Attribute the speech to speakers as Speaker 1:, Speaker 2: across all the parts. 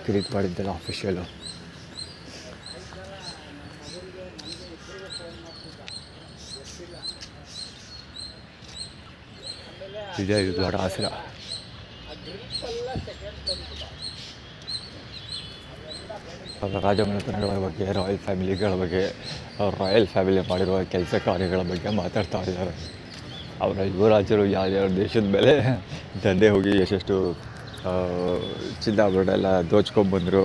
Speaker 1: Click ಮಾಡಿದ್ದಲ್ಲ ಆಫಿಷಿಯಲು. ಇದೇ ಇದು ದೊಡ್ಡ ಆಸರ. ರಾಜಮನೆತನಗಳ ಬಗ್ಗೆ, ರಾಯಲ್ ಫ್ಯಾಮಿಲಿಗಳ ಬಗ್ಗೆ, ರಾಯಲ್ ಫ್ಯಾಮಿಲಿ ಮಾಡಿರುವ ಕೆಲಸ ಕಾರ್ಯಗಳ ಬಗ್ಗೆ ಮಾತಾಡ್ತಾ ಇದ್ದಾರೆ. ಅವರ ಯುವರಾಜರು ಯಾವ್ಯಾವ ದೇಶದ ಮೇಲೆ ದಂಧೆ ಹೋಗಿ ಎಷ್ಟೆಷ್ಟು ಚಿನ್ನಾಭರಣ ಎಲ್ಲ ದೋಚ್ಕೊಂಡ್ಬಂದರು.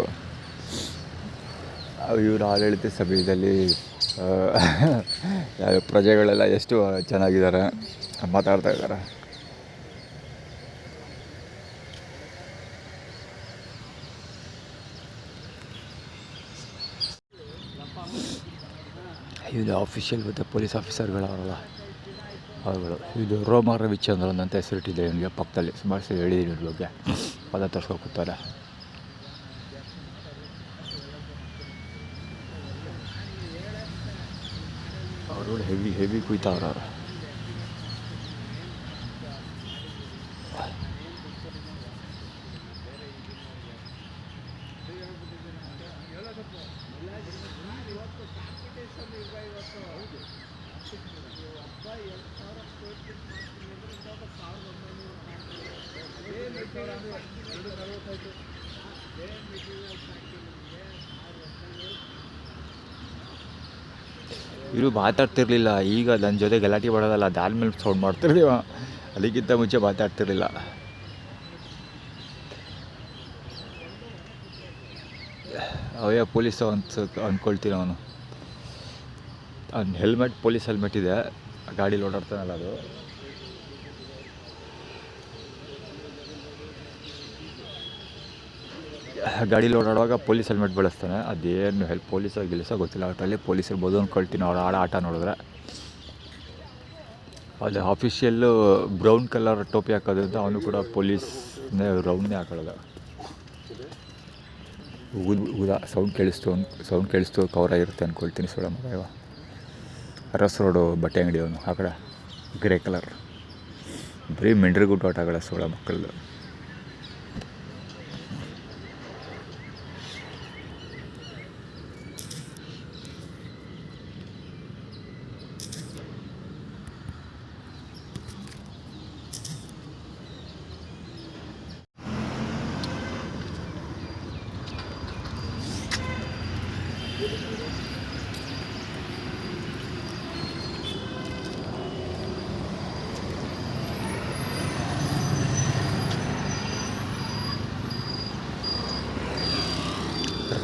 Speaker 1: ಇವರ ಆಡಳಿತ ಸಮಯದಲ್ಲಿ ಪ್ರಜೆಗಳೆಲ್ಲ ಎಷ್ಟು ಚೆನ್ನಾಗಿದ್ದಾರೆ ಮಾತಾಡ್ತಾ ಇದ್ದಾರೆ. ಇದು ಆಫಿಷಿಯಲ್ ಮತ್ತು ಪೊಲೀಸ್ ಆಫೀಸರ್ಗಳವರಲ್ಲ ಅವರುಗಳು. ಇದು ರೋಮಾ ರವಿಚಂದ್ರನ್ ಅಂತ ಹೆಸರಿಟ್ಟಿದೆ ಇವನಿಗೆ. ಪಕ್ಕದಲ್ಲಿ ಸುಮಾರು ಸರಿ ಹೇಳಿದ್ದೀನಿ ಇದ್ರ ಬಗ್ಗೆ. ಪದ ತರ್ಸ್ಕೊತಾರೆ. ಅವರು ಹೆವಿ ಕುಯ್ತಾವ್ರ. ಇವರು ಮಾತಾಡ್ತಿರ್ಲಿಲ್ಲ. ಈಗ ನನ್ನ ಜೊತೆ ಗಲಾಟೆ ಮಾಡೋದಲ್ಲ, ಅದಾದ್ಮೇಲೆ ಸೌಂಡ್ ಮಾಡ್ತಿರ್ತೀವ. ಅದಕ್ಕಿಂತ ಮುಂಚೆ ಮಾತಾಡ್ತಿರ್ಲಿಲ್ಲ. ಅವೇ ಪೊಲೀಸ್ ಅಂದ್ಕೊಳ್ತೀನಿ. ಅವನು ಹೆಲ್ಮೆಟ್, ಪೊಲೀಸ್ ಹೆಲ್ಮೆಟ್ ಇದೆ, ಗಾಡೀಲಿ ಓಡಾಡ್ತಾನಲ್ಲ ಅದು. ಗಾಡೀಲಿ ಓಡಾಡುವಾಗ ಪೊಲೀಸ್ ಹೆಲ್ಮೆಟ್ ಬಳಸ್ತಾನೆ. ಅದೇನು ಪೊಲೀಸಾಗಿ ಗೆಲ್ಲಿಸೋ ಗೊತ್ತಿಲ್ಲ. ಒಟ್ಟಲ್ಲಿ ಪೊಲೀಸ್ ಇರ್ಬೋದು ಅಂದ್ಕೊಳ್ತೀನಿ ಅವ್ರು ಆಟ ನೋಡಿದ್ರೆ. ಅದು ಆಫಿಷಿಯಲ್ಲು ಬ್ರೌನ್ ಕಲರ್ ಟೋಪಿ ಹಾಕೋದ್ರಿಂದ ಅವನು ಕೂಡ ಪೊಲೀಸ್ನೇ ರೌಂಡ್ನೇ ಹಾಕೊಳ್ಳೋದು. ಸೌಂಡ್ ಕೇಳಿಸ್ತು ಕವರ್ ಆಗಿರುತ್ತೆ ಅಂದ್ಕೊಳ್ತೀನಿ. ಸುಳ ಮಗ ಅರಸ್ ರೋಡು ಬಟ್ಟೆ ಅಂಗಡಿ ಅವನು. ಆ ಕಡೆ ಗ್ರೇ ಕಲರ್ ಬರೀ ಮೆಂಡ್ರಿಗುಟ್ಟು ಆಟಗಳ ಸೋಳ ಮಕ್ಕಳದು.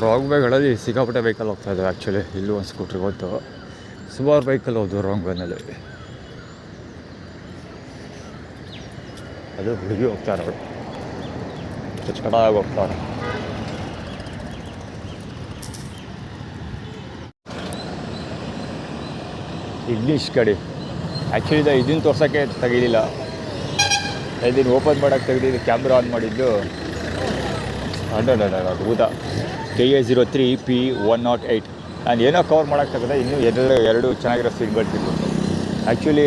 Speaker 1: ರಾಂಗ್ ವೇಗಳಲ್ಲಿ ಸಿಕ್ಕಾಪಟ್ಟೆ ವೆಹಿಕಲ್ ಹೋಗ್ತಾಯಿದ್ದಾವೆ. ಆ್ಯಕ್ಚುಲಿ ಇಲ್ಲೂ ಒಂದು ಸ್ಕೂಟ್ರಿಗೆ ಹೋಯ್ತು, ಸುಮಾರು ವೆಹಿಕಲ್ ಹೋದ್ರು ರಾಂಗ್ ವೇನಲ್ಲಿ. ಅದು ಹುಡುಗಿ ಹೋಗ್ತಾರೆ, ಅವರು ಚುಚ್ಕಟಾಗಿ ಹೋಗ್ತಾರೆ. ಇಂಗ್ಲೀಷ್ ಗಾಡಿ. ಆ್ಯಕ್ಚುಲಿ ಇದನ್ನು ತೋರ್ಸೋಕ್ಕೆ ತೆಗೀಲಿಲ್ಲ, ಇದನ್ನು ಓಪನ್ ಮಾಡೋಕ್ಕೆ ತೆಗೆದಿದ್ದು. ಕ್ಯಾಮ್ರಾ ಆನ್ ಮಾಡಿದ್ದು ಊದ KA03 P108. ನಾನು ಏನೋ ಕವರ್ ಮಾಡೋಕ್ಕೆ ತೆಗೆದೆ. ಇನ್ನೂ ಎರಡು ಚೆನ್ನಾಗಿರೋ ಸೀನ್ಗಳು ಸಿಗ್ಬೋದು. ಆ್ಯಕ್ಚುಲಿ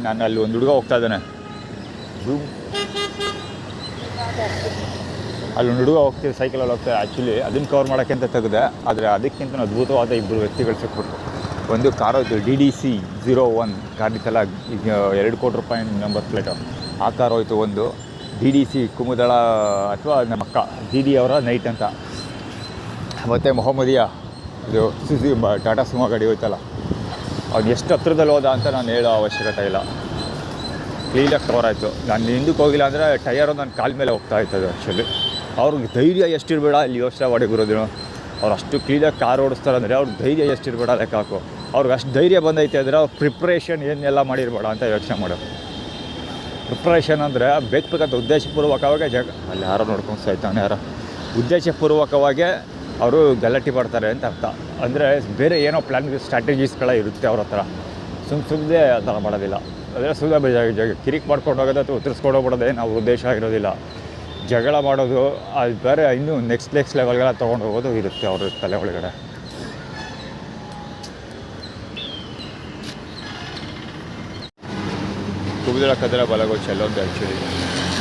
Speaker 1: ನಾನು ಅಲ್ಲಿ ಒಂದು ಹುಡುಗ ಹೋಗ್ತಾ ಇದ್ದಾನೆ, ಅಲ್ಲಿ ಒಂದು ಹುಡುಗ ಹೋಗ್ತೀವಿ, ಸೈಕಲಲ್ಲಿ ಹೋಗ್ತಾರೆ. ಆ್ಯಕ್ಚುಲಿ ಅದನ್ನು ಕವರ್ ಮಾಡೋಕ್ಕೆ ಅಂತ ತೆಗೆದೆ. ಆದರೆ ಅದಕ್ಕಿಂತ ಅದ್ಭುತವಾದ ಇಬ್ಬರು ವ್ಯಕ್ತಿಗಳು ಸಿಕ್ಬಿಟ್ರು. ಒಂದು ಕಾರು ಹೋಯ್ತು, DDC 01 ಕಾರಿತ್ತಲ್ಲ, ಈಗ 2 ಕೋಟಿ ರೂಪಾಯಿ ನಂಬರ್ ಪ್ಲೇಟು. ಆ ಕಾರ್ ಹೋಯ್ತು. ಒಂದು DDC ಕುಮುದಳ ಅಥವಾ ನಮ್ಮ ಅಕ್ಕ ದೀದಿ ಅವರ ನೈಟ್ ಅಂತ. ಮತ್ತು ಮೊಹಮ್ಮದಿಯಾ ಇದು ಟಾಟಾ ಸುಮೋ ಗಾಡಿ ಹೋಯ್ತಲ್ಲ, ಅವ್ನು ಎಷ್ಟು ಹತ್ರದಲ್ಲಿ ಹೋದ ಅಂತ ನಾನು ಹೇಳೋ ಅವಶ್ಯಕತೆ ಇಲ್ಲ. ಕ್ಲೀನಾಗಿ ಕವರ್ ಆಯಿತು. ನಾನು ಹಿಂದಕ್ಕೆ ಹೋಗಿಲ್ಲ ಅಂದರೆ ಟಯರು ನನ್ನ ಕಾಲ ಮೇಲೆ ಹೋಗ್ತಾ ಇರ್ತದೆ. ಆ್ಯಕ್ಚುಲಿ ಅವ್ರಿಗೆ ಧೈರ್ಯ ಎಷ್ಟಿರಬೇಡ, ಇಲ್ಲಿ ಯೋಚನೆ ಮಾಡಿಬಿರೋದು. ಅವ್ರು ಅಷ್ಟು ಕ್ಲೀನಾಗಿ ಕಾರ್ ಓಡಿಸ್ತಾರೆ ಅಂದರೆ ಅವ್ರಿಗೆ ಧೈರ್ಯ ಎಷ್ಟಿರಬೇಡ ಲೆಕ್ಕ ಹಾಕು. ಅವ್ರಿಗೆ ಅಷ್ಟು ಧೈರ್ಯ ಬಂದೈತೆ ಅಂದರೆ ಅವ್ರು ಪ್ರಿಪ್ರೇಷನ್ ಏನೆಲ್ಲ ಮಾಡಿರಬೇಡ ಅಂತ ಯೋಚನೆ ಮಾಡೋದು. ಪ್ರಿಪ್ರೇಷನ್ ಅಂದರೆ ಬೇಕಂತ ಉದ್ದೇಶಪೂರ್ವಕವಾಗಿ ಅಲ್ಲಿ ಯಾರೋ ನೋಡ್ಕೊಂಡು ಸಾಯ್ತಾನೆ, ಯಾರೋ ಉದ್ದೇಶಪೂರ್ವಕವಾಗಿ ಅವರು ಗಲಾಟೆ ಮಾಡ್ತಾರೆ ಅಂತ ಅರ್ಥ. ಅಂದರೆ ಬೇರೆ ಏನೋ ಪ್ಲ್ಯಾನ್ ಸ್ಟ್ರಾಟಜೀಸ್ಗಳ ಇರುತ್ತೆ ಅವ್ರ ಹತ್ರ. ಸುಮ್ಮನೆ ಆ ಥರ ಮಾಡೋದಿಲ್ಲ. ಅಂದರೆ ಸುಮ್ಮನೆ ಕಿರಿಕ್ ಮಾಡ್ಕೊಂಡು ಹೋಗೋದು ಅಥವಾ ಉತ್ತರಿಸ್ಕೊಂಡು ಹೋಗ್ಬಿಡೋದೇ ನಾವು ಉದ್ದೇಶ ಇರೋದಿಲ್ಲ. ಜಗಳ ಮಾಡೋದು ಅದು ಬೇರೆ, ಇನ್ನೂ ನೆಕ್ಸ್ಟ್ ಲೆವೆಲ್ಗೆಲ್ಲ ತೊಗೊಂಡು ಹೋಗೋದು ಇರುತ್ತೆ ಅವ್ರ ತಲೆ ಒಳಗಡೆ. ಕುಬುದಳ ಕದರ ಬಲಗೋಚ ಅಲ್ಲೊಂದು ಆ್ಯಕ್ಚುಲಿ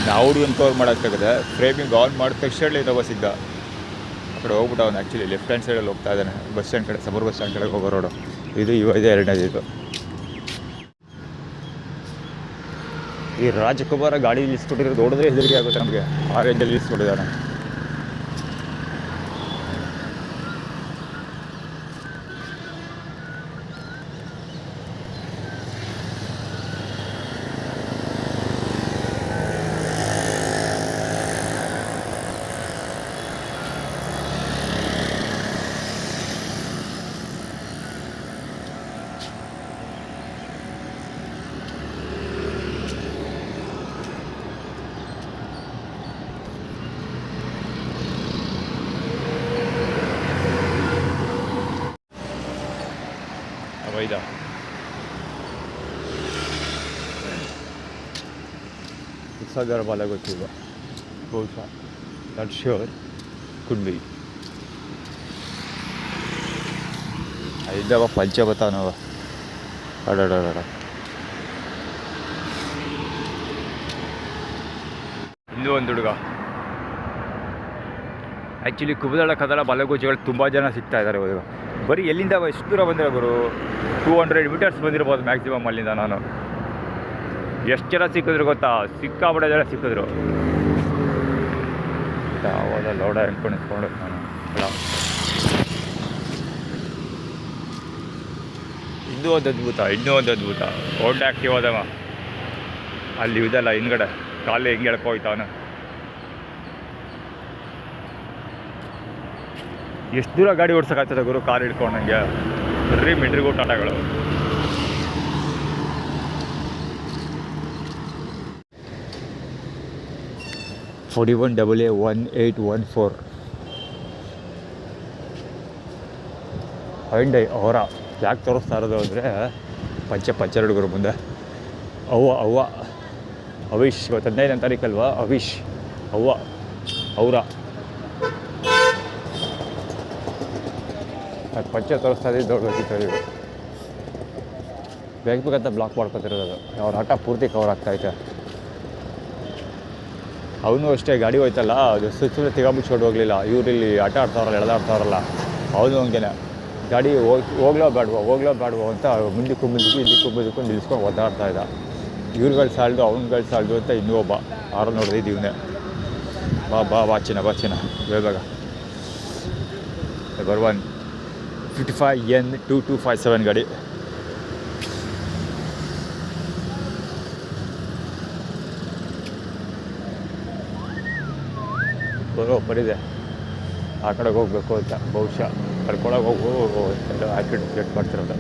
Speaker 1: ನಾವು ಹುಡುಗನ ಕವರ್ ಮಾಡೋಕ್ಕಾಗದೆ ಫ್ರೇಮಿಂಗ್ ಆನ್ ಮಾಡಿದ ತಕ್ಷಣ ಇನ್ನೊಬ್ಬ ಸಿಗ್ಗ ಆ ಕಡೆ ಹೋಗ್ಬಿಟ್ಟು ಅವ್ನು ಆ್ಯಕ್ಚುಲಿ ಲೆಫ್ಟ್ ಹ್ಯಾಂಡ್ ಸೈಡಲ್ಲಿ ಹೋಗ್ತಾ ಇದ್ದಾನೆ, ಬಸ್ ಸ್ಟ್ಯಾಂಡ್ ಕಡೆ, ಸಬರ್ ಬಸ್ ಸ್ಟ್ಯಾಂಡ್ ಕಡೆಗೆ ಹೋಗೋ ರೋಡು ಇದು. ಇದೆ ಎರಡನೇದು ಇದು. ಈ ರಾಜಕುಮಾರ ಗಾಡಿ ನಿಲ್ಲಿಸ್ಕೊಟ್ಟಿರೋದು ನೋಡಿದ್ರೆ ಹೆದರಿಕೆ ಆಗುತ್ತೆ ನಮಗೆ, ಆ ರೇಂಜಲ್ಲಿ ನಿಲ್ಲಿಸ್ಕೊಟ್ಟಿದ್ದಾನೆ. ವೈದ ಸಾಗರ ಬಾಲ ಗೊತ್ತಿಲ್ಲ, ಬಹುಶಃ ನಾಟ್ ಶ್ಯೂರ್, ಕುಡ್ ಬಿ. ಇದ್ದವ ಪಂಚ ಬತ್ತಾನವ ಅಡಡ. ಇನ್ನೂ ಒಂದು ಹುಡುಗ. ಆ್ಯಕ್ಚುಲಿ ಕುಬುದಳ ಕದಳ ಬಲಗೋಜಿಗಳು ತುಂಬ ಜನ ಸಿಗ್ತಾ ಇದ್ದಾರೆ ಇವಾಗ. ಬರೀ ಎಲ್ಲಿಂದ ಎಷ್ಟು ದೂರ ಬಂದರೆ ಗುರು 200 ಮೀಟರ್ಸ್ ಬಂದಿರ್ಬೋದು ಮ್ಯಾಕ್ಸಿಮಮ್ ಅಲ್ಲಿಂದ. ನಾನು ಎಷ್ಟು ಜನ ಸಿಕ್ಕಿದ್ರು ಗೊತ್ತಾ, ಸಿಕ್ಕಾಬಿಡೋ ಜನ ಸಿಕ್ಕಿದ್ರು. ಯಾವಾಗ ಲೌಡ ಹೇಳ್ಕೊಂಡು ನಿಂತ್ಕೊಂಡು ನಾನು ಇನ್ನೂ ಒಂದು ಅದ್ಭುತ ಓಲ್ಡ್ ಆ್ಯಕ್ಟಿವ್ ಹೋದವ ಅಲ್ಲಿ ಇದಲ್ಲ ಹಿಂದ್ಗಡೆ ಕಾಲು ಹೆಂಗೆ ಹೇಳ್ಕೋಯ್ತವನು. ಎಷ್ಟು ದೂರ ಗಾಡಿ ಓಡ್ಸೋಕ್ಕಾಗ್ತದೆ ಗುರು ಕಾರ್ ಹಿಡ್ಕೊಂಡು ನನಗೆ, ಬರೀ ಮಿಡ್ರಿಗೂ ಟಾಟಾಗಳು. AA1814 ಹೈಂಡೈ ಅವರ ಯಾಕೆ ತೋರಿಸ್ತಾ ಇರೋದು ಅಂದರೆ ಪಂಚರ್ ಹುಡುಗರು ಮುಂದೆ. ಅವ್ವ ಅವಿಶ್, ಇವತ್ತು 15ನೇ ತಾರೀಕಲ್ವಾ, ಅವಿಶ್ ಅವರ ಅದು ಪಂಚೆ ತೋರಿಸ್ತಾ ಇದ್ದು ದೊಡ್ಡದಾಗಿತ್ತು. ಇವು ಬೇಕಂತ ಬ್ಲಾಕ್ ಮಾಡ್ಕೊತಿರೋದು, ಅವ್ರ ಆಟ ಪೂರ್ತಿ ಕವರ್ ಆಗ್ತಾಯಿದೆ. ಅವನು ಅಷ್ಟೇ ಗಾಡಿ ಹೋಯ್ತಲ್ಲ, ಅದು ಸುತ್ತಲೂ ತಿಗಾಬಿಚ್ಚೋಡು ಹೋಗಲಿಲ್ಲ. ಇವರಿಲ್ಲಿ ಆಟ ಆಡ್ತಾವ್ರಲ್ಲ, ಎಳೆದಾಡ್ತಾವ್ರಲ್ಲ, ಅವನು ಹಂಗೇನೆ ಗಾಡಿ ಹೋಗ್ಲೋ ಬೇಡವೋ ಅಂತ ಮುಂದಕ್ಕೂ ನಿಲ್ಲಿಸ್ಕೊಂಡು ಒದ್ದಾಡ್ತಾ ಇದ್ದ. ಇವ್ರುಗಳು ಸಾಲ್ದು ಅವ್ನುಗಳು ಸಾಲ್ದು ಅಂತ ಇನ್ನೂ ಒಬ್ಬ ಆರು ನೋಡಿದ್ದು ಇವನೇ. ಬಾಚಿನ ಬೇಗ ಬರ್ವಾನ್ 55N2257 ಗಾಡಿ. ಬರಿದೆ ಆ ಕಡೆಗೆ ಹೋಗಬೇಕು ಅಂತ, ಬಹುಶಃ ಕರ್ಕೊಳಗೆ ಹೋಗು ಆ್ಯಕ್ಸಿಡೆಂಟ್ ಕ್ರಿಯೇಟ್ ಮಾಡ್ತಿರೋದು.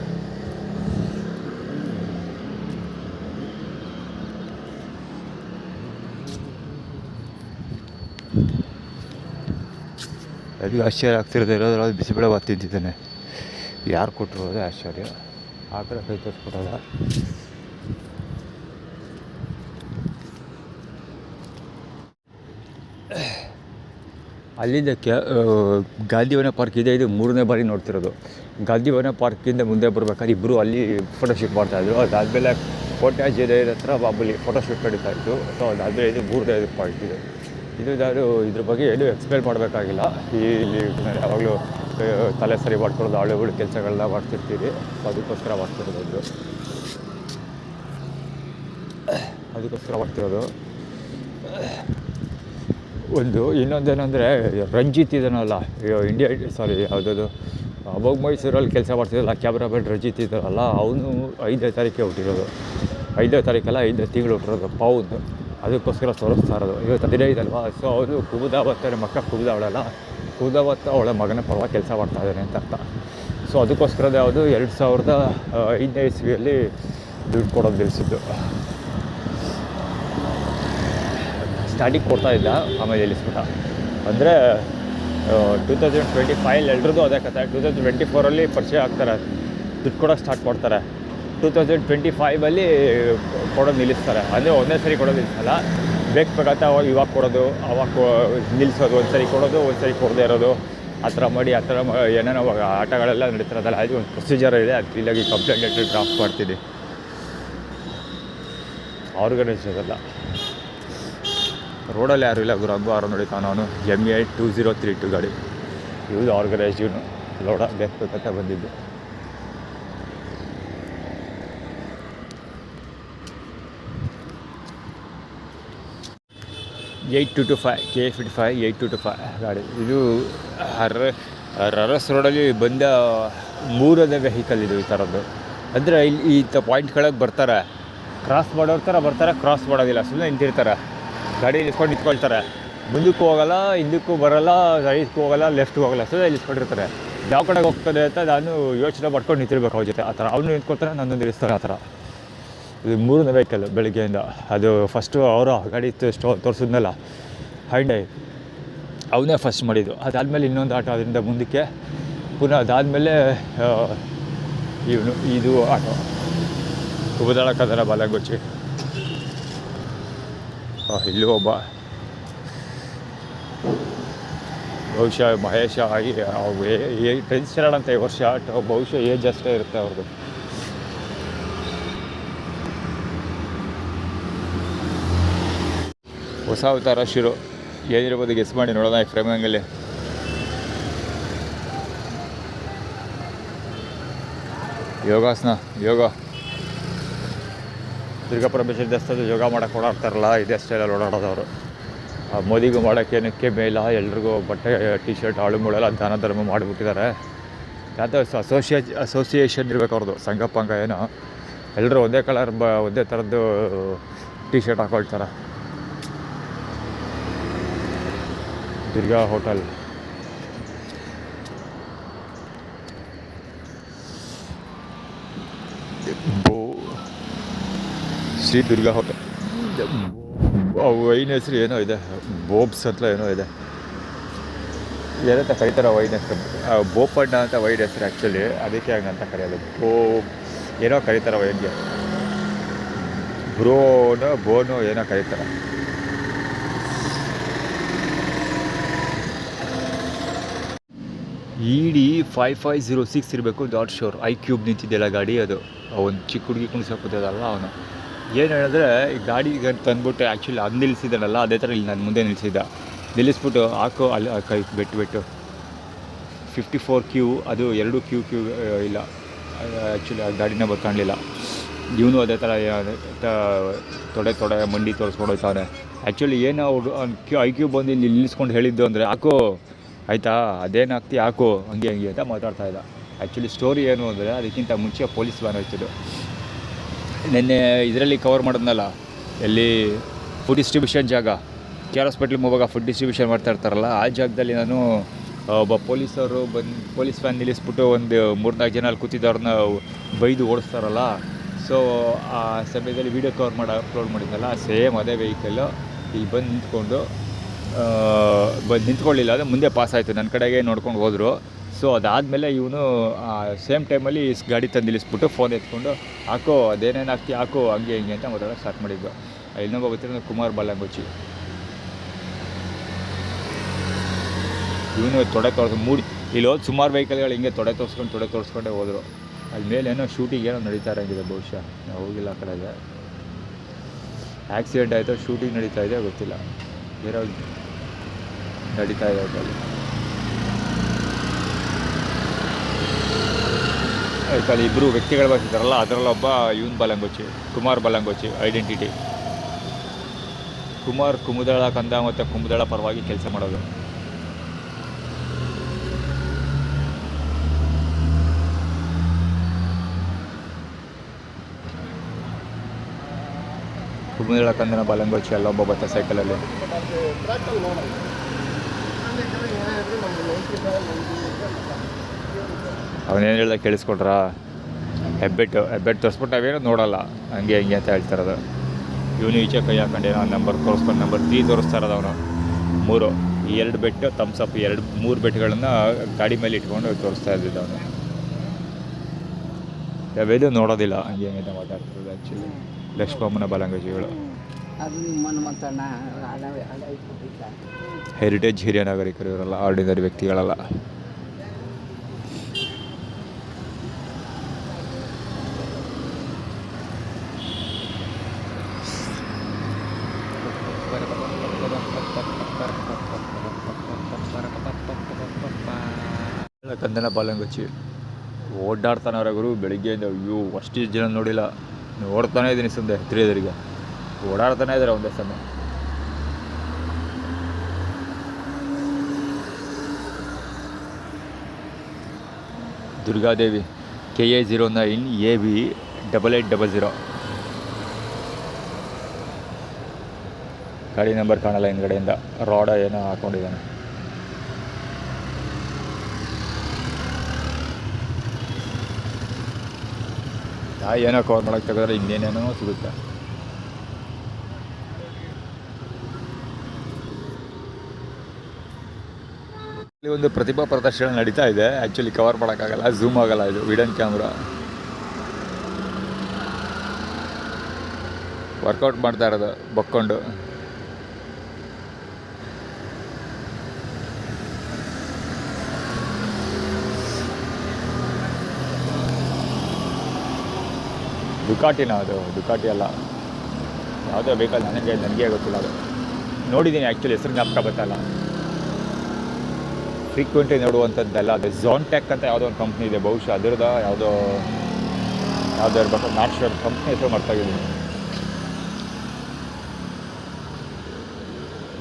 Speaker 1: ಅದು ಆಶ್ಚರ್ಯ ಆಗ್ತಿರೋದು ಇರೋದ್ರಲ್ಲಿ ಬಿಸಿಬೇಳೆ ಬಾತ್ ತಿಂತಿದ್ದಾನೆ. ಯಾರು ಕೊಟ್ಟರು ಅದೇ ಆಶ್ಚರ್ಯ. ಆ ಕಡೆ ಕೈ ತೋರಿಸ್ಕೊಟ್ಟಲ್ಲ. ಅಲ್ಲಿಂದ ಗಾಂಧಿವನ ಪಾರ್ಕ್ ಇದೆ, ಇದು 3ನೇ ಬಾರಿ ನೋಡ್ತಿರೋದು. ಗಾಂಧಿವನ ಪಾರ್ಕಿಂದ ಮುಂದೆ ಬರ್ಬೇಕಾದ್ರೆ ಇಬ್ಬರು ಅಲ್ಲಿ ಫೋಟೋಶೂಟ್ ಮಾಡ್ತಾಯಿದ್ರು. ಅದಾದಮೇಲೆ ಕೋಟೆ ಜೆರೆ ಹತ್ರ ಬಾಬುಲಿ ಫೋಟೋಶೂಟ್ ನಡೀತಾಯಿತ್ತು. ಸೊ ಅದಾದಮೇಲೆ ಇದು 3ನೇ ಪಾಯಿಂಟ್ ಇದೆ. ಇದು ನಾನು ಇದ್ರ ಬಗ್ಗೆ ಏನೂ ಎಕ್ಸ್ಪ್ಲೇನ್ ಮಾಡಬೇಕಾಗಿಲ್ಲ. ಇಲ್ಲಿ ಯಾವಾಗಲೂ ತಲೆ ಸರಿ ಮಾಡ್ಕೊಳ್ಳೋದು, ಆಳುಗಳು ಕೆಲಸಗಳನ್ನ ಮಾಡ್ತಿರ್ತೀರಿ. ಸೊ ಅದಕ್ಕೋಸ್ಕರ ಮಾಡ್ತಿರೋದು. ಇನ್ನೊಂದೇನೆಂದರೆ ರಂಜಿತ್ ಇದನ್ನಲ್ಲ, ಯಾವುದದು ಅವಾಗ ಮೈಸೂರಲ್ಲಿ ಕೆಲಸ ಮಾಡ್ತಿದ್ದಲ್ಲ ಕ್ಯಾಮ್ರಾಮನ್ ರಂಜಿತ್ ಇದ್ದಾರಲ್ಲ, ಅವನು 5ನೇ ತಾರೀಕೆ ಹುಟ್ಟಿರೋದು. 5ನೇ ತಾರೀಕಲ್ಲ, 5ನೇ ತಿಂಗಳು ಹುಟ್ಟಿರೋದು ಪೌನ್. ಅದಕ್ಕೋಸ್ಕರ ತೋರಿಸ್ತಾ ಇರೋದು. ಇವತ್ತು 15 ಅಲ್ವಾ. ಸೊ ಅವನು ಕುಬುದಾವತ್ತೇ ಮಕ್ಕ ಕುಬುದಾವಳಲ್ಲ, ಕುಬುದಾವತ್ತ ಅವಳ ಮಗನ ಪರವಾಗಿ ಕೆಲಸ ಮಾಡ್ತಾಯಿದ್ದಾನೆ ಅಂತ ಅರ್ಥ. ಸೊ ಅದಕ್ಕೋಸ್ಕರದೇ ಯಾವುದು 2005ನೇ ಇಸ್ವಿಯಲ್ಲಿ ದುಡ್ಡು ಕೊಡೋದು ನಿಲ್ಲಿಸಿದ್ದು. ಸ್ಟಾರ್ಟಿಂಗ್ ಕೊಡ್ತಾಯಿದ್ದ, ಆಮೇಲೆ ನಿಲ್ಲಿಸ್ಬಿಟ್ಟ. ಅಂದರೆ 2025 ಎಲ್ರದ್ದು ಅದೇ ಕಥೆ. 2024 ಪರಿಚಯ ಆಗ್ತಾರೆ, ದುಡ್ಡು ಕೊಡೋಕ್ಕೆ ಸ್ಟಾರ್ಟ್ ಮಾಡ್ತಾರೆ. 2025 ಕೊಡೋದು ನಿಲ್ಲಿಸ್ತಾರೆ. ಅಂದರೆ ಒಂದೇ ಸರಿ ಕೊಡೋದು ನಿಲ್ಲಿಸಲ್ಲ, ಬೇಕಾಗತ್ತೆ ಇವಾಗ ಕೊಡೋದು, ಅವಾಗ ನಿಲ್ಲಿಸೋದು, ಒಂದು ಸರಿ ಕೊಡೋದು, ಒಂದು ಸರಿ ಕೊಡದೇ ಇರೋದು, ಆ ಥರ ಮಾಡಿ ಏನೇನೋ ಆಟಗಳೆಲ್ಲ ನಡೀತಿರೋದಲ್ಲ. ಅದು ಒಂದು ಪ್ರೊಸೀಜರ್ ಇದೆ. ಅದು ಇಲ್ಲಾಗಿ ಕಂಪ್ಲೇಂಟ್ ಲೆಟ್ರ್ ಡ್ರಾಫ್ಟ್ ಮಾಡ್ತೀನಿ. ಆರ್ಗನೈಸ್ ಅದಲ್ಲ. ರೋಡಲ್ಲಿ ಯಾರು ಇಲ್ಲ, ಗುರು ಆರು ನೋಡಿತಾವ. ನಾನು MA 2032 ಗಾಡಿ ಇವ್ದು ಆರ್ಗನೈಸ್. ಇವನು ಲೋಡ ಬೇಕಂತ ಬಂದಿದ್ದು. K55 8225 ಗಾಡಿ. ಇದು RS ರೋಡಲ್ಲಿ ಬಂದ ಮೂರನೇ ವೆಹಿಕಲ್ ಇದು ಈ ಥರದ್ದು. ಅಂದರೆ ಇಲ್ಲಿ ಈ ಪಾಯಿಂಟ್ಗಳಿಗೆ ಬರ್ತಾರೆ, ಕ್ರಾಸ್ ಮಾಡೋರ ಥರ ಬರ್ತಾರೆ, ಕ್ರಾಸ್ ಮಾಡೋದಿಲ್ಲ, ಸುಮ್ಮನೆ ನಿಂತಿರ್ತಾರೆ, ಗಾಡಿ ನಿಂತ್ಕೊಳ್ತಾರೆ. ಮುಂದಕ್ಕೂ ಹೋಗೋಲ್ಲ, ಹಿಂದಕ್ಕೂ ಬರೋಲ್ಲ, ರೈಟ್ಗೂ ಹೋಗೋಲ್ಲ, ಲೆಫ್ಟ್ಗೂ ಹೋಗೋಲ್ಲ, ಸುಮ್ಮನೆ ನಿಲ್ಸ್ಕೊಂಡಿರ್ತಾರೆ. ಯಾವ ಕಡೆಗೆ ಹೋಗ್ತದೆ ಅಂತ ನಾನು ಯೋಚನೆ ಮಾಡ್ಕೊಂಡು ನಿಂತಿರ್ಬೇಕು ಅವ್ರ ಜೊತೆ. ಆ ಥರ ಅವನು ನಿಂತ್ಕೊಳ್ತಾರೆ, ನನ್ನ ನಿಲ್ಲಿಸ್ತಾರೆ. ಆ ಥರ ಇದು ಮೂರನೇ ವೆಹಿಕಲ್ ಬೆಳಗ್ಗೆಯಿಂದ. ಅದು ಫಸ್ಟು ಅವರ ಗಾಡಿ ತೋರಿಸಿದ್ನಲ್ಲ ಹೈಂಡೈ, ಅವನೇ ಫಸ್ಟ್ ಮಾಡಿದ್ದು. ಅದಾದಮೇಲೆ ಇನ್ನೊಂದು ಆಟೋ, ಅದರಿಂದ ಮುಂದಕ್ಕೆ ಪುನಃ ಅದಾದಮೇಲೆ ಇದು ಆಟೋ ಕುಬುದಾಳ ಕದರ ಬಾಲಂಗೊಚ್ಚಿ. ಇಲ್ಲೂ ಒಬ್ಬ ಬಹುಶಃ ಮಹೇಶ ಟೆನ್ಷನ್ ಅಂತ ಈ ವರ್ಷ ಬಹುಶಃ ಏಜ್ ಅಷ್ಟೇ ಇರುತ್ತೆ ಅವ್ರದ್ದು. ಹೊಸ ಅವತಾರ ಶಿರು ಏನಿರ್ಬೋದು ಗೆಸ್ ಮಾಡಿ ನೋಡೋಣ ಈ ಫ್ರೇಮ್ ಹಂಗಲ್ಲಿ. ಯೋಗಾಸನ, ಯೋಗ ದುರ್ಗಾಪರಮೇಶ್ವರಿ ದೇವಸ್ಥಾನದ ಯೋಗ ಮಾಡೋಕ್ಕೆ ಓಡಾಡ್ತಾರಲ್ಲ, ಇದೇ ಸ್ಟೈಲಲ್ಲಿ ಓಡಾಡೋದವರು. ಮೋದಿಗೂ ಮಾಡೋಕ್ಕೇನಕ್ಕೆ ಮೇಲ ಎಲ್ರಿಗೂ ಬಟ್ಟೆ ಟಿ ಶರ್ಟ್ ಆಳುಗಳೆಲ್ಲ ದಾನ ಧರ್ಮ ಮಾಡಿಬಿಟ್ಟಿದ್ದಾರೆ. ಯಾವುದೋ ಅಸೋಸಿಯೇಷನ್ ಇರಬೇಕು ಅವ್ರದ್ದು, ಸಂಘ ಏನೋ. ಎಲ್ಲರೂ ಒಂದೇ ಕಲರ್ ಒಂದೇ ಥರದ್ದು ಟಿ ಶರ್ಟ್ ಹಾಕೊಳ್ತಾರೆ. Durga hotel, Shri Durga hotel. Wine ಹೆಸರು ಏನೋ ಇದೆ, ಬೋಬ್ಸ್ ಅಂತ ಏನೋ ಇದೆ. ಏನಂತ ಕರೀತಾರೆ ವೈನ್ ಹೆಸರು? ಬೋಪಣ್ಣ ಅಂತ ವೈನ್ ಹೆಸರು ಆ್ಯಕ್ಚುಲಿ, ಅದಕ್ಕೆ ಹಂಗಂತ ಕರೆಯೋದು. ಏನೋ ಕರೀತಾರೆ ವೈನ್ಗೆ, ಬೋನೋ ಏನೋ ಕರೀತಾರೆ. ED 5506 ಇರಬೇಕು, ಡಾಟ್ ಶೋರ್. iQube ನಿಂತಿದ್ದೆಲ್ಲ ಗಾಡಿ, ಅದು ಒಂದು ಚಿಕ್ಕ ಹುಡುಗಿ ಕುಣಿಸೋಕೋದಲ್ಲ ಅವನು. ಏನು ಹೇಳಿದ್ರೆ, ಈ ಗಾಡಿಗೆ ತಂದ್ಬಿಟ್ಟು ಆ್ಯಕ್ಚುಲಿ ಅದು ನಿಲ್ಲಿಸಿದ್ದಾನಲ್ಲ, ಅದೇ ಥರ ಇಲ್ಲಿ ನಾನು ಮುಂದೆ ನಿಲ್ಲಿಸ್ಬಿಟ್ಟು ಹಾಕೋ ಅಲ್ಲಿ ಕೈ ಬೆಟ್ಟು 54Q, ಅದು 2Q ಇಲ್ಲ ಆ್ಯಕ್ಚುಲಿ ಆ ಗಾಡಿನ ಬರ್ಕಾಣಲಿಲ್ಲ. ಇವನು ಅದೇ ಥರ ತೊಡೆ ಮಂಡಿ ತೋರಿಸ್ಕೊಂಡೋಯ್ತಾವನೆ. ಆ್ಯಕ್ಚುಲಿ ಏನು iQube ಬಂದು ಇಲ್ಲಿ ನಿಲ್ಲಿಸ್ಕೊಂಡು ಹೇಳಿದ್ದು ಅಂದರೆ, ಹಾಕೋ ಆಯಿತಾ, ಅದೇನಾಗ್ತಿ ಹಾಕು ಹಂಗೆ ಅಂತ ಮಾತಾಡ್ತಾ ಇದ್ದ. ಆ್ಯಕ್ಚುಲಿ ಸ್ಟೋರಿ ಏನು ಅಂದರೆ, ಅದಕ್ಕಿಂತ ಮುಂಚೆ ಪೊಲೀಸ್ ವ್ಯಾನ್ ಹೋಯ್ತಿದ್ದು. ನಿನ್ನೆ ಇದರಲ್ಲಿ ಕವರ್ ಮಾಡಿದ್ನಲ್ಲ, ಎಲ್ಲಿ ಫುಡ್ ಡಿಸ್ಟ್ರಿಬ್ಯೂಷನ್ ಜಾಗ, KR ಹಾಸ್ಪಿಟ್ಲಿಗೆ ಹೋಗುವಾಗ ಫುಡ್ ಡಿಸ್ಟ್ರಿಬ್ಯೂಷನ್ ಮಾಡ್ತಾ ಇರ್ತಾರಲ್ಲ, ಆ ಜಾಗದಲ್ಲಿ ನಾನು ಒಬ್ಬ ಪೊಲೀಸವರು ಪೊಲೀಸ್ ವ್ಯಾನ್ ನಿಲ್ಲಿಸ್ಬಿಟ್ಟು ಒಂದು 3-4 ಜನ ಅಲ್ಲಿ ಕೂತಿದ್ದವ್ರನ್ನ ಬೈದು ಓಡಿಸ್ತಾರಲ್ಲ. ಸೊ ಆ ಸಮಯದಲ್ಲಿ ವೀಡಿಯೋ ಕವರ್ ಮಾಡಿ ಅಪ್ಲೋಡ್ ಮಾಡಿದ್ನಲ್ಲ, ಸೇಮ್ ಅದೇ ವೆಹಿಕಲ್ಲು ಇಲ್ಲಿ ಬಂದು ನಿಂತ್ಕೊಳ್ಳಿಲ್ಲ, ಅದು ಮುಂದೆ ಪಾಸ್ ಆಯಿತು, ನನ್ನ ಕಡೆಗೆ ನೋಡ್ಕೊಂಡು ಹೋದರು. ಸೊ ಅದಾದಮೇಲೆ ಇವನು ಸೇಮ್ ಟೈಮಲ್ಲಿ ಗಾಡಿ ತಂದು ನಿಲ್ಲಿಸ್ಬಿಟ್ಟು ಫೋನ್ ಎತ್ಕೊಂಡು, ಹಾಕೋ ಅದೇನೇನು ಹಾಕ್ತಿ ಹಾಕೋ ಹಂಗೆ ಹಿಂಗೆ ಅಂತ ಮಾತಾಡೋಕೆ ಸ್ಟಾರ್ಟ್ ಮಾಡಿದ್ದು. ಇನ್ನೊಬ್ಬ ಗೊತ್ತಿರೋ ಕುಮಾರ್ ಬಾಲಂಗೊಚ್ಚಿ, ಇವನು ತೊಡೆ ಇಲ್ಲಿ ಹೋದ ಸುಮಾರು ವೆಹಿಕಲ್ಗಳು ಹಿಂಗೆ ತೊಡೆ ತೋರಿಸ್ಕೊಂಡೇ ಹೋದರು. ಅಲ್ಲಿ ಮೇಲೆ ಏನೋ ಶೂಟಿಂಗ್ ಏನೋ ನಡೀತಾ ಇರೋಂಗಿದೆ, ಬಹುಶಃ ನಾವು ಹೋಗಿಲ್ಲ ಆ ಕಡೆಗೆ. ಆ್ಯಕ್ಸಿಡೆಂಟ್ ಆಯಿತು, ಶೂಟಿಂಗ್ ನಡೀತಾ ಇದೆ ಗೊತ್ತಿಲ್ಲ, ಏನೋ ನಡೀತಾ ಇದೆ ಅಲ್ಲಿ. ಅಲ್ಲಿ ಇಬ್ಬರು ವ್ಯಕ್ತಿಗಳು ಬರ್ತಿದ್ದಾರಲ್ಲ, ಅದರಲ್ಲೊಬ್ಬ ಇವನ್ ಬಾಲಂಗೊಚ್ಚಿ, ಕುಮಾರ್ ಬಾಲಂಗೊಚ್ಚಿ ಐಡೆಂಟಿಟಿ. ಕುಮಾರ್ ಕುಮುದಳ ಕಂದ ಮತ್ತು ಕುಮುದಳ ಪರವಾಗಿ ಕೆಲಸ ಮಾಡೋದು. ಕುಮುದಳ ಕಂದನ ಬಾಲಂಗೊಚ್ಚಿ ಅಲ್ಲೊಬ್ಬ ಬತ್ತ ಸೈಕಲಲ್ಲಿ. ಅವನೇನು ಹೇಳ್ದ ಕೇಳಿಸ್ಕೊಟ್ರ, ಹೆಬ್ಬೆಟ್ಟು ತೋರಿಸ್ಬಿಟ್ಟು ನಾವೇನೋ ನೋಡೋಲ್ಲ, ಹಂಗೆ ಹಿಂಗೆ ಅಂತ ಹೇಳ್ತಾರದು. ಇವನು ಈಚೆ ಕೈ ಹಾಕೊಂಡೇನೋ ನಂಬರ್ ತೋರಿಸ್ಕೊಂಡು ನಂಬರ್ 3 ತೋರಿಸ್ತಾ ಇರೋದು ಅವನು. 3 ಈ 2 ಬೆಟ್ಟು ಥಮ್ಸಪ್ 3 ಬೆಟ್ಗಳನ್ನು ಗಾಡಿ ಮೇಲೆ ಇಟ್ಕೊಂಡು ತೋರಿಸ್ತಾ ಇದ್ದಿದ್ದು ಅವನು. ಯಾವೇದು ನೋಡೋದಿಲ್ಲ, ಹಂಗೆ ಹಿಂಗೆ ಮಾತಾಡ್ತಿರೋದು. ಆ್ಯಕ್ಚುಲಿ ಲಕ್ಷ್ಮಮ್ಮನ ಬಾಲಂಗೊಚ್ಚಿಗಳು.
Speaker 2: ಅದು ನಿಮ್ಮನ್ನು ಮಾತಣ್ಣ ಹಣ
Speaker 1: ಹೆರಿಟೇಜ್ ಹಿರಿಯ ನಾಗರಿಕರು ಇವರಲ್ಲ, ಆರ್ಡಿನರಿ ವ್ಯಕ್ತಿಗಳಲ್ಲ. ಕಂದನ ಬಾಲಂಗುಚ್ಚಿ ಓಡಾಡ್ತಾನೆ ಅವರ ಗುರು ಬೆಳಿಗ್ಗೆಯಿಂದ. ಅಯ್ಯೋ ಅಷ್ಟು ಜನ ನೋಡಿಲ್ಲ, ಓಡ್ತಾನೆ ಇದ್ದೀನಿ ಸುಮ್ಮನೆ ತಿರುಗದರಿಗೆ, ಓಡಾಡ್ತಾನೆ ಇದ್ದಾರೆ ಒಂದೇ ಸಮಯ. ದುರ್ಗಾದೇವಿ KA09AB8800. ಗಾಡಿ ನಂಬರ್ ಕಾಣಲ್ಲ ಹಿಂದ್ಗಡೆಯಿಂದ, ರಾಡ ಏನೋ ಹಾಕೊಂಡಿದ್ದಾನೆ. ಏನೋ ಕವರ್ ಮಾಡೋಕ್ಕೆ ತೆಗೆದ್ರೆ ಇನ್ನೇನೇನೋ ಸಿಗುತ್ತೆ. ಇಲ್ಲಿ ಒಂದು ಪ್ರತಿಭಾ ಪ್ರದರ್ಶನ ನಡೀತಾ ಇದೆ. ಆ್ಯಕ್ಚುಲಿ ಕವರ್ ಮಾಡೋಕ್ಕಾಗಲ್ಲ, ಝೂಮ್ ಆಗಲ್ಲ, ಇದು ವಿಡನ್ ಕ್ಯಾಮ್ರಾ. ವರ್ಕೌಟ್ ಮಾಡ್ತಾ ಇರೋದು ಬಕ್ಕೊಂಡು. ಡುಕಾಟಿನ ಅದು? ಡುಕಾಟಿ ಅಲ್ಲ, ಯಾವುದೋ ವೆಹಿಕಲ್, ನನಗೆ ಗೊತ್ತಿಲ್ಲ ಅದು. ನೋಡಿದ್ದೀನಿ ಆ್ಯಕ್ಚುಲಿ, ಹೆಸರು ಜ್ಞಾಪಕ ಗೊತ್ತಲ್ಲ. ಫ್ರೀಕ್ವೆಂಟ್ಲಿ ನೋಡುವಂಥದ್ದೆಲ್ಲ. ಅದು ಝೋನ್ಟೆಕ್ ಅಂತ ಯಾವುದೋ ಒಂದು ಕಂಪ್ನಿ ಇದೆ, ಬಹುಶಃ ಅದರದ ಯಾವುದೋ ಇರಬೇಕು, ನಾಟ್ ಶೋರ್. ಕಂಪ್ನಿ ಹೆಸರು ಮರ್ತಾಗಿದ್ದೀನಿ.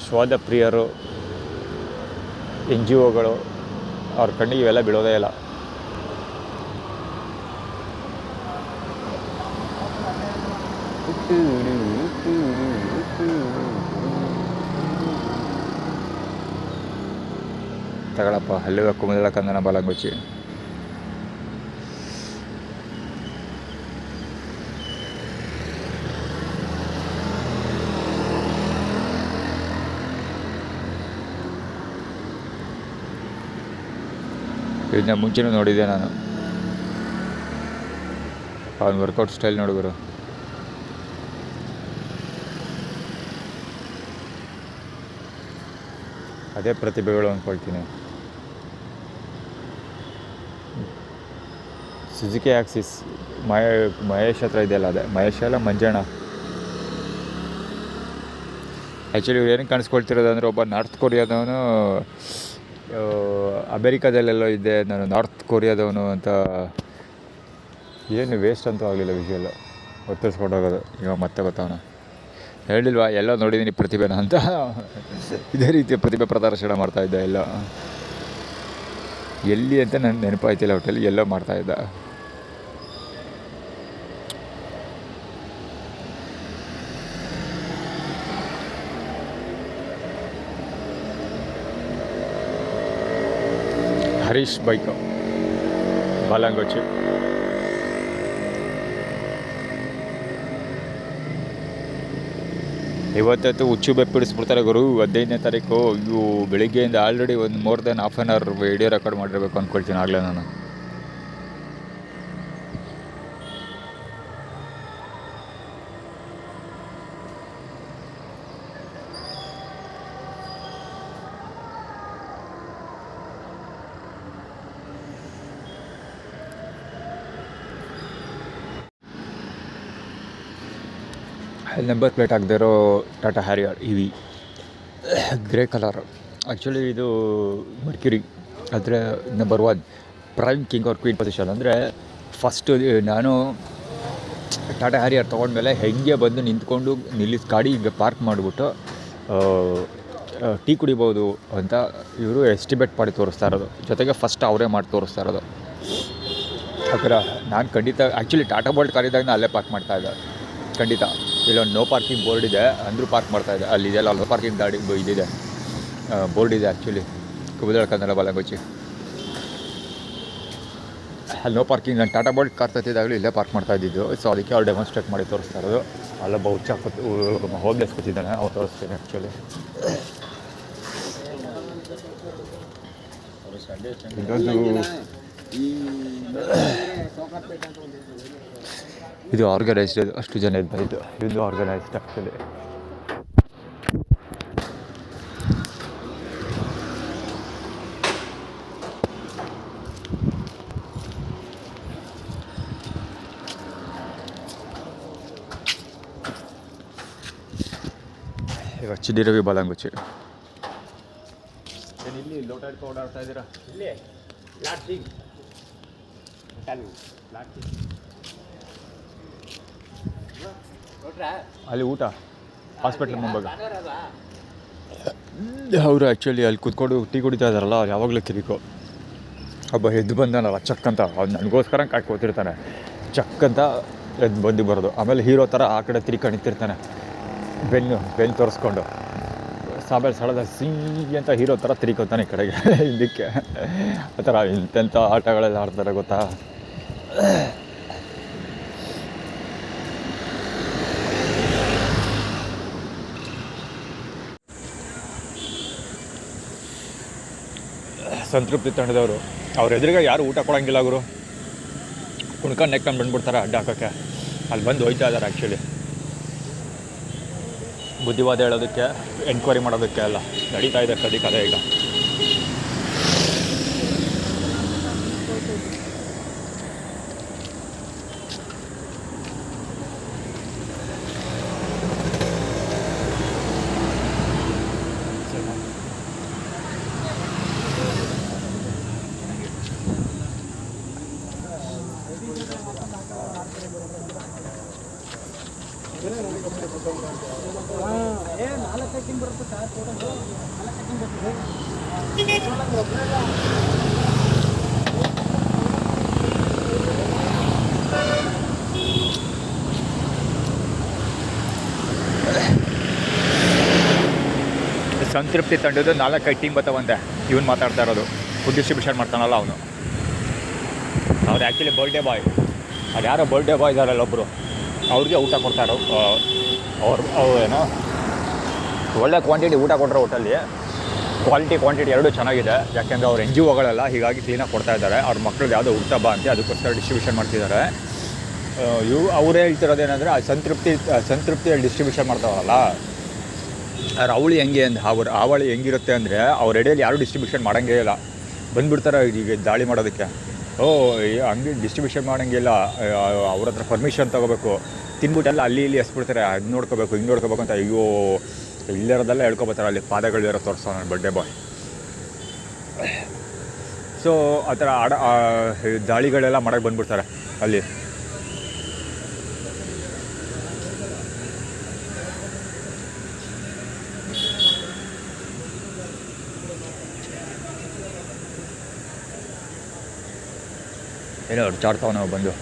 Speaker 1: ಶೋಧ ಪ್ರಿಯರು, NGOಗಳು ಅವ್ರ ಕಣ್ಣಿಗೆ ಇವೆಲ್ಲ ಬೀಳೋದೇ ಇಲ್ಲ. ತಗೊಳಪ್ಪ, ಅಲ್ಲಿಗೆ ಕುಮದಳ ಕಂದನ ಬಾಲಂಗುಚ್ಚಿ. ಇದನ್ನ ಮುಂಚೆನೂ ನೋಡಿದ್ದೆ ನಾನು. ಅವ್ನ ವರ್ಕೌಟ್ ಸ್ಟೈಲ್ ನೋಡಿದ್ರು. ಅದೇ ಪ್ರತಿಭೆಗಳು ಅಂದ್ಕೊಳ್ತೀನಿ. ಸುಜುಕಿ ಆಕ್ಸಿಸ್ ಮಹೇಶ್ ಹತ್ರ ಇದೆಯಲ್ಲ, ಅದೇ ಮಹೇಶ್ ಅಲ್ಲ, ಮಂಜಣ್ಣ. ಆ್ಯಕ್ಚುಲಿ ಇವ್ರು ಏನಕ್ಕೆ ಕಾಣಿಸ್ಕೊಳ್ತಿರೋದು ಅಂದರೆ, ಒಬ್ಬ ನಾರ್ತ್ ಕೊರಿಯಾದವನು ಅಮೇರಿಕಾದಲ್ಲೆಲ್ಲೋ ಇದ್ದೆ ನಾನು, ನಾರ್ತ್ ಕೊರಿಯಾದವನು ಅಂತ. ಏನು ವೇಸ್ಟ್ ಅಂತೂ ಆಗಲಿಲ್ಲ ವಿಷುವಲ್ ಗೊತ್ತಿಸ್ಕೊಂಡೋಗೋದು. ಇವಾಗ ಮತ್ತೆ ಗೊತ್ತವನು ಹೇಳಿಲ್ವಾ, ಎಲ್ಲ ನೋಡಿದ್ದೀನಿ ಪ್ರತಿಭೆನ ಅಂತ. ಇದೇ ರೀತಿಯ ಪ್ರತಿಭೆ ಪ್ರದರ್ಶನ ಮಾಡ್ತಾಯಿದ್ದ. ಎಲ್ಲ ಎಲ್ಲಿ ಅಂತ ನನ್ನ ನೆನಪಾಯ್ತಿಲ್ಲ, ಒಟ್ಟಲ್ಲಿ ಎಲ್ಲೋ ಮಾಡ್ತಾಯಿದ್ದ. ಹರೀಶ್ ಬೈಕ್ ಬಾಲಂಗುಚ್ಚಿ. ಇವತ್ತಂತೂ ಹುಚ್ಚು ಬೆಪ್ಪಿಡಿಸ್ಬಿಡ್ತಾರೆ ಗುರು. 15ನೇ ತಾರೀಕು. ಇವು ಬೆಳಿಗ್ಗೆಯಿಂದ ಆಲ್ರೆಡಿ ಒಂದು more than half an hour video record ಮಾಡಿರಬೇಕು ಅಂದ್ಕೊಳ್ತೀನಿ ಆಗಲೇ ನಾನು. ನಂಬರ್ ಪ್ಲೇಟ್ ಆಗದೆ ಇರೋ Tata Harrier EV, grey colour. Actually ಇದು ಮರ್ಕ್ಯುರಿ ಆದರೆ number 1 prime king or queen position. ಅಂದರೆ ಫಸ್ಟು ನಾನು ಟಾಟಾ ಹ್ಯಾರಿಯರ್ ತೊಗೊಂಡ್ಮೇಲೆ ಹೆಂಗೆ ಬಂದು ನಿಂತ್ಕೊಂಡು ಗಾಡಿ ಈಗ ಪಾರ್ಕ್ ಮಾಡಿಬಿಟ್ಟು ಟೀ ಕುಡಿಬೋದು ಅಂತ ಇವರು ಎಸ್ಟಿಮೇಟ್ ಮಾಡಿ ತೋರಿಸ್ತಾ ಇರೋದು. ಜೊತೆಗೆ ಫಸ್ಟ್ ಅವರೇ ಮಾಡಿ ತೋರಿಸ್ತಾ ಇರೋದು. ಅದರ ನಾನು ಖಂಡಿತ ಆ್ಯಕ್ಚುಲಿ ಟಾಟಾ ಬೋಲ್ಟ್ ಕಾರಿದಾಗ ಅಲ್ಲೇ ಪಾರ್ಕ್ ಮಾಡ್ತಾಯಿದ್ದೆ ಖಂಡಿತ. ಇಲ್ಲೊಂದು ನೋ ಪಾರ್ಕಿಂಗ್ ಬೋರ್ಡ್ ಇದೆ, ಅಂದರೂ ಪಾರ್ಕ್ ಮಾಡ್ತಾಯಿದ್ದೆ. ಅಲ್ಲಿದೆಯಲ್ಲ ನೋ ಪಾರ್ಕಿಂಗ್ ಗಾಡಿ ಇದಿದೆ, ಬೋರ್ಡ್ ಇದೆ ಆ್ಯಕ್ಚುಲಿ ಕುಮದಳ ಕಂದನ ಬಾಲಂಗುಚ್ಚಿ. ಅಲ್ಲಿ ನೋ ಪಾರ್ಕಿಂಗ್. ನಾನು ಟಾಟಾ ಬೋಲ್ಟ್ ಕಾರ್ ತತ್ತಿದ್ದಾಗಲೂ ಇಲ್ಲೇ ಪಾರ್ಕ್ ಮಾಡ್ತಾಯಿದ್ದು. ಸೊ ಅದಕ್ಕೆ ಅವ್ರು ಡೆಮಾನ್ಸ್ಟ್ರೇಟ್ ಮಾಡಿ ತೋರಿಸ್ತಾ ಇರೋದು. ಅಲ್ಲೊಬ್ಬ ಹೋಮ್ಲೆಸ್ ಕೂತಿದ್ದಾನೆ, ಅವ್ರು ತೋರಿಸ್ತೇನೆ ಆ್ಯಕ್ಚುಲಿ. ಇದು ಆರ್ಗನೈಸ್ಡ್, ಅಷ್ಟು ಜನ ಇದ್ದು ಇದು ಆರ್ಗನೈಸ್ಡ್ ಆ್ಯಕ್ಚುಲಿ. ಚಿಡಿ ರವಿ ಬಾಲಂಗುಚಿ. ಇಲ್ಲಿ ಲೋಟ ಇಟ್ಕೊಂಡು ಓಡಾಡ್ತಾ ಇದ್ದೀರಾ?
Speaker 2: ಇಲ್ಲಿ
Speaker 1: ಅಲ್ಲಿ ಊಟ ಹಾಸ್ಪಿಟ್ಲ್ ಮುಂಭಾಗ. ಅವರು ಆ್ಯಕ್ಚುಲಿ ಅಲ್ಲಿ ಕೂತ್ಕೊಂಡು ಟೀ ಕುಡಿತಾ ಇದ್ದಾರಲ್ಲ, ಅವ್ರು ಯಾವಾಗಲೂ ಕಿರಿಕು. ಒಬ್ಬ ಎದ್ದು ಬಂದಾನಲ್ಲ ಚಕ್ ಅಂತ, ಅವ್ನು ನನಗೋಸ್ಕರ ಕಾಯ್ಕೋತಿರ್ತಾನೆ. ಚಕ್ ಅಂತ ಎದ್ದು ಬಂದು ಬರೋದು. ಆಮೇಲೆ ಹೀರೋ ಥರ ಆ ಕಡೆ ತಿರ್ಕೊಂಡಿರ್ತಾನೆ, ಬೆನ್ನು ತೋರಿಸ್ಕೊಂಡು. ಆಮೇಲೆ ಸಳದ ಸಿಂಗಿ ಅಂತ ಹೀರೋ ಥರ ತಿರ್ಕೋತಾನೆ ಈ ಕಡೆಗೆ ಹಿಂದಕ್ಕೆ. ಆ ಥರ ಇಂತೆಂಥ ಆಟಗಳೆಲ್ಲ ಆಡ್ತಾರೆ ಗೊತ್ತಾ. ಸಂತೃಪ್ತಿ ತಂಡದವರು ಅವ್ರ ಎದುರಿಗೆ ಯಾರು ಊಟ ಕೊಡೋಂಗಿಲ್ಲ. ಅವರು ಕುಣ್ಕೊಂಡು ನೆಕ್ಕೊಂಡು ಬಂದ್ಬಿಡ್ತಾರೆ ಅಡ್ಡ ಹಾಕೋಕ್ಕೆ. ಅಲ್ಲಿ ಬಂದು ಹೋಯ್ತಾ ಇದ್ದಾರೆ ಆ್ಯಕ್ಚುಲಿ ಬುದ್ಧಿವಾದ ಹೇಳೋದಕ್ಕೆ, ಎನ್ಕ್ವೈರಿ ಮಾಡೋದಕ್ಕೆ ಎಲ್ಲ ನಡೀತಾ ಇದೆ ಸದ್ಯಕ್ಕೆ ಅದೇ ಈಗ. ಸಂತೃಪ್ತಿ ತಂಡದ್ದು 4-5 ಟೀಮ್ ಬರ್ತಾವಂತೆ. ಇವನು ಮಾತಾಡ್ತಾ ಇರೋದು ಫುಡ್ ಡಿಸ್ಟ್ರಿಬ್ಯೂಷನ್ ಮಾಡ್ತಾನಲ್ಲ ಅವನು. ಅವ್ರು ಆ್ಯಕ್ಚುಲಿ ಬರ್ಡೇ ಬಾಯ್. ಅದು ಯಾರೋ ಬರ್ಡೇ ಬಾಯ್ ಇದ್ದಾರಲ್ಲ ಒಬ್ಬರು, ಅವ್ರಿಗೆ ಊಟ ಕೊಡ್ತಾರೋ. ಅವ್ರು ಏನೋ ಒಳ್ಳೆ ಕ್ವಾಂಟಿಟಿ ಊಟ ಕೊಟ್ಟರೆ ಊಟಲ್ಲಿ ಕ್ವಾಂಟಿಟಿ ಎರಡೂ ಚೆನ್ನಾಗಿದೆ. ಯಾಕೆಂದರೆ ಅವ್ರು ಎನ್ ಜಿ ಒಗಳೆಲ್ಲ ಹೀಗಾಗಿ ಕ್ಲೀನಾಗಿ ಕೊಡ್ತಾ ಇದ್ದಾರೆ. ಅವ್ರ ಮಕ್ಳಿಗೆ ಯಾವುದೋ ಊಟ ಬಾ ಅಂತ ಅದಕ್ಕೋಸ್ಕರ ಡಿಸ್ಟ್ರಿಬ್ಯೂಷನ್ ಮಾಡ್ತಿದ್ದಾರೆ. ಅವರೇ ಹೇಳ್ತಿರೋದೇನೆಂದರೆ ಆ ಸಂತೃಪ್ತಿಯಲ್ಲಿ ಡಿಸ್ಟ್ರಿಬ್ಯೂಷನ್ ಮಾಡ್ತಾವಲ್ಲ, ಅವ್ರ ಅವಳಿ ಹೆಂಗೆ ಆವಳಿ ಹೆಂಗಿರುತ್ತೆ ಅಂದರೆ ಅವ್ರ ಎಡೆಯಲ್ಲಿ ಯಾರೂ ಡಿಸ್ಟ್ರಿಬ್ಯೂಷನ್ ಮಾಡೋಂಗೇ ಇಲ್ಲ. ಬಂದುಬಿಡ್ತಾರೆ ಈಗ ದಾಳಿ ಮಾಡೋದಕ್ಕೆ. ಹಂಗೆ ಡಿಸ್ಟ್ರಿಬ್ಯೂಷನ್ ಮಾಡೋಂಗಿಲ್ಲ, ಅವ್ರ ಹತ್ರ ಪರ್ಮಿಷನ್ ತೊಗೋಬೇಕು. ತಿನ್ಬಿಟ್ಟೆಲ್ಲ ಅಲ್ಲಿ ಇಲ್ಲಿ ಎಸ್ಬಿಡ್ತಾರೆ. ಅದು ನೋಡ್ಕೋಬೇಕು, ಹಿಂಗೆ ನೋಡ್ಕೋಬೇಕು ಅಂತ. ಅಯ್ಯೋ ಇಲ್ಲಿರೋದೆಲ್ಲ ಹೇಳ್ಕೊಬರ್ತಾರೆ. ಅಲ್ಲಿ ಪಾದಗಳಿರೋ ತೋರಿಸೋ ನನ್ನ ಬರ್ಡೇ ಬಾಯ್. ಸೊ ಆ ಥರ ದಾಳಿಗಳೆಲ್ಲ ಮಾಡೋಕ್ಕೆ ಬಂದುಬಿಡ್ತಾರೆ ಅಲ್ಲಿ. ಏನೋ ಚಾಡ್ತಾವ ನಾವು ಬಂದು.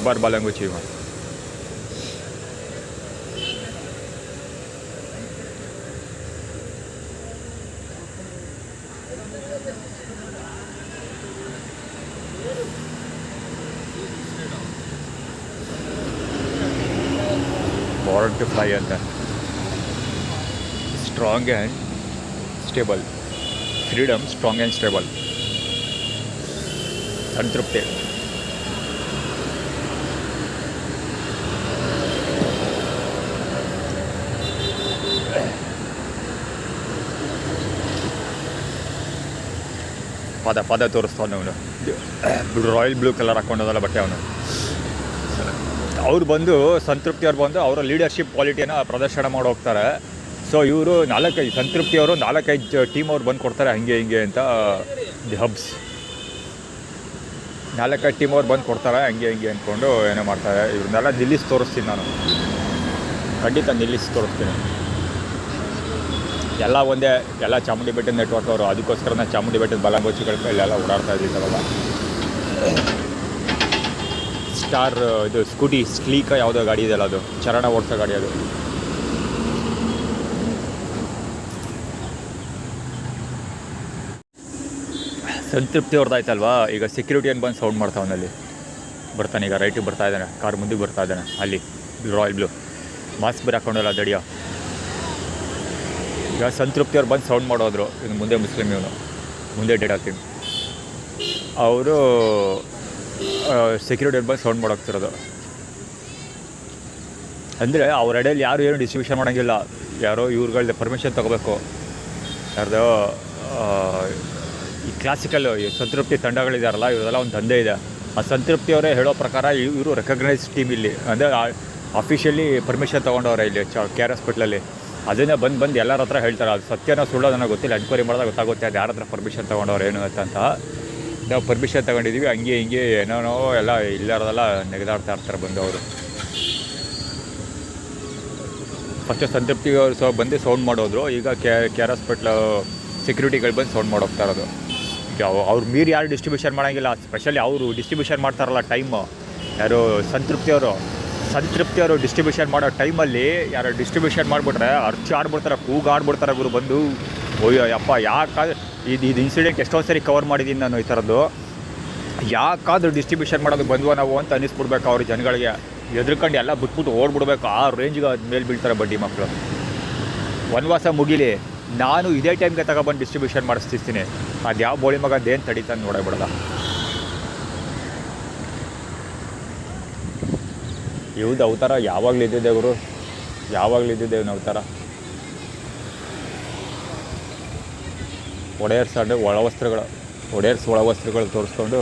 Speaker 1: ಬಾರ್ ಬಾಲಂಗುಚಿ ಇವ. ಬಾರ್ಡ್ ಟು ಫ್ಲೈ ಅಂತ. Strong and stable. Freedom, strong and stable. ಸಂತೃಪ್ತಿ. ಪಾದ ತೋರಿಸ್ತಾವನು ಅವನು. ರಾಯಲ್ ಬ್ಲೂ ಕಲರ್ ಹಾಕ್ಕೊಂಡೋದಲ್ಲ ಬಟ್ಟೆ ಅವನು. ಅವ್ರು ಬಂದು ಸಂತೃಪ್ತಿಯವ್ರು ಬಂದು ಅವರ ಲೀಡರ್ಶಿಪ್ ಕ್ವಾಲಿಟಿಯನ್ನು ಪ್ರದರ್ಶನ ಮಾಡಿ ಹೋಗ್ತಾರೆ. ಸೊ ಇವರು 4-5 ಸಂತೃಪ್ತಿಯವರು 4-5 ಟೀಮ್ ಅವ್ರು ಬಂದು ಕೊಡ್ತಾರೆ ಹಂಗೆ ಹಿಂಗೆ ಅಂತ. ದಿ ಹಬ್ಸ್ 4-5 ಟೀಮ್ ಅವ್ರು ಬಂದು ಕೊಡ್ತಾರೆ ಹಂಗೆ ಹಿಂಗೆ ಅಂದ್ಕೊಂಡು ಏನೋ ಮಾಡ್ತಾರೆ. ಇವ್ರನ್ನೆಲ್ಲ ನಿಲ್ಲಿಸಿ ತೋರಿಸ್ತೀನಿ ನಾನು, ಖಂಡಿತ ನಿಲ್ಲಿಸಿ ತೋರಿಸ್ತೀನಿ. ಎಲ್ಲ ಒಂದೇ, ಎಲ್ಲ ಚಾಮುಂಡಿ ಬೆಟ್ಟದ ನೆಟ್ವರ್ಕ್ ಅವರು. ಅದಕ್ಕೋಸ್ಕರ ನಾನು ಚಾಮುಂಡಿ ಬೆಟ್ಟದ ಬಾಲಂಗುಚಿಗಳ ಇಲ್ಲೆಲ್ಲ ಓಡಾಡ್ತಾ ಇದ್ದೀನಲ್ಲ. ಸ್ಟಾರ್ ಇದು ಸ್ಕೂಟಿ ಸ್ಲೀಕ ಯಾವುದೋ ಗಾಡಿ ಇದೆಯಲ್ಲ, ಅದು ಚರಣ ಓಡಿಸೋ ಗಾಡಿ ಅದು. ಸಂತೃಪ್ತಿ ಅವ್ರದ್ದಾಯ್ತಲ್ವಾ. ಈಗ ಸೆಕ್ಯೂರಿಟಿಯನ್ನು ಬಂದು ಸೌಂಡ್ ಮಾಡ್ತಾವನಲ್ಲಿ ಬರ್ತಾನೆ. ಈಗ ರೈಟಿಗೆ ಬರ್ತಾ ಇದ್ದಾನೆ, ಕಾರ್ ಮುಂದಕ್ಕೆ ಬರ್ತಾ ಇದ್ದಾನೆ. ಅಲ್ಲಿ ರಾಯಲ್ ಬ್ಲೂ ಮಾಸ್ಕ್ ಬೇರೆ ಹಾಕ್ಕೊಂಡಲ್ಲ ದಡಿಯೋ. ಈಗ ಸಂತೃಪ್ತಿಯವ್ರು ಬಂದು ಸೌಂಡ್ ಮಾಡೋದ್ರು. ಇನ್ನು ಮುಂದೆ ಮುಸ್ಲಿಮ್ ಇವನು, ಮುಂದೆ ಡೇಟಾ ಟೀಮ್ ಅವರು ಸೆಕ್ಯೂರಿಟಿಯವ್ರು ಬಂದು ಸೌಂಡ್ ಮಾಡೋಗ್ತಿರೋದು. ಅಂದರೆ ಅವ್ರ ಎಡೆಯಲ್ಲಿ ಯಾರು ಏನು ಡಿಸ್ಟ್ರಿಬ್ಯೂಷನ್ ಮಾಡೋಂಗಿಲ್ಲ. ಯಾರೋ ಇವ್ರುಗಳ್ದೆ ಪರ್ಮಿಷನ್ ತೊಗೋಬೇಕು. ಯಾರ್ದೋ ಈ ಕ್ಲಾಸಿಕಲ್ ಈ ಸಂತೃಪ್ತಿ ತಂಡಗಳಿದಾರಲ್ಲ ಇವರೆಲ್ಲ ಒಂದು ದಂಧೆ ಇದೆ. ಆ ಸಂತೃಪ್ತಿಯವರೇ ಹೇಳೋ ಪ್ರಕಾರ ಇವರು ರೆಕಗ್ನೈಸ್ ಟೀಮ್ ಇಲ್ಲಿ ಅಂದರೆ ಅಫಿಷಿಯಲಿ ಪರ್ಮಿಷನ್ ತೊಗೊಂಡವ್ರೆ ಇಲ್ಲಿ KR ಹಾಸ್ಪಿಟ್ಲಲ್ಲಿ. ಅದನ್ನೇ ಬಂದು ಎಲ್ಲರ ಹತ್ರ ಹೇಳ್ತಾರೆ. ಅದು ಸತ್ಯನೋ ಸುಳ್ಳೋ ನನಗೆ ಗೊತ್ತಿಲ್ಲ, ಎನ್ಕ್ವೈರಿ ಮಾಡಿದಾಗ ಗೊತ್ತಾಗುತ್ತೆ ಅದು ಯಾರ ಹತ್ರ ಪರ್ಮಿಷನ್ ತೊಗೊಂಡವ್ರು ಏನು ಅಂತ. ನಾವು ಪರ್ಮಿಷನ್ ತೊಗೊಂಡಿದ್ದೀವಿ ಹಂಗೆ ಹಿಂಗೆ ಏನೋ ಎಲ್ಲ ಇಲ್ಲಾರದೆಲ್ಲ ನೆಗೆದಾಡ್ತಾ ಇರ್ತಾರೆ ಬಂದು ಅವರು. ಫಸ್ಟು ಸಂತೃಪ್ತಿ ಅವರು ಬಂದು ಸೌಂಡ್ ಮಾಡೋದ್ರು. ಈಗ KR ಹಾಸ್ಪಿಟ್ಲು ಸೆಕ್ಯೂರಿಟಿಗಳು ಬಂದು ಸೌಂಡ್ ಮಾಡೋಗ್ತಾ ಇರೋದು. ಅವ್ರು ಮೀರಿ ಯಾರು ಡಿಸ್ಟ್ರಿಬ್ಯೂಷನ್ ಮಾಡೋಂಗಿಲ್ಲ. ಸ್ಪೆಷಲಿ ಅವರು ಡಿಸ್ಟ್ರಿಬ್ಯೂಷನ್ ಮಾಡ್ತಾರಲ್ಲ ಟೈಮು, ಯಾರು ಸಂತೃಪ್ತಿಯವರು ಡಿಸ್ಟ್ರಿಬ್ಯೂಷನ್ ಮಾಡೋ ಟೈಮಲ್ಲಿ ಯಾರು ಡಿಸ್ಟ್ರಿಬ್ಯೂಷನ್ ಮಾಡಿಬಿಟ್ರೆ ಆಡ್ಬಿಡ್ತಾರೆ, ಕೂಗಾಡ್ಬಿಡ್ತಾರೆ ಗುರು ಬಂದು. ಓಯ್ಯೋ ಯಪ್ಪ, ಯಾಕಾದ್ರೆ ಇದು ಇನ್ಸಿಡೆಂಟ್ ಎಷ್ಟೊಂದು ಸರಿ ಕವರ್ ಮಾಡಿದ್ದೀನಿ ನಾನು ಈ ಥರದ್ದು. ಯಾಕಾದ್ರೂ ಡಿಸ್ಟ್ರಿಬ್ಯೂಷನ್ ಮಾಡೋದು ಬಂದ್ವ ನಾವು ಅಂತ ಅನ್ನಿಸ್ಬಿಡ್ಬೇಕು ಅವ್ರ ಜನಗಳಿಗೆ. ಎದ್ರುಕೊಂಡು ಎಲ್ಲ ಬಿಟ್ಬಿಟ್ಟು ಓಡ್ಬಿಡ್ಬೇಕು, ಆ ರೇಂಜ್ಗೆ ಮೇಲೆ ಬೀಳ್ತಾರೆ ಬಡ್ಡಿ ಮಕ್ಕಳು. ವನವಾಸ ಮುಗಿಲಿ, ನಾನು ಇದೇ ಟೈಮ್ಗೆ ತಗೊಬಂದು ಡಿಸ್ಟ್ರಿಬ್ಯೂಷನ್ ಮಾಡಿಸ್ತಿರ್ತೀನಿ. ಅದು ಯಾವ ಬೋಳಿ ಮಗ ಅದೇನು ತಡೀತಾನೆ ನೋಡಬಿಡಲ್ಲ. ಇವ್ದು ಅವತಾರ ಯಾವಾಗಲೂ ಇದ್ದಿದ್ದೆ ಗುರು, ಯಾವಾಗಲೂ ಇದ್ದಿದ್ದೇವೆ ನಾವು ಥರ. ಒಡೆಯರ್ಸ್ ಒಳವಸ್ತ್ರಗಳು ತೋರಿಸ್ಕೊಂಡು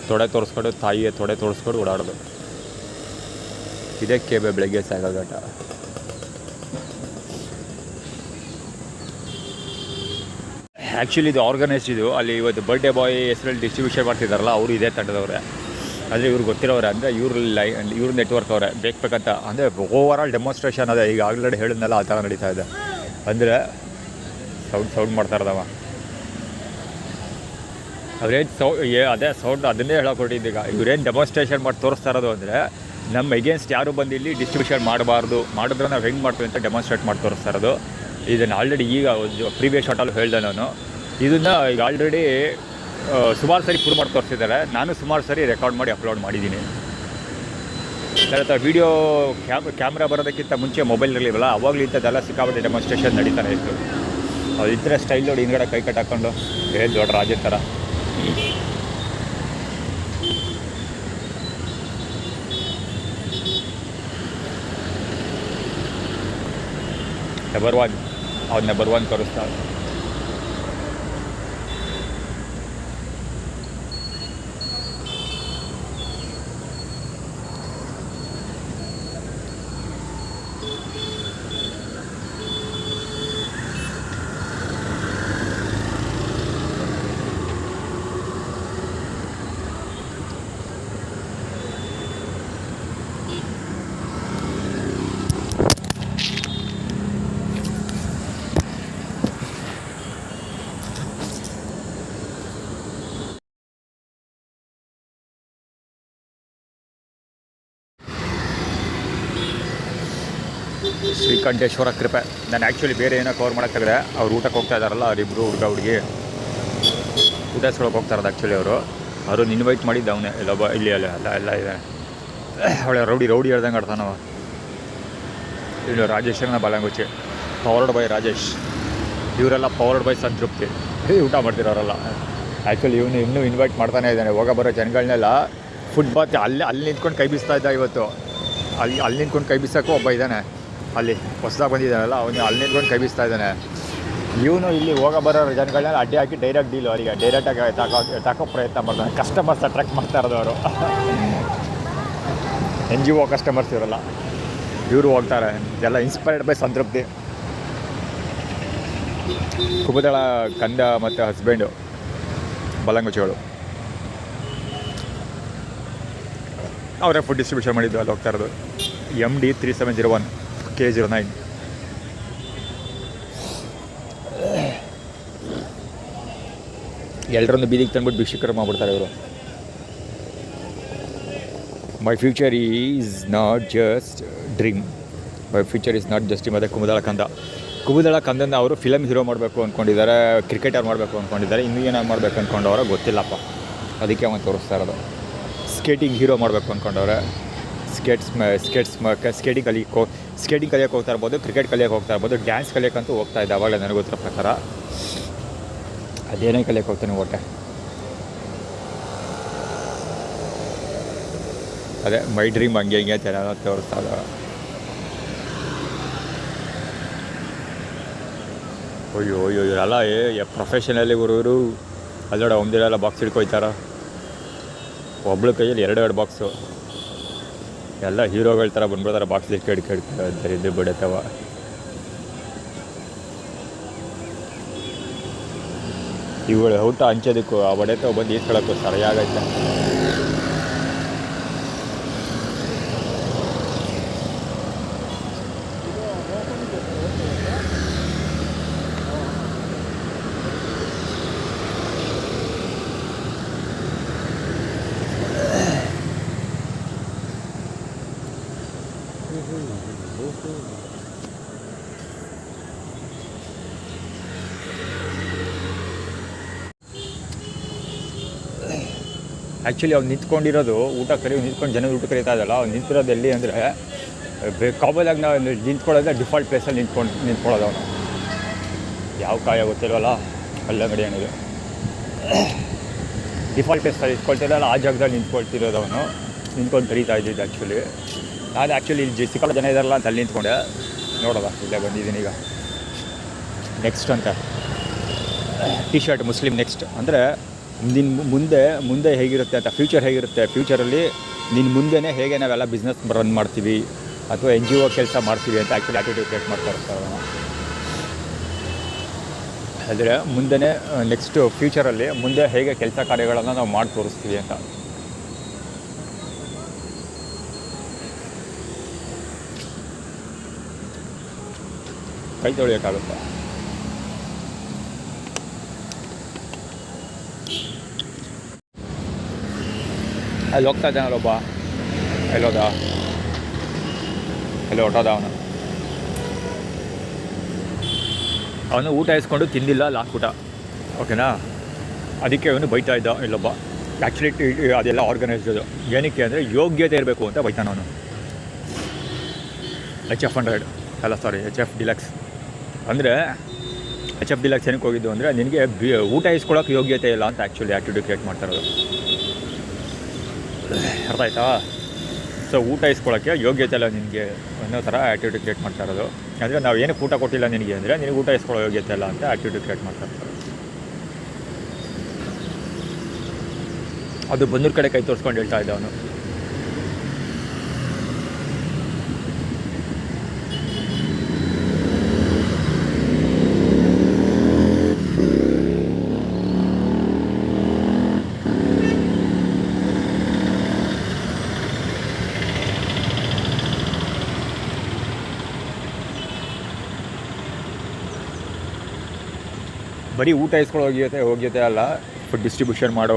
Speaker 1: ತೊಡೆ ತೋರಿಸ್ಕೊಂಡು ತಾಯಿಯ ತೊಡೆ ತೋರಿಸ್ಕೊಂಡು ಓಡಾಡೋದು. ಇದೇ ಕೇಬೆ ಬೆಳಗ್ಗೆ ಸಾಯಗಾಟ. ಆ್ಯಕ್ಚುಲಿ ಇದು ಆರ್ಗನೈಸ್ಡ್ ಇದು. ಅಲ್ಲಿ ಇವತ್ತು ಬರ್ಡೇ ಬಾಯ್ ಹೆಸರಲ್ಲಿ ಡಿಸ್ಟ್ರಿಬ್ಯೂಷನ್ ಮಾಡ್ತಿದ್ದಾರಲ್ಲ ಅವರು ಇದೇ ತಂಡದವ್ರೆ. ಅಂದರೆ ಇವ್ರು ಗೊತ್ತಿರೋರೆ, ಅಂದರೆ ಇವ್ರ ನೆಟ್ವರ್ಕ್ ಅವರೇ ಬೇಕಂತ. ಅಂದರೆ ಓವರ್ ಆಲ್ ಡೆಮಾನ್ಸ್ಟ್ರೇಷನ್ ಅದೇ. ಈಗ ಆಲ್ರೆಡಿ ಹೇಳಿದ್ನಲ್ಲ ಆ ಥರ ನಡೀತಾ ಇದೆ. ಅಂದರೆ ಸೌಂಡ್ ಮಾಡ್ತಾ ಇರೋದವ ಅವ್ರೇನು ಅದೇ ಸೌಂಡ್ ಅದನ್ನೇ ಹೇಳೋಕೊಟ್ಟಿದ್ದು. ಈಗ ಇವ್ರೇನು ಡೆಮಾನ್ಸ್ಟ್ರೇಷನ್ ಮಾಡಿ ತೋರಿಸ್ತಾ ಇರೋದು ಅಂದರೆ ನಮ್ಮ ಎಗೇನ್ಸ್ಟ್ ಯಾರು ಬಂದು ಇಲ್ಲಿ ಡಿಸ್ಟ್ರಿಬ್ಯೂಷನ್ ಮಾಡಬಾರ್ದು, ಮಾಡಿದ್ರೆ ನಾವು ಹೆಂಗೆ ಮಾಡ್ತೀವಿ ಅಂತ ಡೆಮಾನ್ಸ್ಟ್ರೇಟ್ ಮಾಡಿ ತೋರಿಸ್ತಾ ಇರೋದು. ಇದನ್ನು ಆಲ್ರೆಡಿ ಈಗ ಒಂದು ಪ್ರೀವಿಯಸ್ ಶಾರ್ಟಲ್ಲಿ ಹೇಳಿದೆ ನಾನು. ಇದನ್ನು ಈಗ ಆಲ್ರೆಡಿ ಸುಮಾರು ಸರಿ ಪ್ರೂವ್ ಮಾಡಿ ತೋರಿಸಿದ್ದಾರೆ. ನಾನು ಸುಮಾರು ಸರಿ ರೆಕಾರ್ಡ್ ಮಾಡಿ ಅಪ್ಲೋಡ್ ಮಾಡಿದ್ದೀನಿ. ವೀಡಿಯೋ ಕ್ಯಾಮ್ರಾ ಬರೋದಕ್ಕಿಂತ ಮುಂಚೆ ಮೊಬೈಲ್ ಇರಲಿಲ್ಲ, ಅವಾಗಲೂ ಇಂಥದ್ದೆಲ್ಲ ಸಿಕ್ಕಾಪಟ್ಟೆ ಡೆಮಾನ್ಸ್ಟ್ರೇಷನ್ ನಡೀತಾನೆ ಇತ್ತು. ಅದು ಇದ್ದರೆ ಸ್ಟೈಲ್ ನೋಡಿ ಹಿಂದ್ಗಡೆ ಕೈ ಕಟ್ ಹಾಕ್ಕೊಂಡು ದೊಡ್ಡ ರಾಜ ಥರ. ನಂಬರ್ ಒನ್ ತೋರಿಸ್ತಾರೆ. ಶ್ರೀಕಂಠೇಶ್ವರ ಕೃಪೆ. ನಾನು ಆ್ಯಕ್ಚುಲಿ ಬೇರೆ ಏನೋ ಕವರ್ ಮಾಡೋಕ್ಕಾಗಿದೆ. ಅವ್ರು ಊಟಕ್ಕೆ ಹೋಗ್ತಾ ಇದ್ದಾರಲ್ಲ, ಅವರಿಬ್ಬರು ಹುಡುಗಿ ಊಟಸ್ಕೊಳಕ್ಕೆ ಹೋಗ್ತಾ ಇರೋದು. ಆ್ಯಕ್ಚುಲಿ ಅವ್ರನ್ನ ಇನ್ವೈಟ್ ಮಾಡಿದ್ದು ಅವನೇ. ಎಲ್ಲೊಬ್ಬ ಇಲ್ಲಿ ಎಲ್ಲ ಇದೆ. ಅವಳೆ ರೌಡಿ ಹೇಳ್ದಂಗೆ ಆಡ್ತಾನವ. ಇಲ್ಲಿ ರಾಜೇಶ್ವರನ ಬಲಂಗುಚ್ಚಿ, ಪವರ್ಡ್ ಬೈ ರಾಜೇಶ್. ಇವರೆಲ್ಲ ಪವರ್ಡ್ ಬೈ ಸಂತೃಪ್ತಿ. ಊಟ ಮಾಡ್ತಿರೋರಲ್ಲ. ಆ್ಯಕ್ಚುಲಿ ಇನ್ನೂ ಇನ್ವೈಟ್ ಮಾಡ್ತಾನೆ ಇದ್ದಾನೆ. ಹೋಗ ಬರೋ ಜನಗಳನ್ನೆಲ್ಲ ಫುಟ್ಬಾತ್ ಅಲ್ಲಿ ನಿಂತ್ಕೊಂಡು ಕೈ ಬೀಸ್ತಾ ಇದ್ದ ಇವತ್ತು. ಅಲ್ಲಿ ನಿಂತ್ಕೊಂಡು ಕೈ ಬೀಸೋಕ್ಕೂ ಒಬ್ಬ ಇದ್ದಾನೆ. ಅಲ್ಲಿ ಹೊಸದಾಗಿ ಬಂದಿದ್ದಾನಲ್ಲ ಅವನು ಅಲ್ಲಿ ನಿಂತ್ಕೊಂಡು ಕೈ ಬೀಸ್ತಾ ಇದ್ದಾನೆ. ಇವನು ಇಲ್ಲಿ ಹೋಗ ಬರೋ ಜನಗಳನ್ನ ಅಡ್ಡಿ ಹಾಕಿ ಡೈರೆಕ್ಟ್ ಡೀಲು ಅವರಿಗೆ ಡೈರೆಕ್ಟಾಗಿ ತಾಕೋ ಪ್ರಯತ್ನ ಮಾಡ್ತಾನೆ. ಕಸ್ಟಮರ್ಸ್ ಅಟ್ರಾಕ್ಟ್ ಮಾಡ್ತಾ ಇರೋದು ಅವರು. NGO ಕಸ್ಟಮರ್ಸ್ ಇವರಲ್ಲ, ಇವರು ಹೋಗ್ತಾರೆ. ಎಲ್ಲ ಇನ್ಸ್ಪೈರ್ಡ್ ಬೈ ಸಂತೃಪ್ತಿ. ಕುಬುದಳ ಕಂದ ಮತ್ತು ಹಸ್ಬೆಂಡು ಬಲಂಗುಚಿಗಳು ಅವರೇ ಫುಡ್ ಡಿಸ್ಟ್ರಿಬ್ಯೂಷನ್ ಮಾಡಿದ್ದು. ಅಲ್ಲಿ ಹೋಗ್ತಾ ಇರೋದು MD 3701 K09. ಎಲ್ಲರನ್ನು ಬೀದಿಗೆ ತಂದ್ಬಿಟ್ಟು ಭಿಕ್ಷುಕರು ಮಾಡ್ಬಿಡ್ತಾರೆ ಇವರು. My future is not just dream, my future is not just ಮತ್ತು ಕುಬುದಳ ಕಂದನ ಅವರು ಫಿಲಮ್ ಹೀರೋ ಮಾಡಬೇಕು ಅಂದ್ಕೊಂಡಿದ್ದಾರೆ, ಕ್ರಿಕೆಟರ್ ಮಾಡಬೇಕು ಅಂದ್ಕೊಂಡಿದ್ದಾರೆ. ಇನ್ನೂ ಏನಾರು ಮಾಡಬೇಕು ಅಂದ್ಕೊಂಡವ್ರೆ ಗೊತ್ತಿಲ್ಲಪ್ಪ. ಅದಕ್ಕೆ ಅವನು ತೋರಿಸ್ತಾ ಇರೋದು. ಸ್ಕೇಟಿಂಗ್ ಹೀರೋ ಮಾಡಬೇಕು ಅಂದ್ಕೊಂಡವ್ರೆ. ಸ್ಕೇಟಿಂಗ್ ಕಲಿಯೋಕ್ಕೆ ಹೋಗ್ತಾ ಇರ್ಬೋದು, ಕ್ರಿಕೆಟ್ ಕಲಿಯೋಕ್ಕೆ ಹೋಗ್ತಾ ಇರ್ಬೋದು, ಡ್ಯಾನ್ಸ್ ಕಲಿಯೋಕ್ಕಂತೂ ಹೋಗ್ತಾ ಇದ್ದೆ ಅವಾಗಲೇ ನನಗೆ ಗೊತ್ತಿರೋ ಪ್ರಕಾರ. ಅದೇನೇ ಕಲಿಯೋಕ್ಕೆ ಹೋಗ್ತಾನೆ ಒಟ್ಟೆ. ಅದೇ ಮೈ ಡ್ರೀಮ್ ಹಂಗೆ ಹಿಂಗೆ ಅಂತ ತೋರಿಸ್ತಾ ಇದ್ದ. ಅಯ್ಯೋ ಇವರೆಲ್ಲ ಪ್ರೊಫೆಷನಲ್ಲಿ ಇವರು ಅಲ್ಲೋಡ ಒಂದಿರೆಲ್ಲ ಬಾಕ್ಸ್ ಹಿಡ್ಕೊಯ್ತಾರ, ಒಬ್ಳ ಕೈಯಲ್ಲಿ ಎರಡು ಬಾಕ್ಸು. ಎಲ್ಲ ಹೀರೋಗಳ ಥರ ಬಂದ್ಬಿಡ್ತಾರೆ, ಬಾಕ್ಸ್ ಹಿಡ್ಕೊಂಡು ಬಿಡತ್ತವ. ಇವುಗಳು ಊಟ ಹಂಚೋದಕ್ಕೂ ಆ ಬಡೆತವ ಬಂದು ಈಸ್ಕೊಳ್ಳೋಕ್ಕೂ ಸರಿಯಾಗೈತೆ. ಆ್ಯಕ್ಚುಲಿ ಅವ್ನು ನಿಂತ್ಕೊಂಡಿರೋದು ಊಟ ನಿಂತ್ಕೊಂಡು ಜನ ಊಟ ಕರೀತಾ ಇದ್ದಲ್ಲ, ಅವ್ನು ನಿಂತಿರೋದು ಎಲ್ಲಿ ಅಂದರೆ ಕಾಮನಾಗಿ ನಾವು ನಿಂತ್ಕೊಳ್ಳೋದೇ ಡಿಫಾಲ್ಟ್ ಪ್ಲೇಸಲ್ಲಿ ನಿಂತ್ಕೊಳ್ಳೋದು ಅವನು. ಯಾವ ಕಾಯ ಗೊತ್ತಿಲ್ವಲ್ಲ, ಕಲ್ಲಂಗಡಿ ಅನ್ನೋದು ಡಿಫಾಲ್ಟ್ ಪ್ಲೇಸಲ್ಲಿ ನಿಂತ್ಕೊಳ್ತಿರಲ್ಲ, ಆ ಜಾಗದಲ್ಲಿ ನಿಂತ್ಕೊಳ್ತಿರೋದು ಅವನು. ನಿಂತ್ಕೊಂಡು ಕರೀತಾ ಇದ್ದಿದ್ದು ನಾನು ಆ್ಯಕ್ಚುಲಿ ಇಲ್ಲಿ ಸಿಕ್ಕಲ್ಲ ಜನ ಇದಾರಲ್ಲ ಅಂತ ಅಲ್ಲಿ ನಿಂತ್ಕೊಂಡೆ. ನೋಡೋದ ಇಲ್ಲೇ ಬಂದಿದ್ದೀನಿ ಈಗ. ನೆಕ್ಸ್ಟ್ ಅಂತ ಟಿ ಶರ್ಟ್ ಮುಸ್ಲಿಮ್ ನೆಕ್ಸ್ಟ್ ಅಂದರೆ ನಿನ್ನ ಮುಂದೆ ಹೇಗಿರುತ್ತೆ ಅಂತ, ಫ್ಯೂಚರ್ ಹೇಗಿರುತ್ತೆ, ಫ್ಯೂಚರಲ್ಲಿ ನಿನ್ನ ಮುಂದೆನೇ ಹೇಗೆ ನಾವೆಲ್ಲ ಬಿಸ್ನೆಸ್ ರನ್ ಮಾಡ್ತೀವಿ ಅಥವಾ NGO ಕೆಲಸ ಮಾಡ್ತೀವಿ ಅಂತ ಆ್ಯಕ್ಚುಲಿ ಆ್ಯಟಿಟ್ಯೂಡ್ ಕ್ರಿಯೇಟ್ ಮಾಡ್ತಾ ಇರ್ತಾರೆ. ಆದರೆ ಮುಂದೆನೇ ನೆಕ್ಸ್ಟ್ ಫ್ಯೂಚರಲ್ಲಿ ಮುಂದೆ ಹೇಗೆ ಕೆಲಸ ಕಾರ್ಯಗಳನ್ನು ನಾವು ಮಾಡಿ ತೋರಿಸ್ತೀವಿ ಅಂತ. ಕೈ ತೊಳಿಯೋಕ್ಕಾಗುತ್ತೆ. ಅಲ್ಲಿ ಹೋಗ್ತಾ ಇದ್ದಾನಲ್ಲೊಬ್ಬ, ಎಲ್ಲೋದ ಅಲ್ಲಿ ಹೊಟ್ಟೋದ ಅವನು ಊಟ ಇಸ್ಕೊಂಡು ತಿಂದಿಲ್ಲ ಲಾಸ್ಟ್ ಊಟ, ಓಕೆನಾ. ಅದಕ್ಕೆ ಅವನು ಬೈತಾ ಇದ್ದ ಇಲ್ಲೊಬ್ಬ. ಆ್ಯಕ್ಚುಲಿ ಅದೆಲ್ಲ ಆರ್ಗನೈಸ್ಡ್ ಅದು. ಏನಕ್ಕೆ ಅಂದರೆ ಯೋಗ್ಯತೆ ಇರಬೇಕು ಅಂತ ಬೈತಾನ ಅವನು. HF100 ಅಲ್ಲ ಸಾರಿ HF ಡಿಲಕ್ಸ್ ಅಂದರೆ HF ಡಿಲಕ್ಸ್ ಏನಕ್ಕೆ ಹೋಗಿದ್ದು ಅಂದರೆ ನಿನಗೆ ಊಟ ಇಸ್ಕೊಳ್ಳೋಕೆ ಯೋಗ್ಯತೆ ಇಲ್ಲ ಅಂತ ಆ್ಯಕ್ಚುಲಿ ಆ್ಯಟಿಟ್ಯೂಡ್ ಕ್ರಿಯೇಟ್ ಮಾಡ್ತಾ ಇರೋದು. ಅರ್ಥ ಆಯ್ತಾ? ಸೊ ಊಟ ಇಸ್ಕೊಳ್ಳೋಕ್ಕೆ ಯೋಗ್ಯತೆ ಇಲ್ಲ ನಿನಗೆ ಅನ್ನೋ ಥರ ಆ್ಯಟಿಟ್ಯೂಡ್ ಕ್ರಿಯೇಟ್ ಮಾಡ್ತಾ ಇರೋದು. ಅಂದರೆ ನಾವು ಏನಕ್ಕೆ ಊಟ ಕೊಟ್ಟಿಲ್ಲ ನಿನಗೆ ಅಂದರೆ ನಿನಗೆ ಊಟ ಇಸ್ಕೊಳ್ಳೋ ಯೋಗ್ಯತೆ ಇಲ್ಲ ಅಂತ ಆ್ಯಟಿಟ್ಯೂಡ್ ಕ್ರಿಯೇಟ್ ಮಾಡ್ತಾ ಇರ್ತಾರೆ. ಅದು ಬಂದೂರ ಕಡೆ ಕೈ ತೋರಿಸ್ಕೊಂಡು ಹೇಳ್ತಾ ಇದ್ದ ಅವನು. ಬರೀ ಊಟ ಇಸ್ಕೊಳ್ಳೋ ಯೋಗ್ಯತೆ ಅಲ್ಲ, ಫುಡ್ ಡಿಸ್ಟ್ರಿಬ್ಯೂಷನ್ ಮಾಡೋ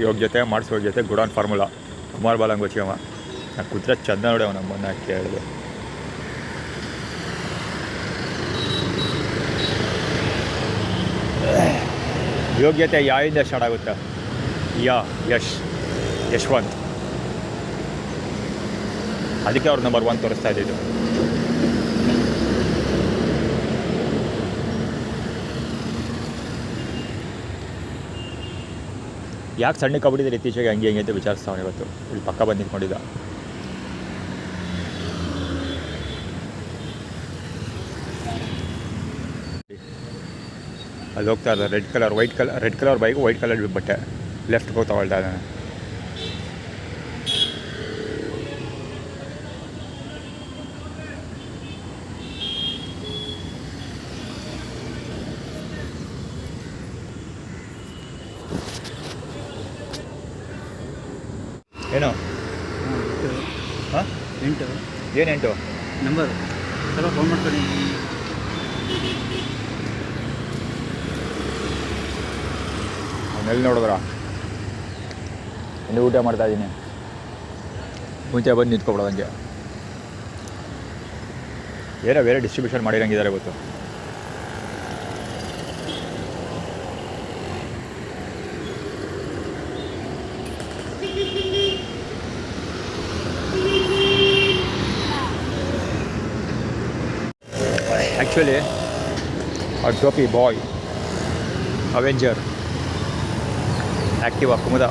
Speaker 1: ಯೋಗ್ಯತೆ, ಮಾಡಿಸೋ ಯೋಗ್ಯತೆ. ಗುಡಾನ್ ಫಾರ್ಮುಲಾ ಕುಮಾರ್ ಬಾಲಂಗೋಚಿ ಅವ. ನಾನು ಕೂತ್ರೆ ಚಂದ ನೋಡಿ ಅವನ ನಮ್ಮನ್ನು ಕೇಳಿದೆ. ಯೋಗ್ಯತೆ ಯಾಯಿಂದ ಸ್ಟಾರ್ಟ್ ಆಗುತ್ತೆ? ಯಶ್ವಂತ್. ಅದಕ್ಕೆ ಅವ್ರು ನಂಬರ್ 1 ತೋರಿಸ್ತಾ ಇದ್ದಿದ್ದು. ಯಾಕೆ ಸಣ್ಣ ಕಬಡ್ಡಿದ್ರೆ ಇತ್ತೀಚೆಗೆ ಹಂಗೆ ಅಂತ ವಿಚಾರಿಸ್ತಾವನು. ಇವತ್ತು ಇಲ್ಲಿ ಪಕ್ಕ ಬಂದು ನಿಂತ್ಕೊಂಡಿದ್ದ. ಅಲ್ಲಿ ಹೋಗ್ತಾ ಇದ್ದಾರೆ red colour bike, white colour ಬಟ್ಟೆ. ಲೆಫ್ಟ್ಗೆ ಹೋಗಿ ತಗೊಳ್ತಾ ಇದ್ದಾನೆ. ಏನೋ ಹಾಂ
Speaker 2: 8
Speaker 1: ಏನು 8
Speaker 2: ನಂಬರ್ ಸ್ವಲ್ಪ ಫೋನ್ ಮಾಡ್ತೀನಿ.
Speaker 1: ಅವನ್ನೆಲ್ಲಿ ನೋಡಿದ್ರ ಇಲ್ಲಿ ಊಟ ಮಾಡ್ತಾಯಿದ್ದೀನಿ. ಮುಂಚೆ ಬಂದು ನಿಂತ್ಕೊಬಿಡೋದು ಹಂಗೆ. ಏನೋ ಬೇರೆ ಡಿಸ್ಟ್ರಿಬ್ಯೂಷನ್ ಮಾಡಿರಂಗಿದ್ದಾರೆ ಇವತ್ತು. Actually, a dopey boy, Avenger, Activa, Kumada.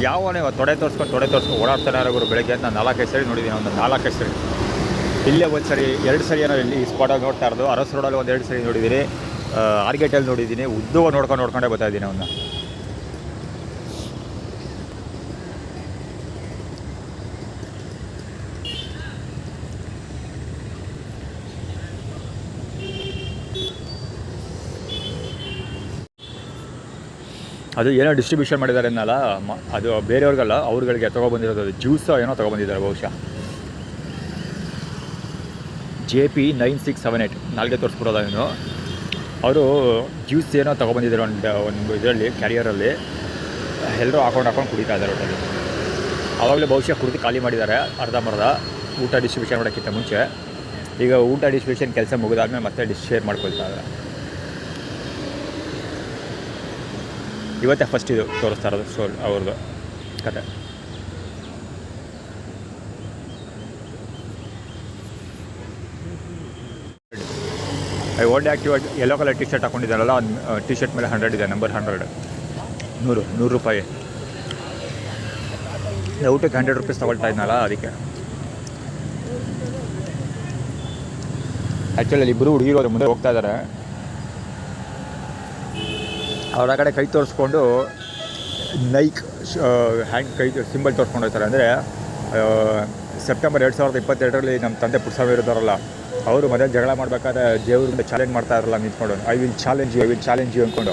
Speaker 1: ಯಾವನೇ ತೊಡೆ ತೋರಿಸ್ಕೊಂಡು ಓಡಾಡ್ತಾನೆ ಇರೋರು. ಬೆಳಗ್ಗೆ ಅಂತ 4-5 ಸರಿ ನೋಡಿದ್ದೀನಿ. ಒಂದು 4-5 ಸರಿ. ಇಲ್ಲೇ ಒಂದು ಸರಿ 2 ಸರಿ ಏನೋ ಇಲ್ಲಿ ಈ ಸ್ಪಾಟಾಗಿ ನೋಡ್ತಾ ಇರೋದು. ಅರಸ್ ರೋಡಲ್ಲಿ ಒಂದು 2 ಸರಿ ನೋಡಿದ್ದೀನಿ. ಆರ್ಗೇಟಲ್ಲಿ ನೋಡಿದ್ದೀನಿ, ಉದ್ದವಾಗಿ ನೋಡ್ಕೊಂಡೇ ಬರ್ತಾ ಇದ್ದೀನಿ ಅವನ್ನ. ಅದು ಏನೋ ಡಿಸ್ಟ್ರಿಬ್ಯೂಷನ್ ಮಾಡಿದ್ದಾರೆ ಅನ್ನಲ್ಲ, ಅದು ಬೇರೆಯವ್ರಿಗಲ್ಲ, ಅವ್ರುಗಳಿಗೆ ತೊಗೊಬಂದಿರೋದು. ಅದು ಜ್ಯೂಸ್ ಏನೋ ತೊಗೊಬಂದಿದ್ದಾರೆ ಬಹುಶಃ. JP9678 ನಾಲ್ಗೆ ತೋರಿಸ್ಬಿಡೋದ ಇವನು. ಅವರು ಜ್ಯೂಸ್ ಏನೋ ತೊಗೊಬಂದಿದ್ದಾರೆ ಒಂದು ಇದರಲ್ಲಿ, ಕ್ಯಾರಿಯರಲ್ಲಿ. ಎಲ್ಲರೂ ಹಾಕೊಂಡು ಕುಡಿತಾ ಇದ್ದಾರೆ ಒಟ್ಟಲ್ಲಿ. ಆವಾಗಲೇ ಬಹುಶಃ ಕುಡಿದು ಖಾಲಿ ಮಾಡಿದ್ದಾರೆ ಅರ್ಧಂಬರ್ಧ, ಊಟ ಡಿಸ್ಟ್ರಿಬ್ಯೂಷನ್ ಮಾಡೋಕ್ಕಿಂತ ಮುಂಚೆ. ಈಗ ಊಟ ಡಿಸ್ಟ್ರಿಬ್ಯೂಷನ್ ಕೆಲಸ ಮುಗಿದಾದ್ಮೇಲೆ ಮತ್ತೆ ಶೇರ್ ಮಾಡ್ಕೊಳ್ತಾ ಇದ್ದಾರೆ. ಇವತ್ತೇ ಫಸ್ಟ್ ಇದು ತೋರಿಸ್ತಾ ಇರೋದು ಸ್ಟೋರ್ ಅವ್ರದ್ದು ಕತೆ. Old active yellow colour T shirt ಹಾಕೊಂಡಿದ್ದಾರಲ್ಲ, ಟಿ ಶರ್ಟ್ ಮೇಲೆ 100 ಇದೆ, ನಂಬರ್ 100, 100 ರೂಪಾಯಿ. ಊಟಕ್ಕೆ 100 ರೂಪೀಸ್ ತೊಗೊಳ್ತಾ ಇದ್ನಲ್ಲ ಅದಕ್ಕೆ. ಆ್ಯಕ್ಚುಲಿ ಇಬ್ಬರು ಹುಡುಗಿರೋದು ಮುಂದೆ ಹೋಗ್ತಾ ಇದ್ದಾರೆ. ಅವ್ರ ಕಡೆ ಕೈ ತೋರಿಸ್ಕೊಂಡು ನೈಕ್ ಹ್ಯಾಂಡ್ ಕೈ ಸಿಂಬಲ್ ತೋರಿಸ್ಕೊಂಡು ಹೋಗ್ತಾರೆ. ಅಂದರೆ ಸೆಪ್ಟೆಂಬರ್ 2022ರಲ್ಲಿ ನಮ್ಮ ತಂದೆ ಪುಟ್ಸ್ವಾಮಿ ಇರೋದಾರಲ್ಲ, ಅವರು ಮನೇಲಿ ಜಗಳ ಮಾಡಬೇಕಾದ್ರೆ ದೇವ್ರಿಂದ ಚಾಲೆಂಜ್ ಮಾಡ್ತಾ ಇರಲ್ಲ ನಿಂತ್ಕೊಂಡು, ಐ ವಿಲ್ ಚಾಲೆಂಜ್ ಯು ಅಂದ್ಕೊಂಡು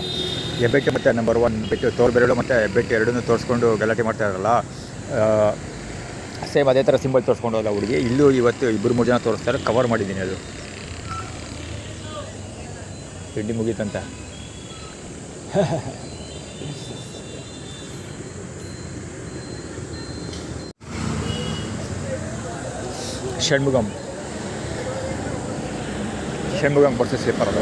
Speaker 1: ಹೆಬ್ಬೆಟ್ಟು ಮತ್ತು ನಂಬರ್ 1 ಬೆಟ್ಟು ತೋರ್ಬೆರಳು ಮತ್ತು ಹೆಬ್ಬೆಟ್ಟು ಎರಡನ್ನೂ ತೋರಿಸ್ಕೊಂಡು ಗಲಾಟೆ ಮಾಡ್ತಾ ಇರಲ್ಲ. ಸೇಮ್ ಅದೇ ಥರ ಸಿಂಬಲ್ ತೋರಿಸ್ಕೊಂಡು ಹೋದ ಹುಡುಗಿ. ಇಲ್ಲೂ ಇವತ್ತು 2-3 ಜನ ತೋರಿಸ್ತಾರೆ, ಕವರ್ ಮಾಡಿದ್ದೀನಿ. ಅದು ತಿಂಡಿ ಮುಗೀತಂತೆ. ಷಣ್ಮುಗಂ ಬರ್ಸಸ್ ಸ್ಲೀಪರ್ ಅದು.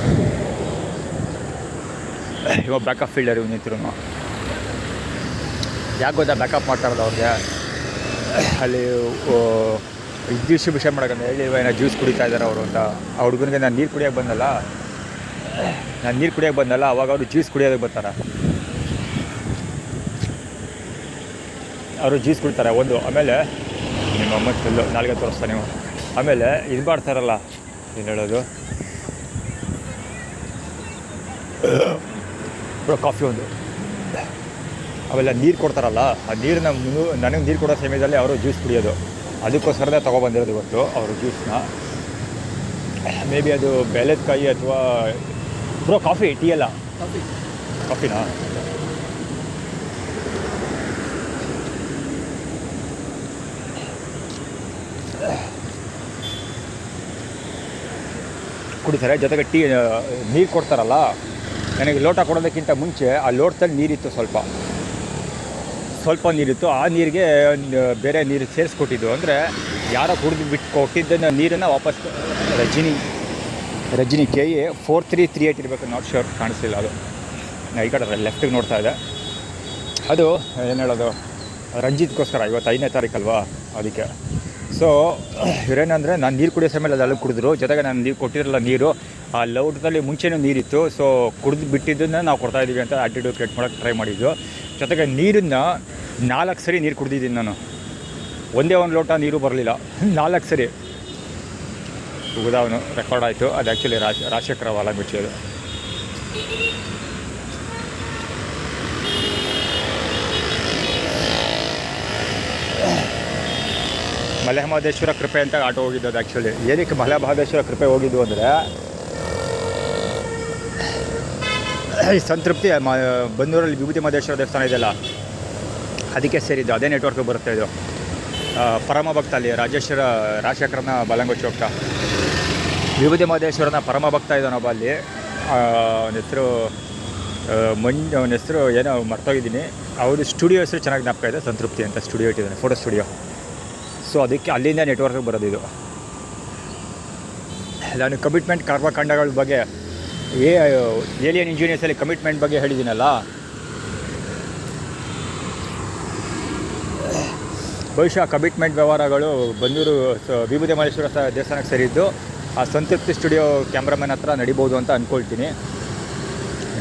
Speaker 1: ಇವಾಗ ಬ್ಯಾಕಪ್ ಫೀಲ್ಡರ್ ಇವ್ ನಿಂತಿರು. ಯಾಕೆ ಗೊತ್ತಾ ಬ್ಯಾಕಪ್ ಮಾಡ್ತಾ ಇರೋದು ಅವ್ರಿಗೆ? ಅಲ್ಲಿ ಡಿಸ್ಟ್ರಿಬ್ಯೂಷನ್ ಮಾಡೋಕ್ಕಂತ ಹೇಳಿ ಏನೋ ಜ್ಯೂಸ್ ಕುಡಿತಾ ಇದ್ದಾರೆ ಅವರು ಅಂತ. ಆ ಹುಡುಗನಿಗೆ ನಾನು ನೀರು ಕುಡಿಯೋಕ್ಕೆ ಬಂದಲ್ಲ, ಅವಾಗ ಅವರು ಜ್ಯೂಸ್ ಕುಡಿಯೋದಕ್ಕೆ ಬರ್ತಾರೆ. ಅವರು ಜ್ಯೂಸ್ ಕುಡಿತಾರೆ ಒಂದು. ಆಮೇಲೆ ನಿಮ್ಮ ಅಮ್ಮ ಫುಲ್ಲು ನಾಲ್ಗೆ ತೋರಿಸ್ತಾ ನೀವು. ಆಮೇಲೆ ಇದು ಮಾಡ್ತಾರಲ್ಲ, ಏನು ಹೇಳೋದು, ಕಾಫಿ ಒಂದು. ಅವೆಲ್ಲ ನೀರು ಕೊಡ್ತಾರಲ್ಲ, ಆ ನೀರನ್ನ ನನಗೆ ನೀರು ಕೊಡೋ ಸಮಯದಲ್ಲಿ ಅವರು ಜ್ಯೂಸ್ ಕುಡಿಯೋದು. ಅದಕ್ಕೋಸ್ಕರನೇ ತೊಗೊಬಂದಿರೋದು ಇವತ್ತು ಅವರು ಜ್ಯೂಸ್ನ. ಮೇ ಬಿ ಅದು ಬೆಲ್ಲದಕಾಯಿ ಅಥವಾ ಕಾಫಿ, ಟೀ ಅಲ್ಲ, ಕಾಫಿನಾ? ಕುಡಿತಾರೆ. ಜೊತೆಗೆ ನೀರು ಕೊಡ್ತಾರಲ್ಲ, ನನಗೆ ಲೋಟ ಕೊಡೋದಕ್ಕಿಂತ ಮುಂಚೆ ಆ ಲೋಟದಲ್ಲಿ ನೀರಿತ್ತು, ಸ್ವಲ್ಪ ನೀರಿತ್ತು. ಆ ನೀರಿಗೆ ಬೇರೆ ನೀರು ಸೇರಿಸ್ಕೊಟ್ಟಿದ್ದು. ಅಂದರೆ ಯಾರೋ ಕುಡಿದು ಬಿಟ್ಟು ಕೊಟ್ಟಿದ್ದನ್ನು ನೀರನ್ನು ವಾಪಸ್ ರಜಿನಿ KA 4338 ಇರಬೇಕು, ನಾಟ್ ಶೋರ್, ಕಾಣಿಸ್ತಿಲ್ಲ ಅದು. ಈ ಕಡೆ ಲೆಫ್ಟಿಗೆ ನೋಡ್ತಾ ಇದೆ. ಅದು ಏನು ಹೇಳೋದು, ರಂಜಿತ್ಗೋಸ್ಕರ. ಇವತ್ತು 5ನೇ ತಾರೀಕಲ್ವಾ, ಅದಕ್ಕೆ. ಸೊ ಇವರೇನಂದರೆ ನಾನು ನೀರು ಕುಡಿಯೋ ಸಮಯ ಅದು ಅಲ್ಲಿಗೆ ಕುಡಿದ್ರು. ಜೊತೆಗೆ ನಾನು ನೀರು ಕೊಟ್ಟಿರಲ್ಲ, ನೀರು ಆ ಲೌಟದಲ್ಲಿ ಮುಂಚೆನೂ ನೀರಿತ್ತು. ಸೊ ಕುಡಿದು ಬಿಟ್ಟಿದ್ದನ್ನು ನಾವು ಕೊಡ್ತಾಯಿದ್ದೀವಿ ಅಂತ ಆ್ಯಟಿಟ್ಯೂಡ್ ಕ್ರಿಯೇಟ್ ಮಾಡೋಕ್ಕೆ ಟ್ರೈ ಮಾಡಿದ್ದು. ಜೊತೆಗೆ ನೀರನ್ನು 4 ಸರಿ ನೀರು ಕುಡಿದಿದ್ದೀನಿ ನಾನು. ಒಂದೇ ಒಂದು ಲೋಟ ನೀರು ಬರಲಿಲ್ಲ, 4 ಸರಿ ಉಗಿದವನು. ರೆಕಾರ್ಡ್ ಆಯಿತು. ಅದು ಆ್ಯಕ್ಚುಲಿ ರಾಜಶೇಖರ ವಾಲಂಗುಚ್ಚಿ ಅದು. ಮಲೆಮಹದೇಶ್ವರ ಕೃಪೆ ಅಂತ ಆಟೋ ಹೋಗಿದ್ದು ಅದು. ಆ್ಯಕ್ಚುಲಿ ಏನಕ್ಕೆ ಮಲೆಮಹದೇಶ್ವರ ಕೃಪೆ ಹೋಗಿದ್ದು ಅಂದರೆ, ಈ ಸಂತೃಪ್ತಿ ಬಂದೂರಲ್ಲಿ ವಿಭೂತಿ ಮಹದೇಶ್ವರ ದೇವಸ್ಥಾನ ಇದೆಯಲ್ಲ, ಅದಕ್ಕೆ ಸೇರಿದ್ದು. ಅದೇ ನೆಟ್ವರ್ಕ್ ಬರುತ್ತೆ ಇದು. ಪರಮ ಭಕ್ತ ಅಲ್ಲಿ ರಾಜಶೇಖರನ ಬಲಂಗುಚ್ಚಿ ಹೋಗ್ತಾ ವಿಭೂತಿ ಮಹದೇಶ್ವರನ ಪರಮ ಭಕ್ತ ಇದ್ದಾನೊಬ್ಬ ಅಲ್ಲಿ. ಅವನ ಹೆಸರು ಏನೋ ಮರ್ತೋಗಿದ್ದೀನಿ. ಅವ್ರ ಸ್ಟುಡಿಯೋ ಹೆಸರು ಚೆನ್ನಾಗಿ ಜ್ಞಾಪಕ ಇದೆ, ಸಂತೃಪ್ತಿ ಅಂತ ಸ್ಟುಡಿಯೋ ಇಟ್ಟಿದ್ದಾನೆ, ಫೋಟೋ ಸ್ಟುಡಿಯೋ. ಸೊ ಅದಕ್ಕೆ ಅಲ್ಲಿಂದ ನೆಟ್ವರ್ಕಿಗೆ ಬರೋದು ಇದು. ನಾನು ಕಮಿಟ್ಮೆಂಟ್ ಕರ್ಮಕಾಂಡಗಳ ಬಗ್ಗೆ, ಏಲಿಯನ್ ಇಂಜಿನಿಯರ್ಸಲ್ಲಿ ಕಮಿಟ್ಮೆಂಟ್ ಬಗ್ಗೆ ಹೇಳಿದ್ದೀನಲ್ಲ, ಬಹುಶಃ ಕಮಿಟ್ಮೆಂಟ್ ವ್ಯವಹಾರಗಳು ಬಂದೂರು ವಿಭೂತಿ ಮಹದೇಶ್ವರ ದೇವಸ್ಥಾನಕ್ಕೆ ಸೇರಿದ್ದು. ಆ ಸಂತೃಪ್ತಿ ಸ್ಟುಡಿಯೋ ಕ್ಯಾಮ್ರಾಮನ್ ಹತ್ರ ನಡಿಬೋದು ಅಂತ ಅಂದ್ಕೊಳ್ತೀನಿ.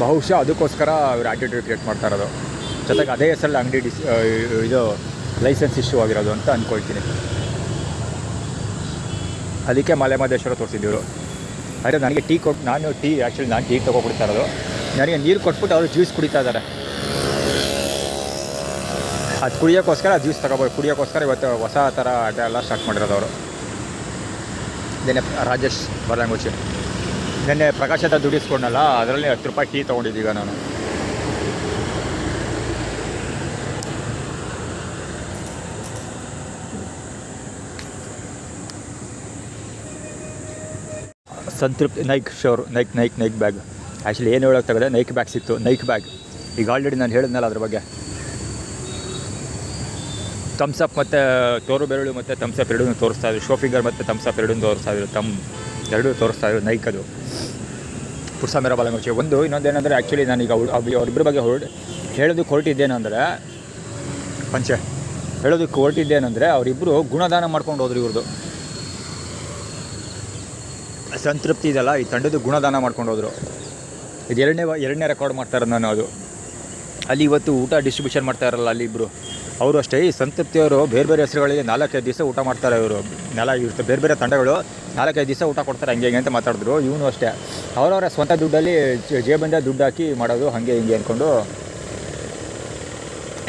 Speaker 1: ಬಹುಶಃ ಅದಕ್ಕೋಸ್ಕರ ಅವರು ಆ್ಯಟಿಟ್ಯೂಡ್ ಕ್ರಿಯೇಟ್ ಮಾಡ್ತಾ ಇರೋದು. ಜೊತೆಗೆ ಅದೇ ಹೆಸರಲ್ಲಿ ಅಂಗಡಿ ಇದು ಲೈಸೆನ್ಸ್ ಇಶ್ಯೂ ಆಗಿರೋದು ಅಂತ ಅಂದ್ಕೊಳ್ತೀನಿ. ಅದಕ್ಕೆ ಮಲೆಮಹದೇಶ್ವರ ತೋರಿಸಿದ್ದೀವರು. ಆದರೆ ನನಗೆ ಟೀ ಕೊಟ್ಟು ನಾನು ಟೀ ತೊಗೊಬಿಡ್ತಾ ಇರೋದು. ನನಗೆ ನೀರು ಕೊಟ್ಬಿಟ್ಟು ಅವರು ಜ್ಯೂಸ್ ಕುಡಿತಾ ಇದ್ದಾರೆ. ಅದು ಕುಡಿಯೋಕ್ಕೋಸ್ಕರ ಜ್ಯೂಸ್ ಕುಡಿಯೋಕ್ಕೋಸ್ಕರ ಇವತ್ತು ಹೊಸ ಥರ ಆಟ ಎಲ್ಲ ಸ್ಟಾರ್ಟ್ ಮಾಡಿರೋದು ಅವರು. ನೆನ್ನೆ ರಾಜೇಶ್ ಬರಂಗೋಚಿ ನೆನ್ನೆ ಪ್ರಕಾಶ್ ಹತ್ರ ದುಡಿಸ್ಕೊಂಡಲ್ಲ, ಅದರಲ್ಲಿ 10 ರೂಪಾಯಿ ಟೀ ತೊಗೊಂಡಿದ್ದೀಗ ನಾನು. ಸಂತೃಪ್ತಿ ನೈಕ್ ಬ್ಯಾಗ್. ಆ್ಯಕ್ಚುಲಿ ಏನು ಹೇಳೋಕೆ ತೆಗೆದೆ, ನೈಕ್ ಬ್ಯಾಗ್ ಸಿಕ್ತು. ನೈಕ್ ಬ್ಯಾಗ್ ಈಗ ಆಲ್ರೆಡಿ ನಾನು ಹೇಳಿದ್ನಲ್ಲ ಅದ್ರ ಬಗ್ಗೆ. ಥಮ್ಸಪ್ ಮತ್ತು ತೋರು ಬೆರಳು ಮತ್ತು ಥಮ್ಸಪ್ ಎರಡೂ ತೋರಿಸ್ತಾಯಿದ್ರು. ಶೋ ಫಿಂಗರ್ ಮತ್ತು ಥಮ್ಸಪ್ ಎರಡೂ ತೋರಿಸ್ತಾಯಿದ್ರು. ಎರಡೂ ತೋರಿಸ್ತಾಯಿದ್ರು ನೈಕ್. ಅದು ಪುರ್ಸ ಮೇರ ಬಾಲಂಗೋಚಿ. ಇನ್ನೊಂದೇನೆಂದರೆ ಆ್ಯಕ್ಚುಲಿ ನಾನೀಗ ಅವರಿಬ್ಬರ ಬಗ್ಗೆ ಹೇಳೋದಕ್ಕೆ ಹೊರಟಿದ್ದೇನೆಂದರೆ ಅವರಿಬ್ಬರು ಗುಣದಾನ ಮಾಡ್ಕೊಂಡು ಹೋದ್ರು. ಇವ್ರದ್ದು ಸಂತೃಪ್ತಿ ಇದೆಲ್ಲ, ಈ ತಂಡದ ಗುಣದಾನ ಮಾಡ್ಕೊಂಡು ಹೋದರು. ಇದು ಎರಡನೇ ರೆಕಾರ್ಡ್ ಮಾಡ್ತಾರೆ ನಾನು. ಅದು ಅಲ್ಲಿ ಇವತ್ತು ಊಟ ಡಿಸ್ಟ್ರಿಬ್ಯೂಷನ್ ಮಾಡ್ತಾ ಇರಲ್ಲ ಅಲ್ಲಿ ಇಬ್ಬರು. ಅವರು ಅಷ್ಟೇ, ಈ ಸಂತೃಪ್ತಿಯವರು ಬೇರೆ ಹೆಸರುಗಳಿಗೆ 4-5 ದಿವಸ ಊಟ ಮಾಡ್ತಾರೆ. ಇವರು ಇರುತ್ತೆ ಬೇರೆ ತಂಡಗಳು 4-5 ದಿವಸ ಊಟ ಕೊಡ್ತಾರೆ ಹಂಗೆ ಅಂತ ಮಾತಾಡಿದ್ರು. ಇವನು ಅಷ್ಟೇ, ಅವರವರ ಸ್ವಂತ ದುಡ್ಡಲ್ಲಿ ಜೇಬಂದ ದುಡ್ಡು ಹಾಕಿ ಮಾಡೋದು, ಹಾಗೆ ಹಿಂಗೆ ಅಂದ್ಕೊಂಡು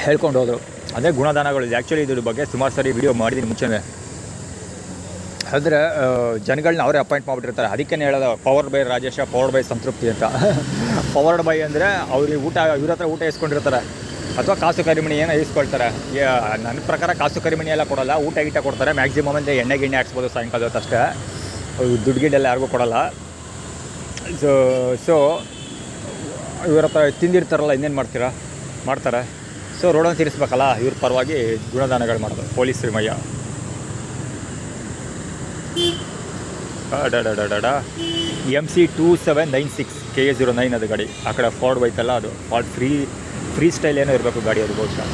Speaker 1: ಹೇಳ್ಕೊಂಡು ಹೋದರು. ಅದೇ ಗುಣದಾನಗಳು. ಆ್ಯಕ್ಚುಲಿ ಇದ್ರ ಬಗ್ಗೆ ಸುಮಾರು ಸರಿ ವಿಡಿಯೋ ಮಾಡಿದ್ದೀನಿ ಮುಂಚೆನೇ. ಅಂದರೆ ಜನಗಳನ್ನ ಅವರೇ ಅಪಾಯಿಂಟ್ ಮಾಡಿಬಿಟ್ಟಿರ್ತಾರೆ. ಅದಕ್ಕೇ ಹೇಳೋದು powered by Rajesh, powered by ಸಂತೃಪ್ತಿ ಅಂತ. ಪವರ್ಡ್ ಬೈ ಅಂದರೆ ಅವ್ರಿಗೆ ಇವ್ರ ಹತ್ರ ಊಟ ಇಸ್ಕೊಂಡಿರ್ತಾರೆ, ಅಥವಾ ಕಾಸು ಕರಿಮಣಿ ಏನೋ ಇಸ್ಕೊಳ್ತಾರೆ. ನನ್ನ ಪ್ರಕಾರ ಕಾಸು ಕರಿಮಣಿ ಎಲ್ಲ ಕೊಡೋಲ್ಲ, ಊಟ ಕೊಡ್ತಾರೆ. ಮ್ಯಾಕ್ಸಿಮಮ್ ಅಂದರೆ ಎಣ್ಣೆ ಹಾಕ್ಸ್ಬೋದು ಸಾಯಂಕಾಲ ಹೊತ್ತು ಅಷ್ಟೇ. ದುಡ್ಡು ಗಿಡ್ಡೆಲ್ಲ ಯಾರಿಗೂ ಕೊಡೋಲ್ಲ. ಸೊ ಇವ್ರ ಹತ್ರ ತಿಂದಿರ್ತಾರಲ್ಲ, ಇನ್ನೇನು ಮಾಡ್ತಾರೆ. ಸೊ ರೋಡನ್ನು ತೀರಿಸ್ಬೇಕಲ್ಲ, ಇವ್ರ ಪರವಾಗಿ ಗುಣದಾನಗಳು ಮಾಡೋದು ಪೊಲೀಸರು ಮಯ್ಯ. MC 2796 KA09 ಅದು ಗಾಡಿ. ಆ ಕಡೆ ಫಾರ್ಡ್ ಬೈತಲ್ಲ, ಅದು ಫಾರ್ಡ್ ಫ್ರೀ ಸ್ಟೈಲ್ ಏನೋ ಇರಬೇಕು ಗಾಡಿ ಅದು ಬಹುಶಃ.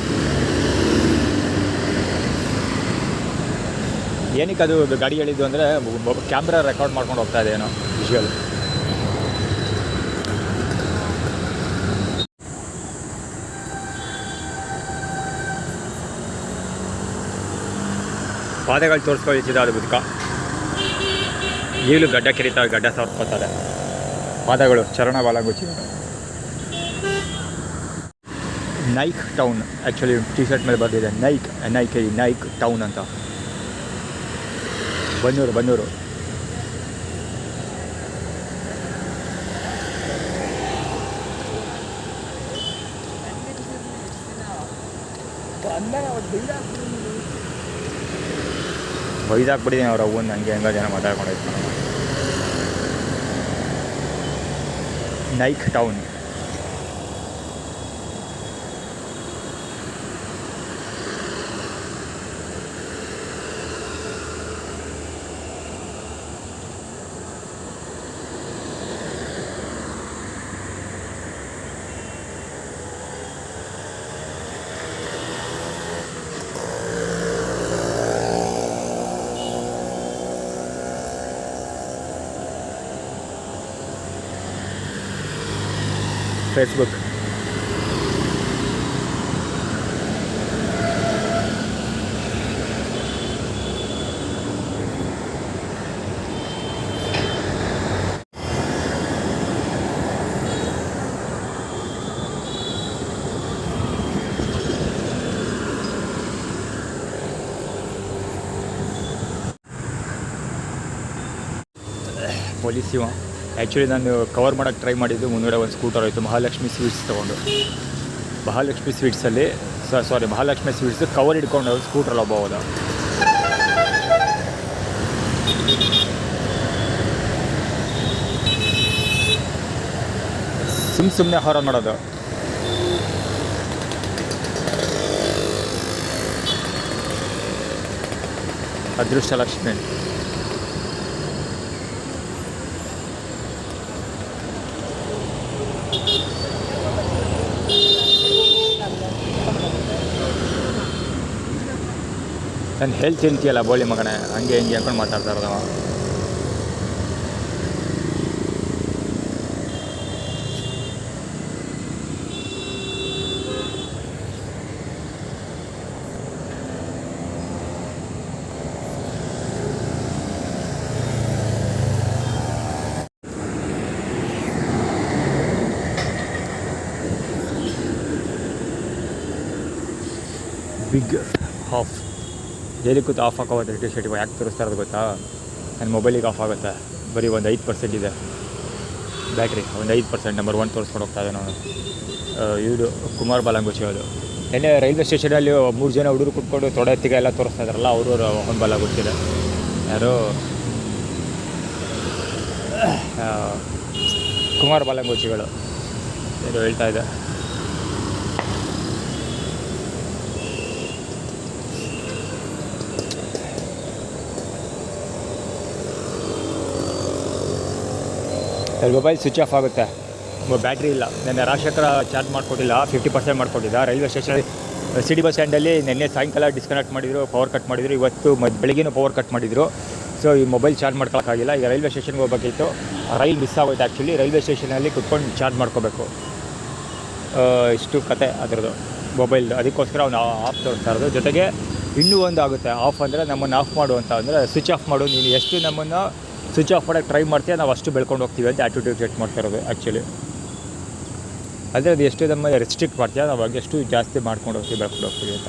Speaker 1: ಏನಕ್ಕೆ ಅದು ಗಾಡಿ ಹೇಳಿದ್ದು ಅಂದರೆ ಕ್ಯಾಮ್ರಾ ರೆಕಾರ್ಡ್ ಮಾಡ್ಕೊಂಡು ಹೋಗ್ತಾ ಇದೆ ಏನೋ ವಿಷುವಲ್. ಪಾದಗಳು ತೋರಿಸ್ಕೊಳ್ತಿದ್ದ ಅದು ಬದುಕ. ಈಗಲೂ ಗಡ್ಡ ಕಿರಿತಾವೆ, ಗಡ್ಡ ಸಾರ್ಸ್ಕೊತಾರೆ ಪಾದಗಳು. ಚರಣ ಬಾಲಂಗುಚಿ. Nike town actually T shirt ಮೇಲೆ ಬಂದಿದೆ ನೈಕ್ ಟೌನ್ ಅಂತ. ಬನ್ನೂರು. ಬೈದಾಕ್ಬಿಟ್ಟಿದ್ದೀನಿ ಅವ್ರ ಅವ್ವನ್ನ. ಹಂಗೆ ಜನ ಮಾತಾಡ್ಕೊಂಡೈತೆ. Nike town. ಫೇಸ್ಬುಕ್. ಪೊಲೀಸ್ ಇವ. ಆ್ಯಕ್ಚುಲಿ ನಾನು ಕವರ್ ಮಾಡೋಕ್ಕೆ ಟ್ರೈ ಮಾಡಿದ್ದು. ಮುಂದುಗಡೆ ಒಂದು ಸ್ಕೂಟರ್ ಆಯಿತು, ಮಹಾಲಕ್ಷ್ಮಿ ಸ್ವೀಟ್ಸ್ ತೊಗೊಂಡು. ಮಹಾಲಕ್ಷ್ಮಿ ಸ್ವೀಟ್ಸ್ ಕವರ್ ಹಿಡ್ಕೊಂಡು ಸ್ಕೂಟ್ರಲ್ಲಿ ಒಬ್ಬ ಹೋದ. ಸುಮ್ಮನೆ ಹಾರನ್ ಮಾಡೋದು. ಅದೃಷ್ಟ ಲಕ್ಷ್ಮಿ. ನನ್ನ ಹೆಲ್ತ್ ಹೇಳ್ತೀಯಲ್ಲ ಬೋಳಿ ಮಗನೇ, ಹಂಗೆ ಹಿಂಗೆ ಅಂದ್ಕೊಂಡು ಮಾತಾಡ್ತಾ ಇರೋದವ. ಬಿಗ್ ಆಫ್ ಡೈಲಿ ಕೂತು ಆಫ್ ಹಾಕೋಗುತ್ತೆ ಟಿ ಶರ್ಟ್ ಯಾಕೆ ತೋರಿಸ್ತಾ ಇರೋದು ಗೊತ್ತಾ? ನನ್ನ ಮೊಬೈಲಿಗೆ ಆಫ್ ಆಗುತ್ತೆ. ಬರೀ ಒಂದು 5% ಇದೆ ಬ್ಯಾಟ್ರಿ, ಒಂದು 5%. ನಂಬರ್ 1 ತೋರಿಸ್ಕೊಂಡು ಹೋಗ್ತಾ ಇದೆ ನಾನು. ಇವರು ಕುಮಾರ್ ಬಾಲಂಗುಚಿ ಅದು. ನೆನ್ನೆ ರೈಲ್ವೆ ಸ್ಟೇಷನಲ್ಲಿ 3 ಜನ ಹುಡುಗರು ಕುತ್ಕೊಂಡು ತೊಡೆ ಎತ್ತಿಗೆ ಎಲ್ಲ ತೋರಿಸ್ತಾ ಇದ್ದಾರಲ್ಲ, ಅವರು ಒಂದು ಬಾಲಂಗುಚಿದೆ. ಯಾರು ಕುಮಾರ್ ಬಾಲಂಗುಚಿಗಳು ಏನು ಹೇಳ್ತಾ ಇದೆ. ಮೊಬೈಲ್ ಸ್ವಿಚ್ ಆಫ್ ಆಗುತ್ತೆ, ಬ್ಯಾಟ್ರಿ ಇಲ್ಲ. ನೆನ್ನೆ ರಾಜಶೇಖರ ಚಾರ್ಜ್ ಮಾಡಿಕೊಟ್ಟಿಲ್ಲ, 50% ಮಾಡಿಕೊಟ್ಟಿದ್ದ. ರೈಲ್ವೆ ಸ್ಟೇಷನ್ ಸಿಟಿ ಬಸ್ ಸ್ಟ್ಯಾಂಡಲ್ಲಿ ನೆನ್ನೆ ಸಾಯಂಕಾಲ ಡಿಸ್ಕನೆಕ್ಟ್ ಮಾಡಿದರು, ಪವರ್ ಕಟ್ ಮಾಡಿದರು. ಇವತ್ತು ಬೆಳಗ್ಗೆನೂ ಪವರ್ ಕಟ್ ಮಾಡಿದರು. ಸೊ ಈ ಮೊಬೈಲ್ ಚಾರ್ಜ್ ಮಾಡ್ಕೊಳ್ಳೋಕ್ಕಾಗಿಲ್ಲ. ಈಗ ರೈಲ್ವೆ ಸ್ಟೇಷನ್ಗೆ ಹೋಗಬೇಕಿತ್ತು, ರೈಲ್ ಮಿಸ್ ಆಗೋಯ್ತು. ಆ್ಯಕ್ಚುಲಿ ರೈಲ್ವೆ ಸ್ಟೇಷನಲ್ಲಿ ಕುತ್ಕೊಂಡು ಚಾರ್ಜ್ ಮಾಡ್ಕೋಬೇಕು. ಇಷ್ಟು ಕತೆ ಅದರದ್ದು ಮೊಬೈಲ್ದು. ಅದಕ್ಕೋಸ್ಕರ ಅವ್ನು ಆಫ್ ತೋರಿಸ್ತಾ ಇರೋದು. ಜೊತೆಗೆ ಇನ್ನೂ ಒಂದು ಆಗುತ್ತೆ ಆಫ್ ಅಂದರೆ, ನಮ್ಮನ್ನು ಆಫ್ ಮಾಡು ಅಂತ ಅಂದರೆ ಸ್ವಿಚ್ ಆಫ್ ಮಾಡು, ನೀನು ಎಷ್ಟು ನಮ್ಮನ್ನು ಸ್ವಿಚ್ ಆಫ್ ಮಾಡೋಕ್ಕೆ ಟ್ರೈ ಮಾಡ್ತೀಯ ನಾವು ಅಷ್ಟು ಬೆಳ್ಕೊಂಡು ಹೋಗ್ತೀವಿ ಅಂತ ಆ್ಯಟಿಟ್ಯೂಡ್ ಸೆಟ್ ಮಾಡ್ತಾ ಇರೋದು ಆ್ಯಕ್ಚುಲಿ. ಅಂದರೆ ಅದು ಎಷ್ಟು ನಮ್ಮ ರೆಸ್ಟ್ರಿಕ್ಟ್ ಮಾಡ್ತೀಯ ನಾವು ಹಾಗೆ ಎಷ್ಟು ಜಾಸ್ತಿ ಮಾಡ್ಕೊಂಡು ಹೋಗ್ತೀವಿ, ಬೆಳ್ಕೊಂಡು ಹೋಗ್ತೀವಿ ಅಂತ.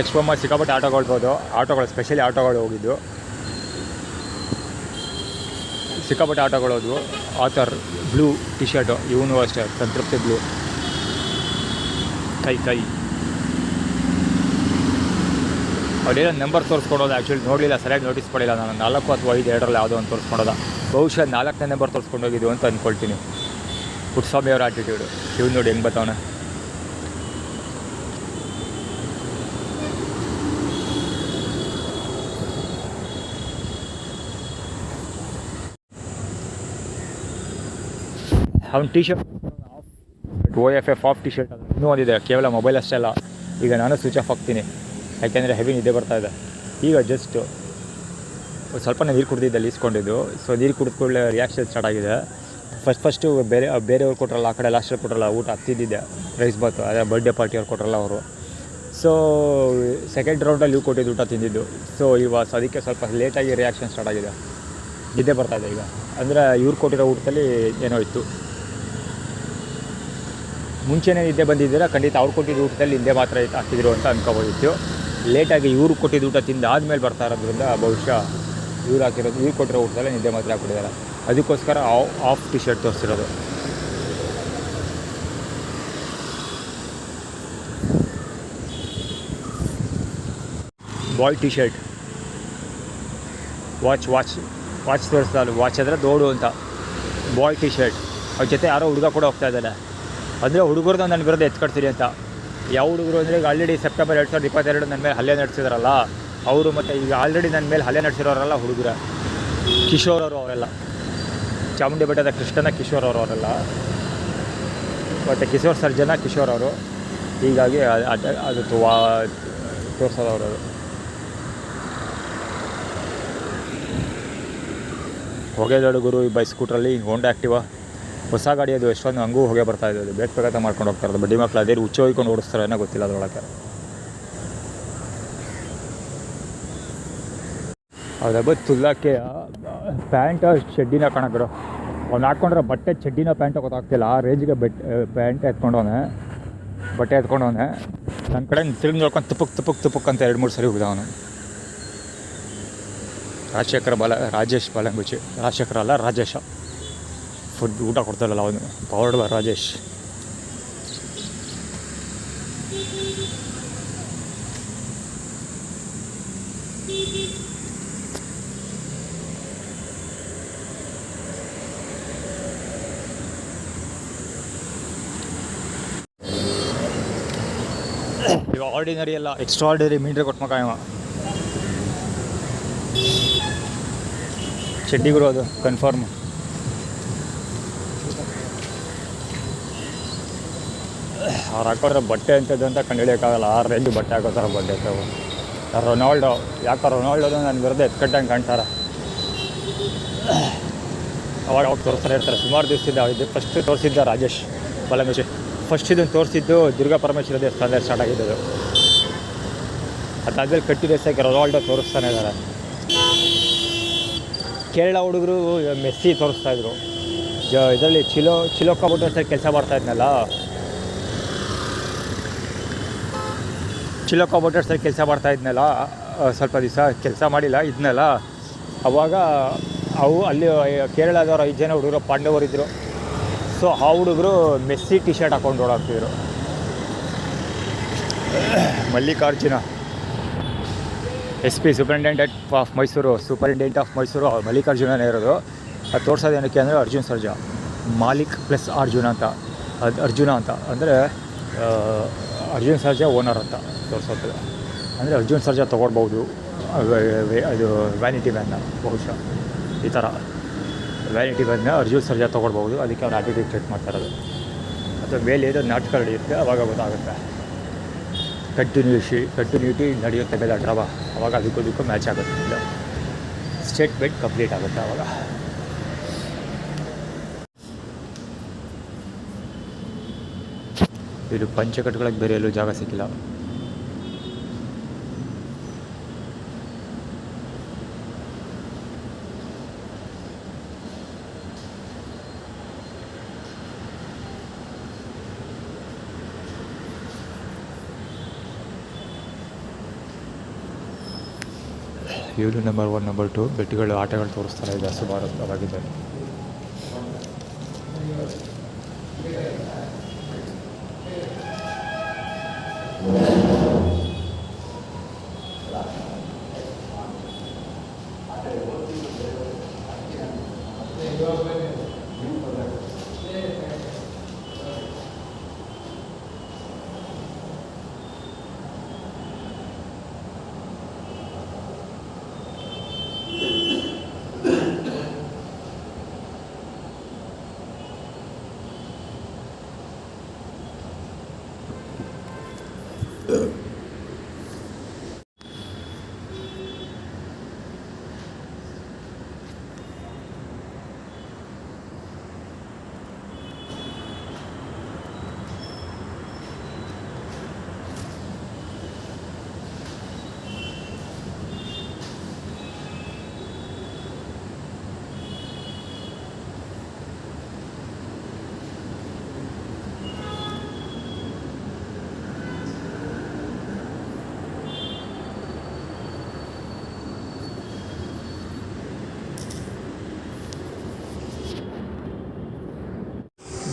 Speaker 1: ಲಕ್ಷ್ಮಮ್ಮ ಸಿಕ್ಕಾಪಟ್ಟೆ ಆಟೋಗಳು ಸ್ಪೆಷಲಿ ಆಟೋಗಳು ಹೋಗಿದ್ದು, ಸಿಕ್ಕಾಪಟ್ಟೆ ಆಟೋಗಳು ಹೋದ್ವು. ಆಥರ್ ಬ್ಲೂ ಟಿ ಶರ್ಟು, ಇವನು ಅಷ್ಟೇ ಸಂತೃಪ್ತಿ ಬ್ಲೂ, ಕೈ ಅವರೇನೋ ನಂಬರ್ ತೋರಿಸ್ಕೊಡೋದು. ಆ್ಯಕ್ಚುಲಿ ನೋಡಲಿಲ್ಲ, ಸರಿಯಾಗಿ ನೋಟಿಸ್ ಪಡಿಲ್ಲ ನಾನು. 4 ಅಥವಾ 5 ಎರಡರಲ್ಲಿ ಯಾವುದೋ ಒಂದು ತೋರಿಸ್ಕೊಡೋದ. ಬಹುಶಃ 4ನೇ ನಂಬರ್ ತೋರಿಸ್ಕೊಂಡೋಗಿದ್ದು ಅಂತ ಅಂದ್ಕೊಳ್ತೀನಿ. ಪುಟ್ಸ್ವಾಮಿ ಅವ್ರ ಆ್ಯಟಿಟ್ಯೂಡು ಇವ್ನು ನೋಡಿ ಹೆಂಗೆ ಬರ್ತಾವನೆ. ಅವ್ನ T shirt OFF of T shirt ಅದು ಇನ್ನೂ ಒಂದಿದೆ. ಕೇವಲ ಮೊಬೈಲ್ ಅಷ್ಟೇ ಅಲ್ಲ, ಈಗ ನಾನು ಸ್ವಿಚ್ ಆಫ್ ಆಗ್ತೀನಿ ಯಾಕೆಂದರೆ ಹೆವಿ ನಿದ್ದೆ ಬರ್ತಾಯಿದೆ. ಈಗ ಜಸ್ಟು ಸ್ವಲ್ಪ ನೀರು ಕುಡ್ದಿದ್ದಲ್ಲಿ ಈಸ್ಕೊಂಡಿದ್ದು. ಸೊ ನೀರು ಕುಡಿದ್ಕೊಳ್ಳೆ ರಿಯಾಕ್ಷನ್ ಸ್ಟಾರ್ಟ್ ಆಗಿದೆ. ಫಸ್ಟು ಬೇರೆಯವ್ರು ಕೊಟ್ರಲ್ಲ, ಆ ಕಡೆ ಲಾಸ್ಟಲ್ಲಿ ಕೊಟ್ರಲ್ಲ ಊಟ ಹತ್ತಿದ್ದಿದ್ದೆ, ರೈಸ್ ಬಾತು, ಅದೇ ಬರ್ಡೇ ಪಾರ್ಟಿಯವ್ರು ಕೊಟ್ರಲ್ಲ ಅವರು. ಸೊ ಸೆಕೆಂಡ್ ರೌಂಡಲ್ಲಿ ಇವು ಕೊಟ್ಟಿದ್ದು ಊಟ ತಿಂದಿದ್ದು. ಸೊ ಅದಕ್ಕೆ ಸ್ವಲ್ಪ ಲೇಟಾಗಿ ರಿಯಾಕ್ಷನ್ ಸ್ಟಾರ್ಟ್ ಆಗಿದೆ, ನಿದ್ದೆ ಬರ್ತಾಯಿದೆ ಈಗ. ಅಂದರೆ ಇವ್ರು ಕೊಟ್ಟಿರೋ ಊಟದಲ್ಲಿ ಏನೋ ಇತ್ತು. ಮುಂಚೆನೇ ನಿದ್ದೆ ಬಂದಿದ್ದೀರಾ ಖಂಡಿತ ಅವ್ರು ಕೊಟ್ಟಿದ್ದು ಊಟದಲ್ಲಿ ನಿದ್ದೆ ಮಾತ್ರ ಹಾಕಿದ್ರು ಅಂತ ಅನ್ಕೋಬೋದಿತ್ತು. ಲೇಟಾಗಿ ಇವ್ರು ಕೊಟ್ಟಿದ್ದು ಊಟ ತಿಂದು ಆದಮೇಲೆ ಬರ್ತಾ ಇರೋದ್ರಿಂದ ಬಹುಶಃ ಇವ್ರು ಕೊಟ್ಟಿರೋ ಊಟದಲ್ಲೇ ನಿದ್ದೆ ಮಾತ್ರ ಹಾಕ್ಬಿಟ್ಟಿದ್ದಾರೆ. ಅದಕ್ಕೋಸ್ಕರ ಆಫ್ ಟಿ ಶರ್ಟ್ ತೋರಿಸಿರೋದು. ಬಾಯ್ ಟಿ ಶರ್ಟ್, ವಾಚ್ ತೋರಿಸ್ತಾರೆ. ವಾಚ್ ಅಂದರೆ ದೋಡು ಅಂತ. ಬಾಯ್ ಟಿ ಶರ್ಟ್, ಅವ್ರ ಜೊತೆ ಯಾರೋ ಹುಡುಗ ಕೂಡ ಹೋಗ್ತಾ ಇದ್ದಾನೆ. ಅಂದರೆ ಹುಡುಗರದ್ದು ನನ್ನ ವಿರುದ್ಧ ಎತ್ಕೊಡ್ತೀರಿ ಅಂತ. ಯಾವ ಹುಡುಗರು ಅಂದರೆ ಈಗ ಆಲ್ರೆಡಿ ಸೆಪ್ಟೆಂಬರ್ 2022 ನನ್ನ ಮೇಲೆ ಹಲ್ಲೆ ನಡೆಸಿದಾರಲ್ಲ ಅವರು, ಮತ್ತು ಈಗ ಆಲ್ರೆಡಿ ನನ್ನ ಮೇಲೆ ಹಲ್ಲೆ ನಡೆಸಿರೋರಲ್ಲ ಹುಡುಗರ ಕಿಶೋರ್ ಅವರು, ಅವರೆಲ್ಲ ಚಾಮುಂಡಿ ಬೆಟ್ಟದ ಕೃಷ್ಣನ ಕಿಶೋರ್ ಅವರೆಲ್ಲ, ಮತ್ತು ಕಿಶೋರ್ ಸರ್ಜನ ಕಿಶೋರ್ ಅವರು. ಹೀಗಾಗಿ ಅದು ತೋರಿಸೋದು ಅವರು. ಹೊಗೆದಳು ಗುರು ಈ ಸ್ಕೂಟ್ರಲ್ಲಿ ಹೋಂಡಾ ಆ್ಯಕ್ಟಿವಾ ಹೊಸ ಗಾಡಿ. ಅದು ಎಷ್ಟೊಂದು ಹಂಗೂ ಹೊಗೆ ಬರ್ತಾಯಿದೆ. ಅದು ಬೇಗ ಮಾಡ್ಕೊಂಡು ಹೋಗ್ತಾ ಇರೋದು. ಬಡ್ಡಿ ಮಕ್ಕಳು ಅದೇ ಹುಚ್ಚು ಹೋಯ್ಕೊಂಡು ಓಡಿಸ್ತಾರೆ ಏನೋ ಗೊತ್ತಿಲ್ಲ ಅದರೊಳಗೆ. ಅದು ತುಲ್ಲಕ್ಕೆ ಪ್ಯಾಂಟ್ ಚಡ್ಡಿನ ಕಾಣಕ್ಕಿರೋ, ಅವ್ನು ಹಾಕ್ಕೊಂಡ್ರೆ ಬಟ್ಟೆ ಚಡ್ಡಿನ ಪ್ಯಾಂಟ್ ಗೊತ್ತಾಗ್ತಿಲ್ಲ. ಆ ರೇಂಜ್ಗೆ ಪ್ಯಾಂಟ್ ಬಟ್ಟೆ ಎತ್ಕೊಂಡವನೆ. ನನ್ನ ಕಡೆ ತಿರುಗಿ ನೋಡ್ಕೊಂಡು ತುಪ್ಪಕ್ ಅಂತ 2-3 ಸರಿ ಹೋಗಿದ ಅವನು. ರಾಜೇಶ್ ಬಾಲಂಗುಚಿ, ರಾಜಶೇಖರ ಅಲ್ಲ ರಾಜೇಶ. ಫುಡ್ ಊಟ ಕೊಡ್ತಾರಲ್ಲ ಅವನು, ಪವರ್ಡ್ ಬೈ ರಾಜೇಶ್. ಇವಾಗ ಆರ್ಡಿನರಿ ಎಲ್ಲ ಎಕ್ಸ್ಟ್ರಾರ್ಡಿನರಿ ಮೀಟ್ರ್ ಕೊಟ್ಟು ಮಗ ಇವ. ಚಡ್ಡಿಗಳು ಅದು ಕನ್ಫರ್ಮ್. ಅವ್ರು ಹಾಕೋದ್ರೆ ಬಟ್ಟೆ ಅಂಥದ್ದು ಅಂತ ಕಂಡುಹಿಡಿಯೋಕ್ಕಾಗಲ್ಲ. ಆ ರೇಂಜ್ ಬಟ್ಟೆ ಹಾಕೋತಾರೆ ಬಟ್ಟೆ ಅಂತವು. ರೊನಾಲ್ಡೋ, ಯಾಕೆ ರೊನಾಲ್ಡೋದು ನನ್ನ ವಿರುದ್ಧ ಎತ್ಕಟ್ಟಂಗೆ ಕಾಣ್ತಾರೆ. ಅವಾಗ ತೋರಿಸ್ತಾರೆ ಇರ್ತಾರೆ. ಸುಮಾರು ದಿವಸದಿಂದ ಇದು ಫಸ್ಟ್ ತೋರಿಸಿದ್ದ ರಾಜೇಶ್ ಬಾಲಂಗುಚಿ. ಫಸ್ಟ್ ಇದನ್ನು ತೋರಿಸಿದ್ದು ದುರ್ಗಾ ಪರಮೇಶ್ವರ ದೇವಸ್ಥಾನದಲ್ಲಿ ಸ್ಟಾರ್ಟ್ ಆಗಿದ್ದು. ಅದಾದಮೇಲೆ ಕಂಟಿನ್ಯೂಸ್ ಆಗಿ ರೊನಾಲ್ಡೋ ತೋರಿಸ್ತಾನೆ ಇದ್ದಾರೆ. ಕೇರಳ ಹುಡುಗರು ಮೆಸ್ಸಿ ತೋರಿಸ್ತಾಯಿದ್ರು ಇದರಲ್ಲಿ ಚಿಲೋ ಕಂಪ್ಯೂಟರ್ಸಲ್ಲಿ ಕೆಲಸ ಮಾಡ್ತಾ ಇದ್ನಲ್ಲ, ಚಿಲೋ ಕಂಪ್ಯೂಟರ್ಸಲ್ಲಿ ಕೆಲಸ ಮಾಡ್ತಾ ಇದ್ನಲ್ಲ ಸ್ವಲ್ಪ ದಿವಸ ಕೆಲಸ ಮಾಡಿಲ್ಲ ಇದನ್ನೆಲ್ಲ. ಅವಾಗ ಅಲ್ಲಿ ಕೇರಳದವ್ರು 5 ಜನ ಹುಡುಗರು ಪಾಂಡವರಿದ್ದರು. ಸೊ ಆ ಹುಡುಗರು ಮೆಸ್ಸಿ ಟಿ ಶರ್ಟ್ ಹಾಕ್ಕೊಂಡು ಓಡಾಡ್ತಿದ್ರು. Mallikarjuna SP superintendent of Mysuru ಮಲ್ಲಿಕಾರ್ಜುನನೇ ಇರೋದು. ಅದು ತೋರಿಸೋದು ಏನಕ್ಕೆ ಅಂದರೆ ಅರ್ಜುನ್ ಸರ್ಜಾ, ಮಾಲಿಕ್ ಪ್ಲಸ್ ಅರ್ಜುನ ಅಂತ ಅಂದರೆ ಅರ್ಜುನ್ ಸರ್ಜಾ ಓನರ್ ಅಂತ ತೋರಿಸೋದು. ಅಂದರೆ ಅರ್ಜುನ್ ಸರ್ಜಾ ತೊಗೊಳ್ಬೋದು ಅದು ವ್ಯಾನಿಟಿ ವ್ಯಾನ್ನ, ಬಹುಶಃ ಈ ಥರ ವ್ಯಾನಿಟಿ ವ್ಯಾನ್ನ ಅರ್ಜುನ್ ಸರ್ಜಾ ತೊಗೊಳ್ಬೋದು. ಅದಕ್ಕೆ ಅವ್ರು ಆಟಿಟ್ಯೂಡ್ ಚೆಕ್ ಮಾಡ್ತಾ ಇರೋದು. ಅಥವಾ ಮೇಲೆ ಏನೋ ನಾಟಕ ನಡೆಯುತ್ತೆ, ಆವಾಗ ಗೊತ್ತಾಗುತ್ತೆ. ಕಂಟಿನ್ಯೂಟಿ ನಡೆಯುತ್ತೆ ಬೇಡ ಡ್ರಾಮಾ, ಆವಾಗ ಅದಕ್ಕೂ ಮ್ಯಾಚ್ ಆಗುತ್ತೆ. ಇಲ್ಲ ಸ್ಟೇಟ್ಮೆಂಟ್ ಕಂಪ್ಲೀಟ್ ಆಗುತ್ತೆ ಆವಾಗ. ಇದು ಪಂಚಕಟ್ಟುಗಳಿಗೆ ಬೇರೆ ಎಲ್ಲೂ ಜಾಗ ಸಿಕ್ಕಿಲ್ಲ. ಇವರು ನಂಬರ್ 1 ನಂಬರ್ 2 ಬೆಟ್ಟುಗಳು ಆಟಗಳು ತೋರಿಸ್ತಾರೆ ಇದೆ ಸುಮಾರು ಅವಾಗಿದೆ.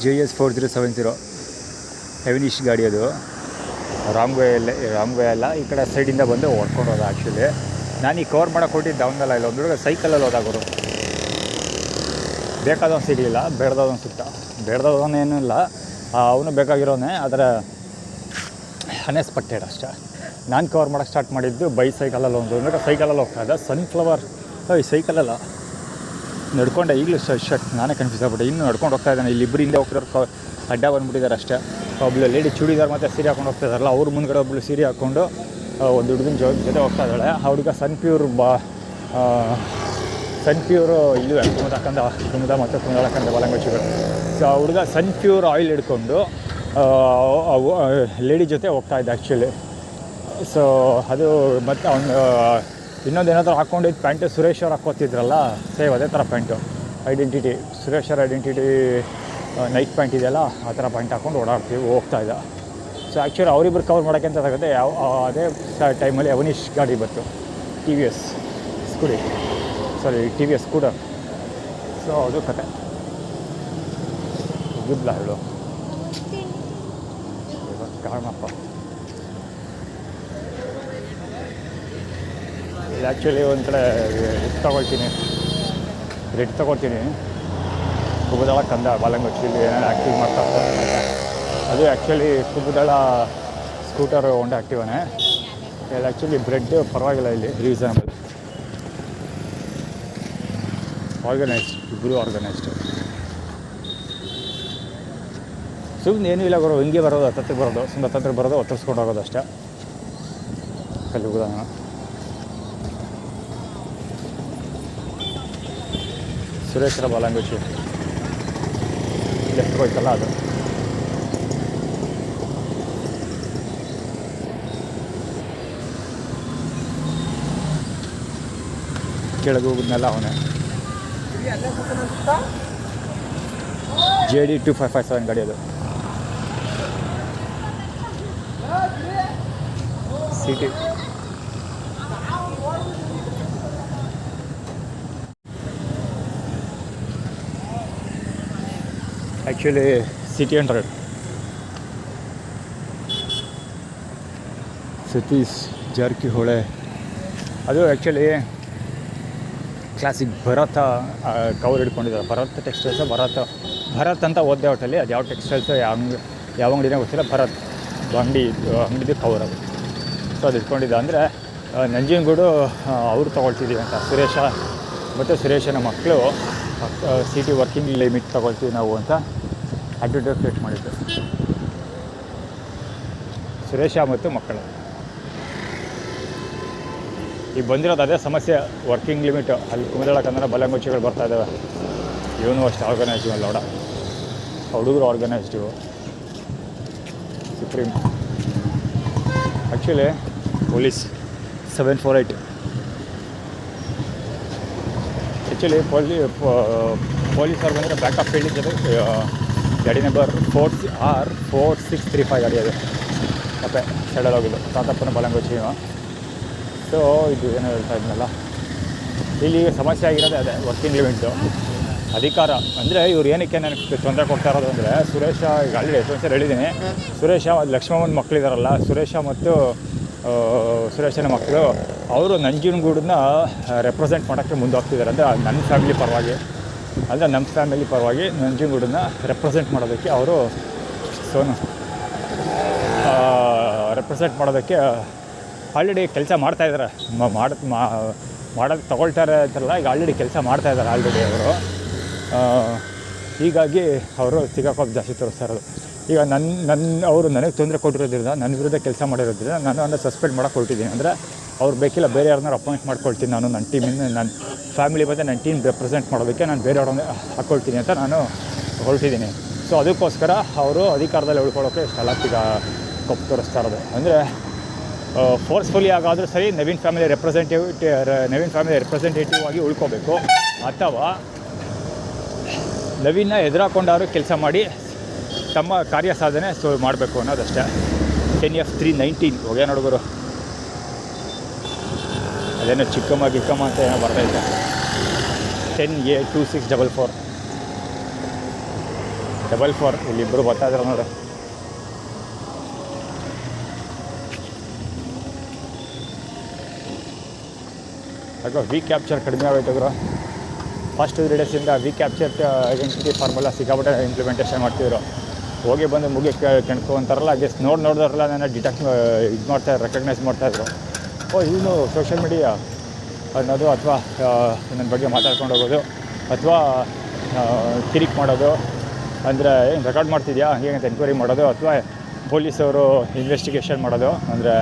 Speaker 1: JS 4070 ಹೆವಿನಿಶ್ ಗಾಡಿ. ಅದು ರಾಂಗ್ ವೇ ಅಲ್ಲ, ಈ ಕಡೆ ಸೈಡಿಂದ ಬಂದು ಹೊಡ್ಕೊಂಡು ಹೋದ. ಆ್ಯಕ್ಚುಲಿ ನಾನು ಈ ಕವರ್ ಮಾಡೋಕೆ ಕೊಟ್ಟಿದ್ದು ಅವನ್ನೆಲ್ಲ ಇಲ್ಲ. ಒಂದು ಹುಡುಗ ಸೈಕಲಲ್ಲಿ ಹೋದಾಗರು ಬೇಕಾದವನು ಸಿಗಲಿಲ್ಲ, ಬೇಡ್ದವನು ಸಿಗ್ತ. ಬೇಡ್ದವನೇನೂ ಇಲ್ಲ, ಅವನು ಬೇಕಾಗಿರೋನೇ, ಆದರೆ ಅನ್ಎಕ್ಸ್ಪೆಕ್ಟೆಡ್ ಅಷ್ಟೇ. ನಾನು ಕವರ್ ಮಾಡೋಕ್ಕೆ ಸ್ಟಾರ್ಟ್ ಮಾಡಿದ್ದು ಬೈಸೈಕಲಲ್ಲಿ. ಒಂದು ಹುಡುಗ ಸೈಕಲಲ್ಲಿ ಹೋಗ್ತಾ ಇದ್ದ, ಸನ್ಫ್ಲವರ್ ಸೈಕಲಲ್ಲ ನಡ್ಕೊಂಡೆ. ಈಗಲೂ ಶರ್ಟ್ ನಾನೇ ಕನ್ಫ್ಯೂಸ್ ಆಗ್ಬಿಟ್ಟೆ. ಇನ್ನೂ ನಡ್ಕೊಂಡು ಹೋಗ್ತಾ ಇದ್ದಾನೆ. ಇಲ್ಲಿ ಇಬ್ಬರು ಹಿಂದೆ ಹೋಗ್ತಿರೋ ಅಡ್ಡ ಬಂದುಬಿಟ್ಟಿದ್ದಾರೆ ಅಷ್ಟೇ. ಒಬ್ಬಳು ಲೇಡಿ ಚೂಡಿದಾರ್ ಮತ್ತು ಸೀರೆ ಹಾಕೊಂಡು ಹೋಗ್ತಾ ಇದ್ದಾರಲ್ಲ, ಅವ್ರ ಮುಂದ್ಗಡೆ ಒಬ್ಬಳು ಸೀರೆ ಹಾಕ್ಕೊಂಡು ಒಂದು ಹುಡುಗನ ಜೊತೆ ಹೋಗ್ತಾ ಇದ್ದಾಳೆ. ಆ ಹುಡುಗ ಸನ್ಪ್ಯೂರು ಇಲ್ಲೂ ಕುಮುದ ಮತ್ತು ಕುಮುದ ಬಲಂಗಚ್ಚಿಗಳು. ಸೊ ಆ ಹುಡುಗ ಸನ್ಪ್ಯೂರ್ ಆಯಿಲ್ ಹಿಡ್ಕೊಂಡು ಲೇಡಿ ಜೊತೆ ಹೋಗ್ತಾ ಇದ್ದ ಆ್ಯಕ್ಚುಲಿ. ಸೊ ಅದು ಮತ್ತು ಅವನು ಇನ್ನೊಂದು ಏನಾದರೂ ಹಾಕ್ಕೊಂಡಿದ್ದು ಪ್ಯಾಂಟು ಸುರೇಶ್ ಅವ್ರು ಹಾಕ್ಕೋತಿದ್ರಲ್ಲ, ಸೇಮ್ ಅದೇ ಥರ ಪ್ಯಾಂಟು. ಐಡೆಂಟಿಟಿ ಸುರೇಶ್ ಅವ್ರ ಐಡೆಂಟಿಟಿ ನೈಟ್ ಪ್ಯಾಂಟ್ ಇದೆಯಲ್ಲ, ಆ ಥರ ಪ್ಯಾಂಟ್ ಹಾಕ್ಕೊಂಡು ಹೋಗ್ತಾ ಇದ್ದ. ಸೊ ಆ್ಯಕ್ಚುಲಿ ಅವರಿಬ್ಬರು ಕವರ್ ಮಾಡೋಕ್ಕೆ ಅಂತ ತಗುತ್ತೆ. ಅದೇ ಟೈಮಲ್ಲಿ ಅವನೀಶ್ ಗಾಡಿ ಬಂತು, TVS ಸ್ಕೂಟರ್. ಸೊ ಅದು ಕತೆ ಗಿಬ್ಲ ಹೇಳು ಕಾರಣಪ್ಪ. ಇದು ಆ್ಯಕ್ಚುಲಿ ಒಂದು ಕಡೆ ರೆಡ್ ತೊಗೊಳ್ತೀನಿ. ಕುಬುದಳ ಕಂದ ಬಾಲಂಗೊಚ್ಚಿಲಿ ಏನೇನು ಆ್ಯಕ್ಟಿವ್ ಮಾಡ್ತಾ ಇರ್ತಾರೆ. ಅದು ಆ್ಯಕ್ಚುಲಿ ಕುಬುದಳ ಸ್ಕೂಟರ್ ಹೊಂಡ ಆ್ಯಕ್ಟಿವನೇ. ಇಲ್ಲಿ ಆ್ಯಕ್ಚುಲಿ ಬ್ರೆಡ್ ಪರವಾಗಿಲ್ಲ, ಇಲ್ಲಿ ರೀಸನಬಲ್, ಆರ್ಗನೈಸ್ಡ್, ಇಬ್ಬರು ಆರ್ಗನೈಸ್ಡ್. ಸುಮ್ಮನೆ ಏನೂ ಇಲ್ಲ ಗುರು, ಹಿಂಗೆ ಬರೋದು, ಹತ್ತಕ್ಕೆ ಬರೋದು, ಸುಮ್ಮನೆ ಹತ್ತಕ್ಕೆ ಬರೋದು, ಒತ್ತರಿಸ್ಕೊಂಡು ಹೋಗೋದು ಅಷ್ಟೇ. ಅಲ್ಲಿ ಹೋಗೋದ ನಾನು ಸುರೇಶ್ವರ ಬಾಲಂಗುಚಿ ಲೆಫ್ಟ್ ಹೋಯ್ತಲ್ಲ ಅದು. ಕೆಳಗೆ ಹೋಗಿದ್ನಲ್ಲ ಅವನೇ. JD 2557 ಗಾಡಿ ಅದು city. Actually city 100 Satish Jarkiholi ಅದು ಆ್ಯಕ್ಚುಲಿ ಕ್ಲಾಸಿಕ್ ಭರತ ಕವರ್ ಹಿಡ್ಕೊಂಡಿದ್ದಾರೆ. ಭರತ್ ಟೆಕ್ಸ್ಟೈಲ್ಸ್ ಭರತ್ ಅಂತ ಓದ್ದೆ ಒಟ್ಟಲ್ಲಿ ಅದು ಯಾವ ಟೆಕ್ಸ್ಟೈಲ್ಸ್ ಯಾವ ಅಂಗಡಿನೇ ಗೊತ್ತಿಲ್ಲ. ಭರತ್ ಅಂಗಡಿದು ಕವರ್ ಅದು. ಸೊ ಅದು ಇಟ್ಕೊಂಡಿದ್ದ ಅಂದರೆ ನಂಜನಗೂಡು ಅವ್ರು ತೊಗೊಳ್ತಿದ್ದೀವಿ ಅಂತ ಸುರೇಶ ಮತ್ತು ಸುರೇಶನ ಮಕ್ಕಳು ಸಿಟಿ ವರ್ಕಿಂಗ್ ಲಿಮಿಟ್ ತೊಗೊಳ್ತೀವಿ ನಾವು ಅಂತ ಅಡ್ವರ್ಟೈಸ್ ಕ್ರಿಯೇಟ್ ಮಾಡಿದ್ದು. ಸುರೇಶ ಮತ್ತು ಮಕ್ಕಳು ಈಗ ಬಂದಿರೋದು ಅದೇ ಸಮಸ್ಯೆ. ವರ್ಕಿಂಗ್ ಲಿಮಿಟ್ ಅಲ್ಲಿ ಕುಮದಳ ಕನ್ನಡ ಬಲಂಗುಚ್ಚಿಗಳು ಬರ್ತಾ ಇದ್ದಾವೆ. ಇವನು ಅಷ್ಟು ಆರ್ಗನೈಸ್ಡ್ ಅಲ್ಲ ನೋಡ, ಹುಡುಗರು ಆರ್ಗನೈಸ್ಡ್. ಇವು ಸುಪ್ರೀಂ ಆ್ಯಕ್ಚುಲಿ ಪೊಲೀಸ್ 748 ಆ್ಯಕ್ಚುಲಿ ಪೊಲೀಸವ್ರು ಬಂದರೆ ಬ್ಯಾಕಪ್ ಫೀಲ್ಡ್ ಜೊತೆ ಗಾಡಿ ನಂಬರ್ 4635 ಗಾಡಿ ಅದು ಮತ್ತೆ ಸೈಡಲ್ಲಿ ಹೋಗಿದ್ದು ತಾತಪ್ಪನ ಬಲಂಗುಚ್ಚಿ. ಸೊ ಇದು ಏನೋ ಹೇಳ್ತಾ ಇದ್ನಲ್ಲ, ಇಲ್ಲಿ ಸಮಸ್ಯೆ ಆಗಿರೋದೇ ಅದೇ ವರ್ಕಿಂಗ್ ಲಿಮಿಟ್ದು ಅಧಿಕಾರ. ಅಂದರೆ ಇವ್ರು ಏನಕ್ಕೆ ನನಗೆ ತೊಂದರೆ ಕೊಡ್ತಾ ಇರೋದು ಅಂದರೆ ಸುರೇಶ ಈಗ ಆಲ್ರೆಡಿ ಎಷ್ಟೊಂದು ಸರಿ ಹೇಳಿದ್ದೀನಿ. ಸುರೇಶ ಲಕ್ಷ್ಮಮ್ಮನ ಮಕ್ಕಳಿದಾರಲ್ಲ, ಸುರೇಶ ಮತ್ತು ಸುರೇಶನ ಮಕ್ಕಳು ಅವರು ನಂಜನಗೂಡನ್ನ ರೆಪ್ರೆಸೆಂಟ್ ಮಾಡೋಕ್ಕೆ ಮುಂದಾಗ್ತಿದ್ದಾರೆ. ಅಂದರೆ ನನ್ನ ಫ್ಯಾಮಿಲಿ ಪರವಾಗಿ ನಂಜನಗೂಡನ್ನ ರೆಪ್ರೆಸೆಂಟ್ ಮಾಡೋದಕ್ಕೆ ಅವರು ರೆಪ್ರೆಸೆಂಟ್ ಮಾಡೋದಕ್ಕೆ ಆಲ್ರೆಡಿ ಕೆಲಸ ಮಾಡ್ತಾಯಿದ್ದಾರೆ. ಮಾಡೋದು ತೊಗೊಳ್ತಾರೆ ಅಂತಾರಲ್ಲ, ಈಗ ಆಲ್ರೆಡಿ ಕೆಲಸ ಮಾಡ್ತಾಯಿದ್ದಾರೆ ಆಲ್ರೆಡಿ ಅವರು. ಹೀಗಾಗಿ ಅವರು ಸಿಗಾಕೋದು ಜಾಸ್ತಿ ತೋರಿಸ್ತಾ ಇರೋದು. ಈಗ ಅವರು ನನಗೆ ತೊಂದರೆ ಕೊಟ್ಟಿರೋದ್ರಿಂದ, ನನ್ನ ವಿರುದ್ಧ ಕೆಲಸ ಮಾಡಿರೋದ್ರಿಂದ ನಾನು ಸಸ್ಪೆಂಡ್ ಮಾಡೋಕ್ಕೆ ಹೊರಟಿದ್ದೀನಿ. ಅಂದರೆ ಅವ್ರು ಬೇಕಿಲ್ಲ, ಬೇರೆ ಯಾರನ್ನಾರು ಅಪಾಯಿಂಟ್ ಮಾಡ್ಕೊಳ್ತೀನಿ. ನಾನು ನನ್ನ ಟೀಮಿಂದ, ನನ್ನ ಫ್ಯಾಮಿಲಿ ಬಂದು ನನ್ನ ಟೀಮ್ ರೆಪ್ರೆಸೆಂಟ್ ಮಾಡೋದಕ್ಕೆ ನಾನು ಬೇರೆಯವ್ರನ್ನ ಹಾಕ್ಕೊಳ್ತೀನಿ ಅಂತ ನಾನು ಹೊರಟಿದ್ದೀನಿ. ಸೊ ಅದಕ್ಕೋಸ್ಕರ ಅವರು ಅಧಿಕಾರದಲ್ಲಿ ಉಳ್ಕೊಳ್ಳೋಕ್ಕೆ ಇಷ್ಟೆಲ್ಲ ಕೊಪ್ಪು ತೋರಿಸ್ತಾ ಇರೋದು. ಅಂದರೆ ಫೋರ್ಸ್ಫುಲಿ ಆಗಾದರೂ ಸರಿ ನವೀನ್ ಫ್ಯಾಮಿಲಿ ರೆಪ್ರೆಸೆಂಟೇಟಿವ್ ಆಗಿ ಉಳ್ಕೋಬೇಕು, ಅಥವಾ ನವೀನ್ನ ಎದುರಾಕೊಂಡವರು ಕೆಲಸ ಮಾಡಿ ತಮ್ಮ ಕಾರ್ಯ ಸಾಧನೆ ಮಾಡಬೇಕು ಅನ್ನೋದಷ್ಟೇ. 10F319 ಹೋಗ್ಯಾನ ಹುಡುಗರು. ಅದೇನೋ ಚಿಕ್ಕಮ್ಮ ಅಂತ ಏನೋ ಬರ್ತೈತೆ. 10A2644 ಇಲ್ಲಿಬ್ಬರು ಬರ್ತಾ ಇದ್ರು ನೋಡಿ. ಯಾಕೋ ವಿ ಕ್ಯಾಪ್ಚರ್ ಕಡಿಮೆ ಆಗೋಯ್ತದ್ರು. ಫಸ್ಟ್ 3 ಡೇಸಿಂದ ವಿ ಕ್ಯಾಪ್ಚರ್ ಐಡೆಂಟಿಟಿ ಫಾರ್ಮುಲಾ ಸಿಕ್ಕಾಪಟ್ಟೆ ಇಂಪ್ಲಿಮೆಂಟೇಷನ್ ಮಾಡ್ತಿದ್ರು. ಹೋಗಿ ಬಂದು ಕೆಣ್ಕೊ ಅಂತಾರಲ್ಲ, ಜಸ್ಟ್ ನೋಡಿದ್ರಲ್ಲ ನನ್ನ ರೆಕಗ್ನೈಸ್ ಮಾಡ್ತಾಯಿದ್ರು. ಇವನು ಸೋಷಿಯಲ್ ಮೀಡಿಯಾ ಅನ್ನೋದು, ಅಥವಾ ನನ್ನ ಬಗ್ಗೆ ಮಾತಾಡ್ಕೊಂಡು ಹೋಗೋದು, ಅಥವಾ ಕಿರಿಕ್ ಮಾಡೋದು. ಅಂದರೆ ಏನು ರೆಕಾರ್ಡ್ ಮಾಡ್ತಿದ್ಯಾ ಹೀಗೆ ಅಂತ ಎನ್ಕ್ವೈರಿ ಮಾಡೋದು, ಅಥವಾ ಪೊಲೀಸವರು ಇನ್ವೆಸ್ಟಿಗೇಷನ್ ಮಾಡೋದು, ಅಂದರೆ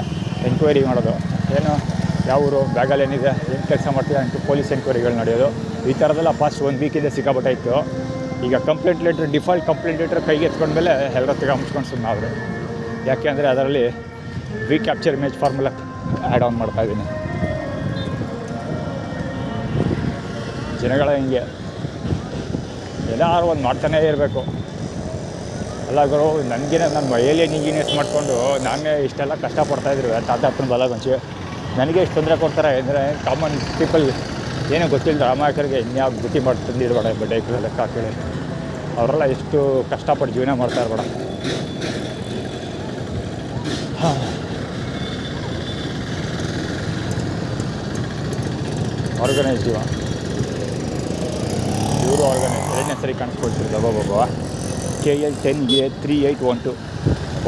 Speaker 1: ಎನ್ಕ್ವೈರಿ ಮಾಡೋದು. ಏನು ಯಾವ ಊರು, ಬ್ಯಾಗಲ್ಲಿ ಏನಿದೆ, ಏನು ಕೆಲಸ ಮಾಡ್ತೀಯ ಅಂತ ಪೊಲೀಸ್ ಎನ್ಕ್ವೈರಿಗಳು ನಡೆಯೋದು. ಈ ಥರದೆಲ್ಲ ಫಾಸ್ಟ್ 1 ವೀಕಿಂದ ಸಿಕ್ಕಾಪಟ್ಟೆ ಇತ್ತು. ಈಗ ಡಿಫಾಲ್ಟ್ ಕಂಪ್ಲೇಂಟ್ ಲೆಟ್ರ್ ಕೈಗೆ ಎತ್ಕೊಂಡ್ಮೇಲೆ ಎಲ್ಲರ ತಿರ್ಗಾ ಮುಚ್ಕೊಂಡು ಸುಮ್ಮನಾದ್ರು. ಯಾಕೆ ಅಂದರೆ ಅದರಲ್ಲಿ we capture image formula add on ಮಾಡ್ತಾಯಿದ್ದೀನಿ. ಜನಗಳ ಹಿಂಗೆ ಎಲ್ಲರೂ ಒಂದು ಮಾಡ್ತಾನೇ ಇರಬೇಕು. ಎಲ್ಲರೂ ನನಗೇನೆ ನನ್ನ ಏಲಿಯನ್ ಇಂಜಿನಿಯರ್ಸ್ ಮಾಡಿಕೊಂಡು ನಾನೇ ಇಷ್ಟೆಲ್ಲ ಕಷ್ಟಪಡ್ತಾಯಿದ್ರು. ತಾತಪ್ಪನ ಬಲಗುಂಚಿ ನನಗೆ ಇಷ್ಟು ತೊಂದರೆ ಕೊಡ್ತಾರೆ ಅಂದರೆ ಕಾಮನ್ ಪೀಪಲ್ ಏನೂ ಗೊತ್ತಿಲ್ಲ. ಅಮಾಯಕರಿಗೆ ಇನ್ಯಾವ ಬುದ್ಧಿ ಮಾಡಿ ತಂದಿರಬೇಡ, ಬಡ್ಡೆ ಲೆಕ್ಕ ಹಾಕಿ ಅವರೆಲ್ಲ ಎಷ್ಟು ಕಷ್ಟಪಟ್ಟು ಜೀವನ ಮಾಡ್ತಾ ಇರಬೇಡ. ಆರ್ಗನೈಸ್ಡ್ ಇವರು ಆರ್ಗನೈಸ್. ಎರಡನೇ ಸರಿ ಕಾಣಿಸ್ಕೊಳ್ತಿರೋದು ಒಬ್ಬೊಬ್ಬ. KL 10A3812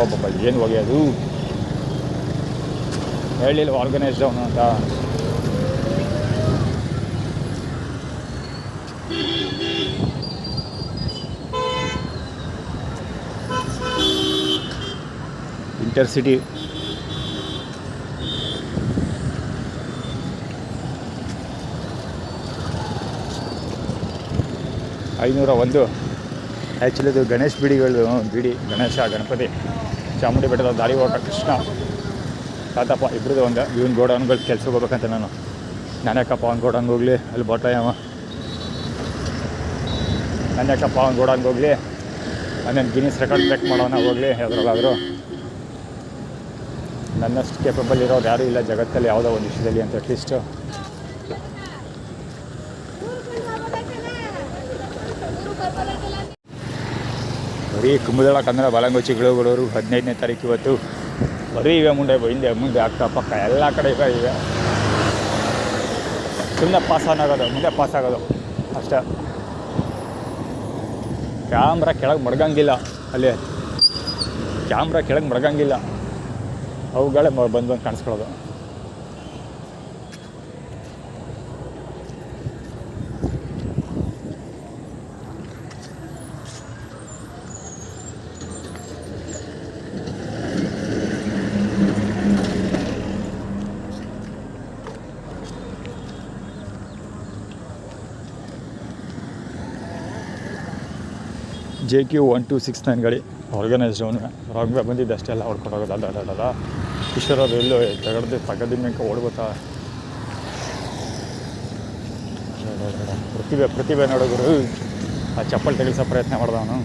Speaker 1: ಒಬ್ಬೊಬ್ಬ ಏನು ಒಗೆಯೋದು ಹೇಳಿಲ್ಲ ಆರ್ಗನೈಸ್ಡ್ ಅವನು ಅಂತ. ಇಂಟರ್ಸಿಟಿ $501. ಆ್ಯಕ್ಚುಲಿ ಇದು ಗಣೇಶ್ ಗಣೇಶ ಗಣಪತಿ ಚಾಮುಂಡಿ ಬೆಟ್ಟದ ದಾರಿ ಹೋಟ ಕೃಷ್ಣ ತಾತಪ್ಪ ಇಬ್ಬರದು ಒಂದು. ಇವನ್ ಗೋಡೌನ್ಗಳು ಕೆಲ್ಸಕ್ಕೆ ಹೋಗ್ಬೇಕಂತ ನಾನ್ಯಾಕಪ್ಪ ಅವ್ನು ಗೋಡೌನ್ಗೆ ಹೋಗಲಿ, ಅಲ್ಲಿ ಬಾಟ ಯಾವ ನನ್ನ ಯಾಕಪ್ಪ ಅವ್ನು ಗೋಡನ್ಗೆ ಹೋಗಲಿ, ನನ್ನ ಗಿನ್ನಿಸ್ ರೆಕಾರ್ಡ್ ಬ್ರೇಕ್ ಮಾಡೋಣ ಹೋಗಲಿ, ಯಾವುದ್ರಲ್ಲಾದರೂ ನನ್ನಷ್ಟು ಕೇಪಬಲ್ ಇರೋರು ಯಾರೂ ಇಲ್ಲ ಜಗತ್ತಲ್ಲಿ ಯಾವುದೋ ಒಂದು ವಿಷಯದಲ್ಲಿ ಅಂತ ಅಟ್ಲೀಸ್ಟು. ಬರೀ ಕುಂಭದಳ ಕನ್ನಡ ಬಾಲಂಗೋಚಿಗಳು 15ನೇ ತಾರೀಕು ಇವತ್ತು ಬರೀ ಇವೆ ಮುಂದೆ ಅಕ್ಕ ಪಕ್ಕ ಎಲ್ಲ ಕಡೆ ಇವೆ. ಸುಮ್ಮನೆ ಪಾಸಾಗೋದು, ಮುಂದೆ ಪಾಸಾಗೋದು ಅಷ್ಟೇ. ಕ್ಯಾಮ್ರಾ ಕೆಳಗೆ ಮಡಗಂಗಿಲ್ಲ, ಅಲ್ಲಿ ಕ್ಯಾಮ್ರಾ ಕೆಳಗೆ ಮಡಗಂಗಿಲ್ಲ, ಅವುಗಳೇ ಬಂದು ಕಾಣಿಸ್ಕೊಳ್ಳೋದು. JQ1269 ಗಾಡಿ ಆರ್ಗನೈಸ್ಡ್ ಅವನು ರಾಂಗ್ ವೇ ಬಂದಿದ್ದು ಅಷ್ಟೇ ಎಲ್ಲ ಹೊಡ್ಕೊಂಡು ಹೋಗೋದು. ಅಡ್ಡ ಕಿಶೋರವ್ರು ಎಲ್ಲೋ ತಗದಿನ ಮೇಕ ಓಡ್ಬೋತಾ. ಪ್ರತಿಭೆ ನೋಡೋರು ಆ ಚಪ್ಪಲ್ ತೆಗಿಸೋ ಪ್ರಯತ್ನ ಮಾಡ್ದ ಅವನು.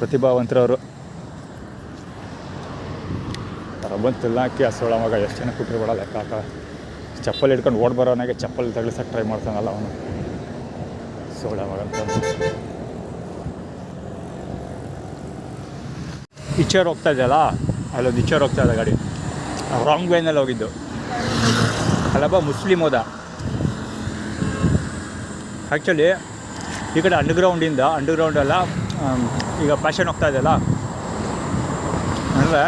Speaker 1: ಪ್ರತಿಭಾವಂತರವರು ಬಂತಿಲ್ಲ ಹಾಕಿ ಹಸೋಳ ಮಗ ಎಷ್ಟು ಜನ ಕೂತಿರ್ಬೇಡ ಲೆಕ್ಕ. ಚಪ್ಪಲ್ ಹಿಡ್ಕೊಂಡು ಓಡ್ ಬರೋನಾಗೆ ಚಪ್ಪಲ್ ತಗಿಸೋಕೆ ಟ್ರೈ ಮಾಡ್ತಾನಲ್ಲ ಅವನು ಸೋಳ ಮಗ ಅಂತ. ಇಚ್ಚರ್ ಹೋಗ್ತಾ ಇದೆಯಲ್ಲ, ಅಲ್ಲೊಂದು ಇಚ್ಚರ್ ಹೋಗ್ತಾ ಇದೆ ಗಾಡಿ, ರಾಂಗ್ ವೇನಲ್ಲಿ ಹೋಗಿದ್ದು. ಅಲ್ಲಬ್ಬ ಮುಸ್ಲಿಮ್ ಹೋದ ಆ್ಯಕ್ಚುಲಿ. ಈ ಕಡೆ ಅಂಡರ್ಗ್ರೌಂಡೆಲ್ಲ ಈಗ ಪ್ಯಾಷನ್ ಹೋಗ್ತಾ ಇದೆಯಲ್ಲ, ಅಂದರೆ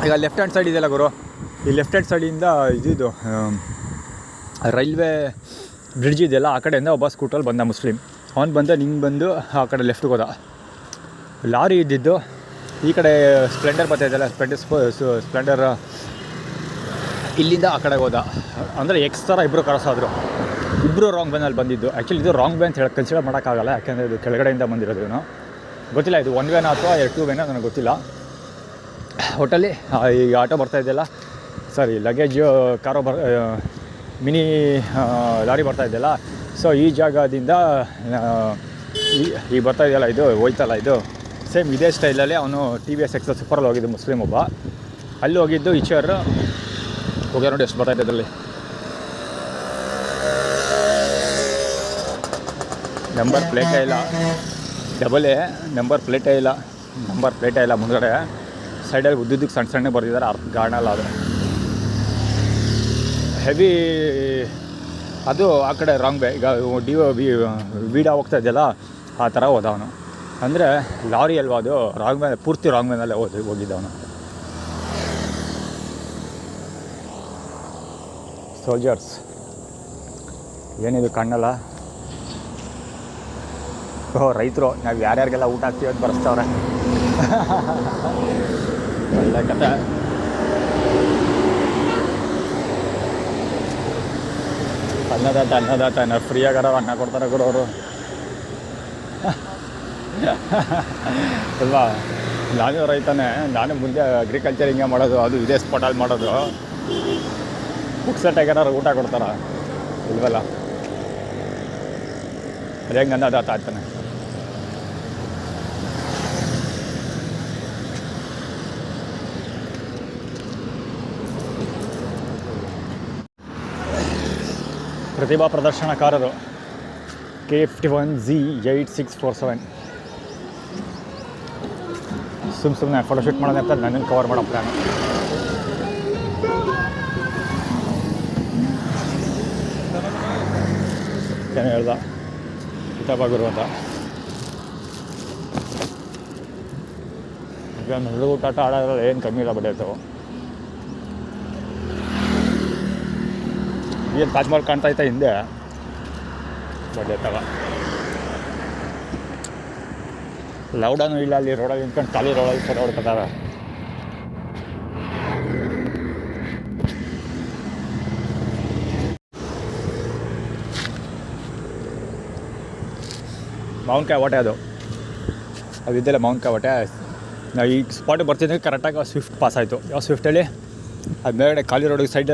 Speaker 1: ಈಗ ಲೆಫ್ಟ್ ಹ್ಯಾಂಡ್ ಸೈಡ್ ಇದೆಯಲ್ಲ ಗುರು, ಈ ಲೆಫ್ಟ್ ಹ್ಯಾಂಡ್ ಸೈಡಿಂದ ಇದು ರೈಲ್ವೆ ಬ್ರಿಡ್ಜ್ ಇದೆಯಲ್ಲ, ಆ ಕಡೆಯಿಂದ ಒಬ್ಬ ಸ್ಕೂಟಲ್ಲಿ ಬಂದ ಮುಸ್ಲಿಮ್. ಅವ್ನು ಬಂದು ಆ ಕಡೆ ಲೆಫ್ಟ್ಗೆ ಹೋದ. ಲಾರಿ ಇದ್ದಿದ್ದು ಈ ಕಡೆ ಸ್ಪ್ಲೆಂಡರ್ ಬರ್ತಾಯಿದ್ದಲ್ಲ, ಸ್ಪ್ಲೆಂಡರ್ ಇಲ್ಲಿಂದ ಆ ಕಡೆಗೆ ಹೋದ. ಅಂದರೆ ಎಕ್ಸ್ ಥರ ಇಬ್ಬರು ಕ್ರಾಸಾದರು, ಇಬ್ಬರು ರಾಂಗ್ ವೇನಲ್ಲಿ ಬಂದಿದ್ದು. ಆ್ಯಕ್ಚುಲಿ ಇದು ರಾಂಗ್ ವೇ ಅಂತ ಹೇಳಿ ಕನ್ಸಿಡರ್ ಮಾಡೋಕ್ಕಾಗಲ್ಲ, ಯಾಕೆಂದರೆ ಇದು ಕೆಳಗಡೆಯಿಂದ ಬಂದಿರೋದು. ಇವನು ಗೊತ್ತಿಲ್ಲ ಇದು 1 ವೇನ ಅಥವಾ 2 ವೇನ ನನಗೆ ಗೊತ್ತಿಲ್ಲ. ಒಟ್ಟಲ್ಲಿ ಈಗ ಆಟೋ ಬರ್ತಾಯಿದ್ದೆಲ್ಲ, ಸಾರಿ ಲಗೇಜ್ ಕಾರೋ ಮಿನಿ ಲಾರಿ ಬರ್ತಾಯಿದ್ದೆಲ್ಲ. ಸೊ ಈ ಜಾಗದಿಂದ ಈ ಬರ್ತಾಯಿದೆಯಲ್ಲ, ಇದು ಹೋಯ್ತಲ್ಲ, ಇದು ಸೇಮ್ ಇದೇ ಸ್ಟೈಲಲ್ಲಿ ಅವನು TVS ಎಕ್ಸೆಲ್ ಸೂಪರಲ್ಲಿ ಹೋಗಿದ್ದು ಮುಸ್ಲಿಮ್ ಒಬ್ಬ. ಅಲ್ಲಿ ಹೋಗಿದ್ದು ಇಚರ್ ಹೋಗ್ಯ ನೋಡಿ ಎಷ್ಟು ಬರ್ತಾಯಿದೆ ಅದರಲ್ಲಿ. ನಂಬರ್ ಪ್ಲೇಟೇ ಇಲ್ಲ, ನಂಬರ್ ಪ್ಲೇಟೇ ಇಲ್ಲ ಮುಂದ್ಗಡೆ. ಸೈಡಲ್ಲಿ ಉದ್ದುದ್ದಕ್ಕೆ ಸಣ್ಣ ಬರ್ತಿದ್ದಾರೆ, ಅರ್ಥ ಕಾಣಲ್ಲ. ಅದು ಹೆವಿ, ಅದು ಆ ಕಡೆ ರಾಂಗ್ ವೇ. ಈಗ ವೀಡ ಹೋಗ್ತಾ ಇದೆಯಲ್ಲ, ಆ ಥರ ಹೋದ ಅವನು. ಅಂದರೆ ಲಾರಿ ಅಲ್ವಾ ಅದು, ರಾಂಗ್ ವೇ, ಪೂರ್ತಿ ರಾಂಗ್ ವೇನಲ್ಲೇ ಹೋಗಿದ್ದವನು. ಸೋಲ್ಜರ್ಸ್ ಏನಿದು ಕಣ್ಣಲ್ಲ. ರೈತರು ನಾವು ಯಾರ್ಯಾರಿಗೆಲ್ಲ ಊಟ ಹಾಕ್ತೀವಿ ಅಂತ ಬರೆಸ್ತವ್ರೆ. ಒಳ್ಳೆ ಕತೆ. ಅನ್ನದಾತ ಫ್ರೀಯಾಗಾರ ಅನ್ನ ಕೊಡ್ತಾರೆ ಕೂಡ ಅವರು ಅಲ್ವಾ. ನಾನು ರೈತನೇ, ನಾನು ಮುಂದೆ ಅಗ್ರಿಕಲ್ಚರ್ ಹಿಂಗೆ ಮಾಡೋದು, ಅದು ಇದೇ ಸ್ಪಾಟಲ್ಲಿ ಮಾಡೋದು. ಬುಕ್ಸೆಟ್ ಏನಾರು ಊಟ ಕೊಡ್ತಾರ ಇಲ್ವಲ್ಲ, ಅದು ಹೆಂಗೆ ಅನ್ನದಾತ ಆಗ್ತಾನೆ. ಪ್ರತಿಭಾ ಪ್ರದರ್ಶನಕಾರರು K51Z8647 ಸುಮ್ಮನೆ ಫೋಟೋಶೂಟ್ ಮಾಡೋದು ಅಂತ ನನ್ನನ್ನು ಕವರ್ ಮಾಡೋ ಪ್ಲ್ಯಾನ್. ಏನು ಹೇಳ್ದ ಕಿತಾಬಾಗುರು ಅಂತ. ಈಗ ಹುಡುಗ ಆಟ ಆಡೋದ್ರಲ್ಲಿ ಏನು ಕಮ್ಮಿ ಇಲ್ಲ ಬಡಿಯತ್ತವು. ಏನು ತಾಜ್ಮಹಲ್ ಕಾಣ್ತಾ ಇತ್ತ ಹಿಂದೆ ಬಡಿಯತ್ತವ. ಲೌಡಾನು ಇಲ್ಲ ಅಲ್ಲಿ ರೋಡಲ್ಲಿ ನಿಂತ್ಕೊಂಡು ಖಾಲಿ ರೋಡಲ್ಲಿ ಫೋಟೋ ಹೊಡ್ಕೊತಾರೆ. ಮಾವಿನಕಾಯಿ ಹೊಟ್ಟೆ ಅದು ಇದ್ದಲ್ಲ ಮಾವಿನಕಾಯಿ ಹೊಟ್ಟೆ. ನಾವು ಈ ಸ್ಪಾಟಿಗೆ ಬರ್ತಿದ್ದೆ ಕರೆಕ್ಟಾಗಿ ಸ್ವಿಫ್ಟ್ ಪಾಸ್ ಆಯಿತು. ಯಾವ ಸ್ವಿಫ್ಟಲ್ಲಿ ಅದು ಮೇಲ್ಗಡೆ ಖಾಲಿ ರೋಡಿಗೆ ಸೈಡ್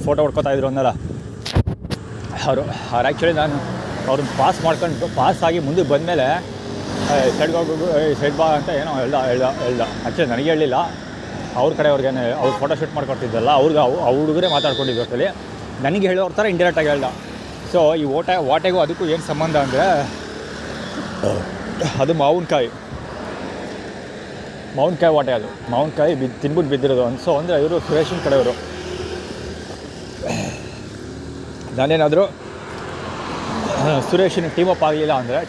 Speaker 1: ಫೋಟೋ ಹೊಡ್ಕೊತಾ ಇದ್ರು ಅನ್ನಲ್ಲ, ಅವ್ರು ಆ್ಯಕ್ಚುಲಿ ನಾನು ಅವ್ರನ್ನ ಪಾಸ್ ಆಗಿ ಮುಂದಕ್ಕೆ ಬಂದಮೇಲೆ ಸೈಡ್ಗೆ ಹೋಗು ಸೈಡ್ ಬಾ ಅಂತ ಏನೋ ಹೇಳ್ದ ಆ್ಯಕ್ಚುಲಿ ನನಗೆ ಹೇಳಿಲ್ಲ, ಅವ್ರ ಕಡೆಯವ್ರಿಗೇನೆ ಅವ್ರು ಫೋಟೋ ಶೂಟ್ ಮಾಡ್ಕೊಡ್ತಿದ್ದಲ್ಲ ಅವ್ರಿಗೆ ಹುಡುಗರೇ ಮಾತಾಡ್ಕೊಂಡಿದ್ದು ಅಷ್ಟರಲ್ಲಿ. ನನಗೆ ಹೇಳೋರ ಥರ ಇಂಡೈರೆಕ್ಟಾಗಿ ಹೇಳ್ದ. ಸೊ ಈ ವಾಟೆಗೂ ಅದಕ್ಕೂ ಏನು ಸಂಬಂಧ ಅಂದರೆ, ಅದು ಮಾವಿನಕಾಯಿ ವಾಟೆ, ಅದು ಮಾವಿನಕಾಯಿ ತಿನ್ಬಿಟ್ಟು ಬಿದ್ದಿರೋದು. ಸೊ ಅಂದರೆ ಇವರು ಸುರೇಶನ ಕಡೆಯವರು. ನಾನೇನಾದರೂ ಸುರೇಶನ ಟೀಮ್ ಅಪ್ ಆಗಲಿಲ್ಲ ಅಂದರೆ,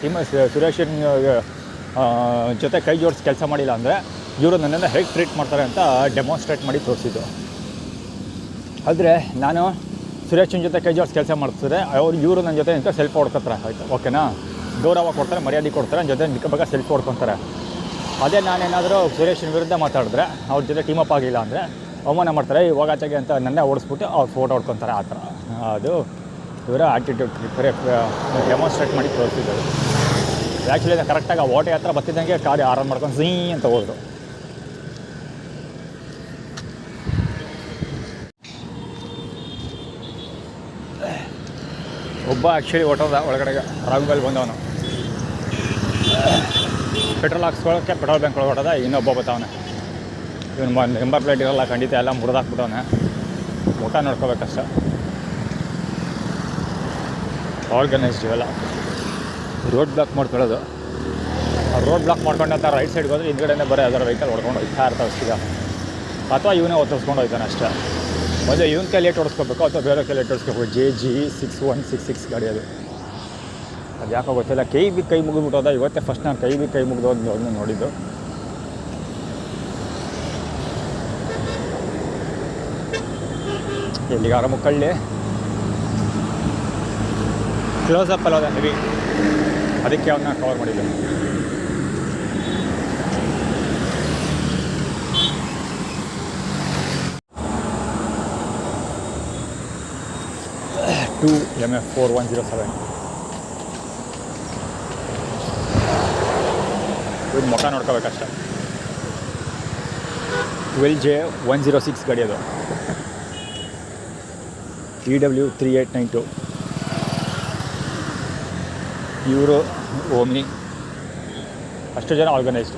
Speaker 1: ಸುರೇಶನ ಜೊತೆ ಕೈ ಜೋಡಿಸಿ ಕೆಲಸ ಮಾಡಿಲ್ಲ ಅಂದರೆ ಇವರು ನನ್ನನ್ನು ಹೇಗೆ ಟ್ರೀಟ್ ಮಾಡ್ತಾರೆ ಅಂತ ಡೆಮಾನ್ಸ್ಟ್ರೇಟ್ ಮಾಡಿ ತೋರಿಸಿದ್ದು. ಆದರೆ ನಾನು ಸುರೇಶನ ಜೊತೆ ಕೈ ಜೋಡಿಸಿ ಕೆಲಸ ಮಾಡ್ತಿದ್ರೆ ಇವರು ನನ್ನ ಜೊತೆ ನಿಂತ ಸೆಲ್ಫ್ ಹೊಡ್ಕೊತಾರೆ. ಆಯಿತು, ಓಕೆನಾ? ಗೌರವ ಕೊಡ್ತಾರೆ, ಮರ್ಯಾದೆ ಕೊಡ್ತಾರೆ, ನನ್ನ ಜೊತೆ ನಿಕ್ಕ ಬಗ್ಗೆ ಸೆಲ್ಫ್ ಹೊಡ್ಕೊತಾರೆ. ಅದೇ ನಾನೇನಾದರೂ ಸುರೇಶನ ವಿರುದ್ಧ ಮಾತಾಡಿದ್ರೆ, ಅವ್ರ ಜೊತೆ ಟೀಮ್ ಅಪ್ ಆಗಿಲ್ಲ ಅಂದರೆ ಅವಮಾನ ಮಾಡ್ತಾರೆ, ಹೋಗಾಚೆಗೆ ಅಂತ ನನ್ನೇ ಓಡಿಸ್ಬಿಟ್ಟು ಅವ್ರು ಫೋಟೋ ಹೊಡ್ಕೊತಾರೆ. ಆ ಥರ ಅದು ಇವರ ಆ್ಯಟಿಟ್ಯೂಡ್ ಡೆಮಾನ್ಸ್ಟ್ರೇಟ್ ಮಾಡಿ ತೋರಿಸಿದ್ದಾರೆ. ಆ್ಯಕ್ಚುಲಿ ಕರೆಕ್ಟಾಗಿ ಆ ಓಟೆ ಹತ್ರ ಬರ್ತಿದ್ದಂಗೆ ಕಾಡಿ ಆರಾಮ್ ಮಾಡ್ಕೊಂಡು ಝೀ ಅಂತ ಹೋದರು. ಒಬ್ಬ ಆ್ಯಕ್ಚುಲಿ ಓಟೋದ ಒಳಗಡೆಗೆ ರಾಘುಗಲ್ಲಿ ಬಂದವನು ಪೆಟ್ರೋಲ್ ಹಾಕ್ಸ್ಕೊಳ್ಳೋಕ್ಕೆ ಪೆಟ್ರೋಲ್ ಬ್ಯಾಂಕ್ ಒಳಗೆ ಹೊಟ್ಟೋದ. ಇನ್ನೊಬ್ಬ ಬತ್ತವನೆ, ಇವನು ನಂಬರ್ ಪ್ಲೇಟ್ ಇರೋಲ್ಲ, ಖಂಡಿತ ಎಲ್ಲ ಮುರಿದಾಕ್ಬಿಟ್ಟವನೆ. ಊಟ ನೋಡ್ಕೋಬೇಕಷ್ಟ. ಆರ್ಗನೈಸ್ಡ್ ಇವೆಲ್ಲ ರೋಡ್ ಬ್ಲಾಕ್ ಮಾಡ್ಕೊಳ್ಳೋದು. ಆ ರೋಡ್ ಬ್ಲಾಕ್ ಮಾಡ್ಕೊಂಡಂತ ರೈಟ್ ಸೈಡ್ಗೆ ಹೋದರೆ ಹಿಂದ್ಗಡೆನೇ ಬರೋ ಯಾವ್ದಾರು ವೆಹಿಕಲ್ ಹೊಡ್ಕೊಂಡು ಹೋಗ್ತಾ ಇರ್ತಾವೆ ಸೀದಾ, ಅಥವಾ ಇವನೇ ಒತ್ತಿಸ್ಕೊಂಡು ಹೋಗ್ತಾನೆ ಅಷ್ಟೇ. ಮೊದಲು ಇವನ ಕೈ ಲೇಟ್ ಓಡಿಸ್ಕೋಬೇಕು ಅಥವಾ ಬೇರೆ ಕೈ ಲೇಟ್ ಓಡಿಸ್ಕೋಬೇಕು. JG6166 ಗಾಡಿ ಅದು ಯಾಕೋ ಗೊತ್ತಿಲ್ಲ. ಕೈ ಮುಗಿದ್ಬಿಟ್ಟೋದ. ಇವತ್ತೇ ಫಸ್ಟ್ ನಾನು ಕೈ ಮುಗಿದು ಅದನ್ನು ನೋಡಿದ್ದು. ಎಲ್ಲಿಗಾರ ಮುಕ್ಕಳ್ಳಿ ಕ್ಲೋಸಪ್ ಅಲ್ಲ, ಹೆವಿ, ಅದಕ್ಕೆ ಅವನ್ನ ಕವರ್ ಮಾಡಿದ್ದೆ. MF 4107 ಇದು ಮುಖ ನೋಡ್ಕೋಬೇಕಷ್ಟೆ. 12J106 ಗಾಡಿ ಅದು. EW 3892. ಇವರು ಓಮ್ನಿ. ಅಷ್ಟು ಜನ ಆರ್ಗನೈಸ್ಡ್.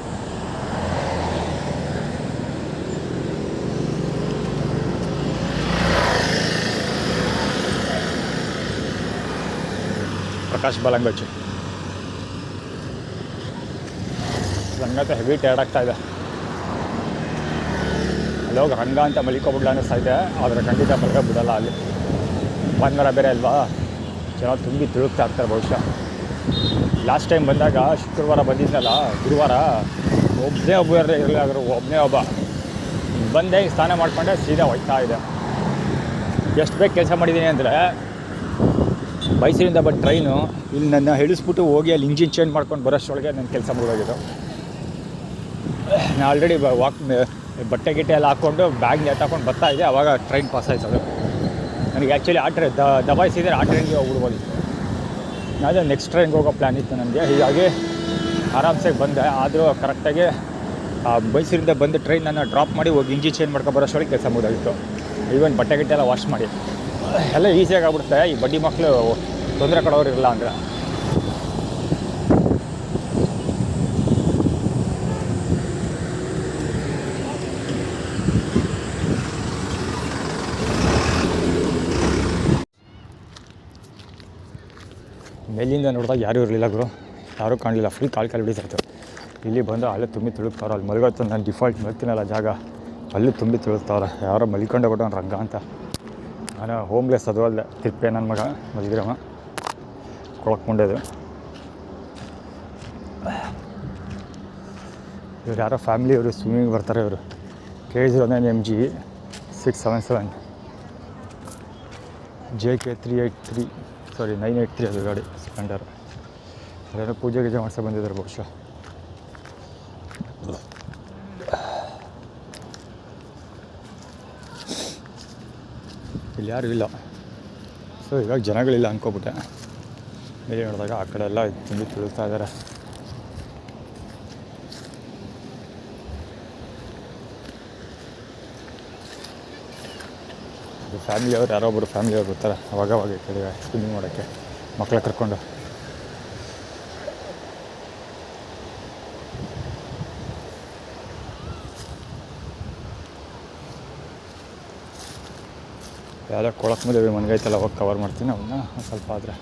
Speaker 1: ಪ್ರಕಾಶ್ ಬಾಲಂಗಚ್ಚು ರಂಗಕ್ಕೆ ಹೆವಿ ಟೈರ್ಡ್ ಆಗ್ತಾ ಇದೆ. ಅಲ್ಲೋಗಿ ರಂಗ ಅಂತ ಮಲಿಕೋಬಿಡ್ಲ ಅನ್ನಿಸ್ತಾ ಇದೆ. ಆದರೆ ಖಂಡಿತ ಮಲಗ ಬಿಡಲ್ಲ. ಅಲ್ಲಿ ಭಾನುವಾರ ಬೇರೆ ಅಲ್ವಾ, ಜನ ತುಂಬಿ ತಿರುಗ್ತಾ ಇರ್ತಾರೆ ಬಹುಶಃ. ಲಾಸ್ಟ್ ಟೈಮ್ ಬಂದಾಗ ಶುಕ್ರವಾರ ಬಂದಿದ್ದಲ್ಲ, ಗುರುವಾರ ಒಬ್ಬನೇ ಒಬ್ಬ ಬಂದೆ, ಸ್ನಾನ ಮಾಡಿಕೊಂಡೆ, ಸೀದಾ ಹೋಗ್ತಾ ಇದೆ. ಎಷ್ಟು ಬೇಗ ಕೆಲಸ ಮಾಡಿದ್ದೀನಿ ಅಂದರೆ, ಮೈಸೂರಿಂದ ಬಂದು ಟ್ರೈನು ಇಲ್ಲಿ ನನ್ನ ಇಳಿಸ್ಬಿಟ್ಟು ಹೋಗಿ ಅಲ್ಲಿ ಇಂಜಿನ್ ಚೇಂಜ್ ಮಾಡ್ಕೊಂಡು ಬರೋಷ್ಟೊಳಗೆ ನನ್ನ ಕೆಲಸ ಮುಗಿದೋಗಿದ್ದು. ನಾನು ಆಲ್ರೆಡಿ ಬಟ್ಟೆ ಗಿಟ್ಟೆ ಎಲ್ಲ ಹಾಕ್ಕೊಂಡು ಬ್ಯಾಗ್ ನೇತಾಕೊಂಡು ಬರ್ತಾಯಿದ್ದೆ, ಆವಾಗ ಟ್ರೈನ್ ಪಾಸ್ ಆಯ್ತು. ಅದು ನನಗೆ ಆ್ಯಕ್ಚುಲಿ ಆ ದಬಾಯಿಸಿದರೆ ಆ ಟ್ರೈನ್ಗೆ ಹೋಗ್ಬಿಡ್ಬೋದಿತ್ತು. ಅದೇ ನೆಕ್ಸ್ಟ್ ಟ್ರೈನ್ಗೆ ಹೋಗೋ ಪ್ಲ್ಯಾನ್ ಇತ್ತು ನನಗೆ. ಹೀಗಾಗಿ ಆರಾಮ್ಸೆ ಬಂದೆ. ಆದರೂ ಕರೆಕ್ಟಾಗಿ ಮೈಸೂರಿಂದ ಬಂದು ಟ್ರೈನ್ ನನ್ನ ಡ್ರಾಪ್ ಮಾಡಿ ಹೋಗಿ ಇಂಜಿನ್ ಚೇಂಜ್ ಮಾಡ್ಕೊಂಡು ಬರೋಷ್ಟೊಳಗೆ ಕೆಲಸ ಮುಗಿದೋಗಿತ್ತು. ಈವನ್ ಬಟ್ಟೆ ಗಿಟ್ಟೆ ಎಲ್ಲ ವಾಶ್ ಮಾಡಿ ಎಲ್ಲ ಈಸಿಯಾಗಿ ಆಗ್ಬಿಡುತ್ತೆ. ಈ ಬಡ್ಡಿ ಮಕ್ಕಳು ತೊಂದರೆ ಕೊಡೋರು ಇರಲ್ಲ ಅಂದರೆ. ಮೇಲಿಂದ ನೋಡಿದಾಗ ಯಾರೂ ಇರಲಿಲ್ಲ ಗುರು, ಯಾರೂ ಕಾಣಲಿಲ್ಲ. ಫುಲ್ ಕಾಲು ಹಿಡಿತಾಯಿತ್ತು. ಇಲ್ಲಿ ಬಂದು ಅಲ್ಲೇ ತುಂಬಿ ತಿಳುಗ್ತಾವ್ರೆ. ಅಲ್ಲಿ ಮಲಗೋತ್ತು ನಾನು ಡಿಫಾಲ್ಟ್ ಮಲ್ತೀನಲ್ಲ ಜಾಗ, ಅಲ್ಲಿ ತುಂಬಿ ತಿಳುಗ್ತಾವ್ರೆ. ಯಾರೋ ಮಲ್ಕೊಂಡೆ ಕೊಟ್ಟವನು ರಂಗ ಅಂತ. ನಾನು ಹೋಮ್ಲೆಸ್ ಅದು ಅಲ್ಲದೆ ತಿಪ್ಪೆ ನನ್ನ ಮಗ ಮಲಗಿರವ ಕೊಳಕ್ಕೊಂಡದು. ಇವ್ರು ಯಾರೋ ಫ್ಯಾಮಿಲಿಯವರು ಸ್ವಿಮ್ಮಿಂಗ್ ಬರ್ತಾರೆ. ಇವರು KG09 MG 677 JK 983 ಅದು ಗಾಡಿ ಸ್ಪ್ಲೆಂಡರ್. ಅಲ್ಲೇನೋ ಪೂಜೆ ಗೀಜೆ ಮಾಡ್ಸೋ ಬಂದಿದ್ದಾರೆ ಬಹುಶಃ. ಇಲ್ಲಿ ಯಾರೂ ಇಲ್ಲ. ಸೊ ಇವಾಗ ಜನಗಳಿಲ್ಲ ಅಂದ್ಕೊಬಿಟ್ಟೆ. ಮೇಲೆ ನೋಡಿದಾಗ ಆ ಕಡೆ ಎಲ್ಲ ತುಂಬಿ ತಿಳುತ್ತಾ ಇದ್ದಾರೆ. ಫ್ಯಾಮಿಲಿಯವ್ರು ಯಾರೋ ಒಬ್ಬರು ಫ್ಯಾಮಿಲಿಯವ್ರು ಬರ್ತಾರೆ ಅವಾಗವಾಗ ಈ ಕಡೆ ಸ್ವಿಮ್ಮಿಂಗ್ ಮಾಡೋಕ್ಕೆ ಮಕ್ಕಳ ಕರ್ಕೊಂಡು. ಯಾರೋ ಕೊಳಕ್ಮದೇವಿ ಮನೆಗೈತಲ್ಲ ಅವಾಗ ಕವರ್ ಮಾಡ್ತೀನಿ ಅವನ್ನ ಒಂದು ಸ್ವಲ್ಪ ಆದರೆ.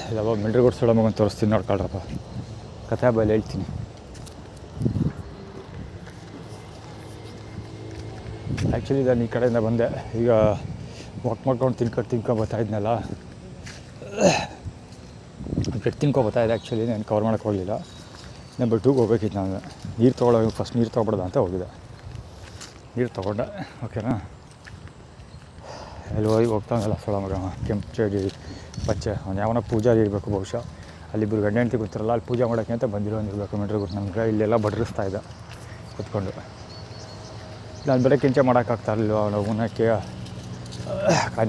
Speaker 1: ಇಲ್ಲೊಬ್ಬ ಮಿಲ್ಟ್ರಿ ಗುಡ್ಸೋಳ ಮಗನ ತೋರಿಸ್ತೀನಿ ನೋಡ್ಕೊಳ್ರಪ್ಪ, ಕಥೆ ಬಯಲು ಹೇಳ್ತೀನಿ. ಆ್ಯಕ್ಚುಲಿ ನಾನು ಈ ಕಡೆಯಿಂದ ಬಂದೆ, ಈಗ ವಾಕ್ ಮಾಡ್ಕೊಂಡು ತಿನ್ಕೊ ಬರ್ತಾಯಿದ್ದೆ. ಆ್ಯಕ್ಚುಲಿ ನಾನು ಕವರ್ ಮಾಡೋಕ್ಕೆ ಹೋಗಲಿಲ್ಲ. ನಂಬರ್ 2ಗೆ ಹೋಗ್ಬೇಕಿತ್ತು ನಾನು. ನೀರು ತೊಗೊಳ್ಳೋದು ಫಸ್ಟ್ ನೀರು ತೊಗೊಬಾರ್ದು ಅಂತ ಹೋಗಿದ್ದೆ. ನೀರು ತೊಗೊಂಡೆ, ಓಕೆನಾ. ಅಲ್ಲಿ ಹೋಗ್ತಾನಲ್ಲ ಸೊಳ ಮಗ ಕೆಂಪು ಚಡಿ ಪಚ್ಚೆ, ಅವ್ನು ಯಾವನ ಪೂಜಾರಿ ಇರಬೇಕು ಬಹುಶಃ. ಅಲ್ಲಿಬ್ಬರು ಗಂಡ ಹೆಂಡತಿ ಗೊತ್ತಿರಲ್ಲ, ಅಲ್ಲಿ ಪೂಜೆ ಮಾಡೋಕ್ಕೆ ಅಂತ ಬಂದಿರೋನಿರಬೇಕು ಮಿಲ್ಟ್ರಿ ಗುಡ್. ನನಗೆ ಇಲ್ಲೆಲ್ಲ ಬಡ್ರಿಸ್ತಾ ಇದ್ದ ಕೂತ್ಕೊಂಡು. ನಾನು ಬರೋಕ್ಕಿಂಚೆ ಮಾಡೋಕ್ಕಾಗ್ತಾಯಿರಲಿಲ್ಲ ಅವನು ಉಣ್ಣಕ್ಕೆ.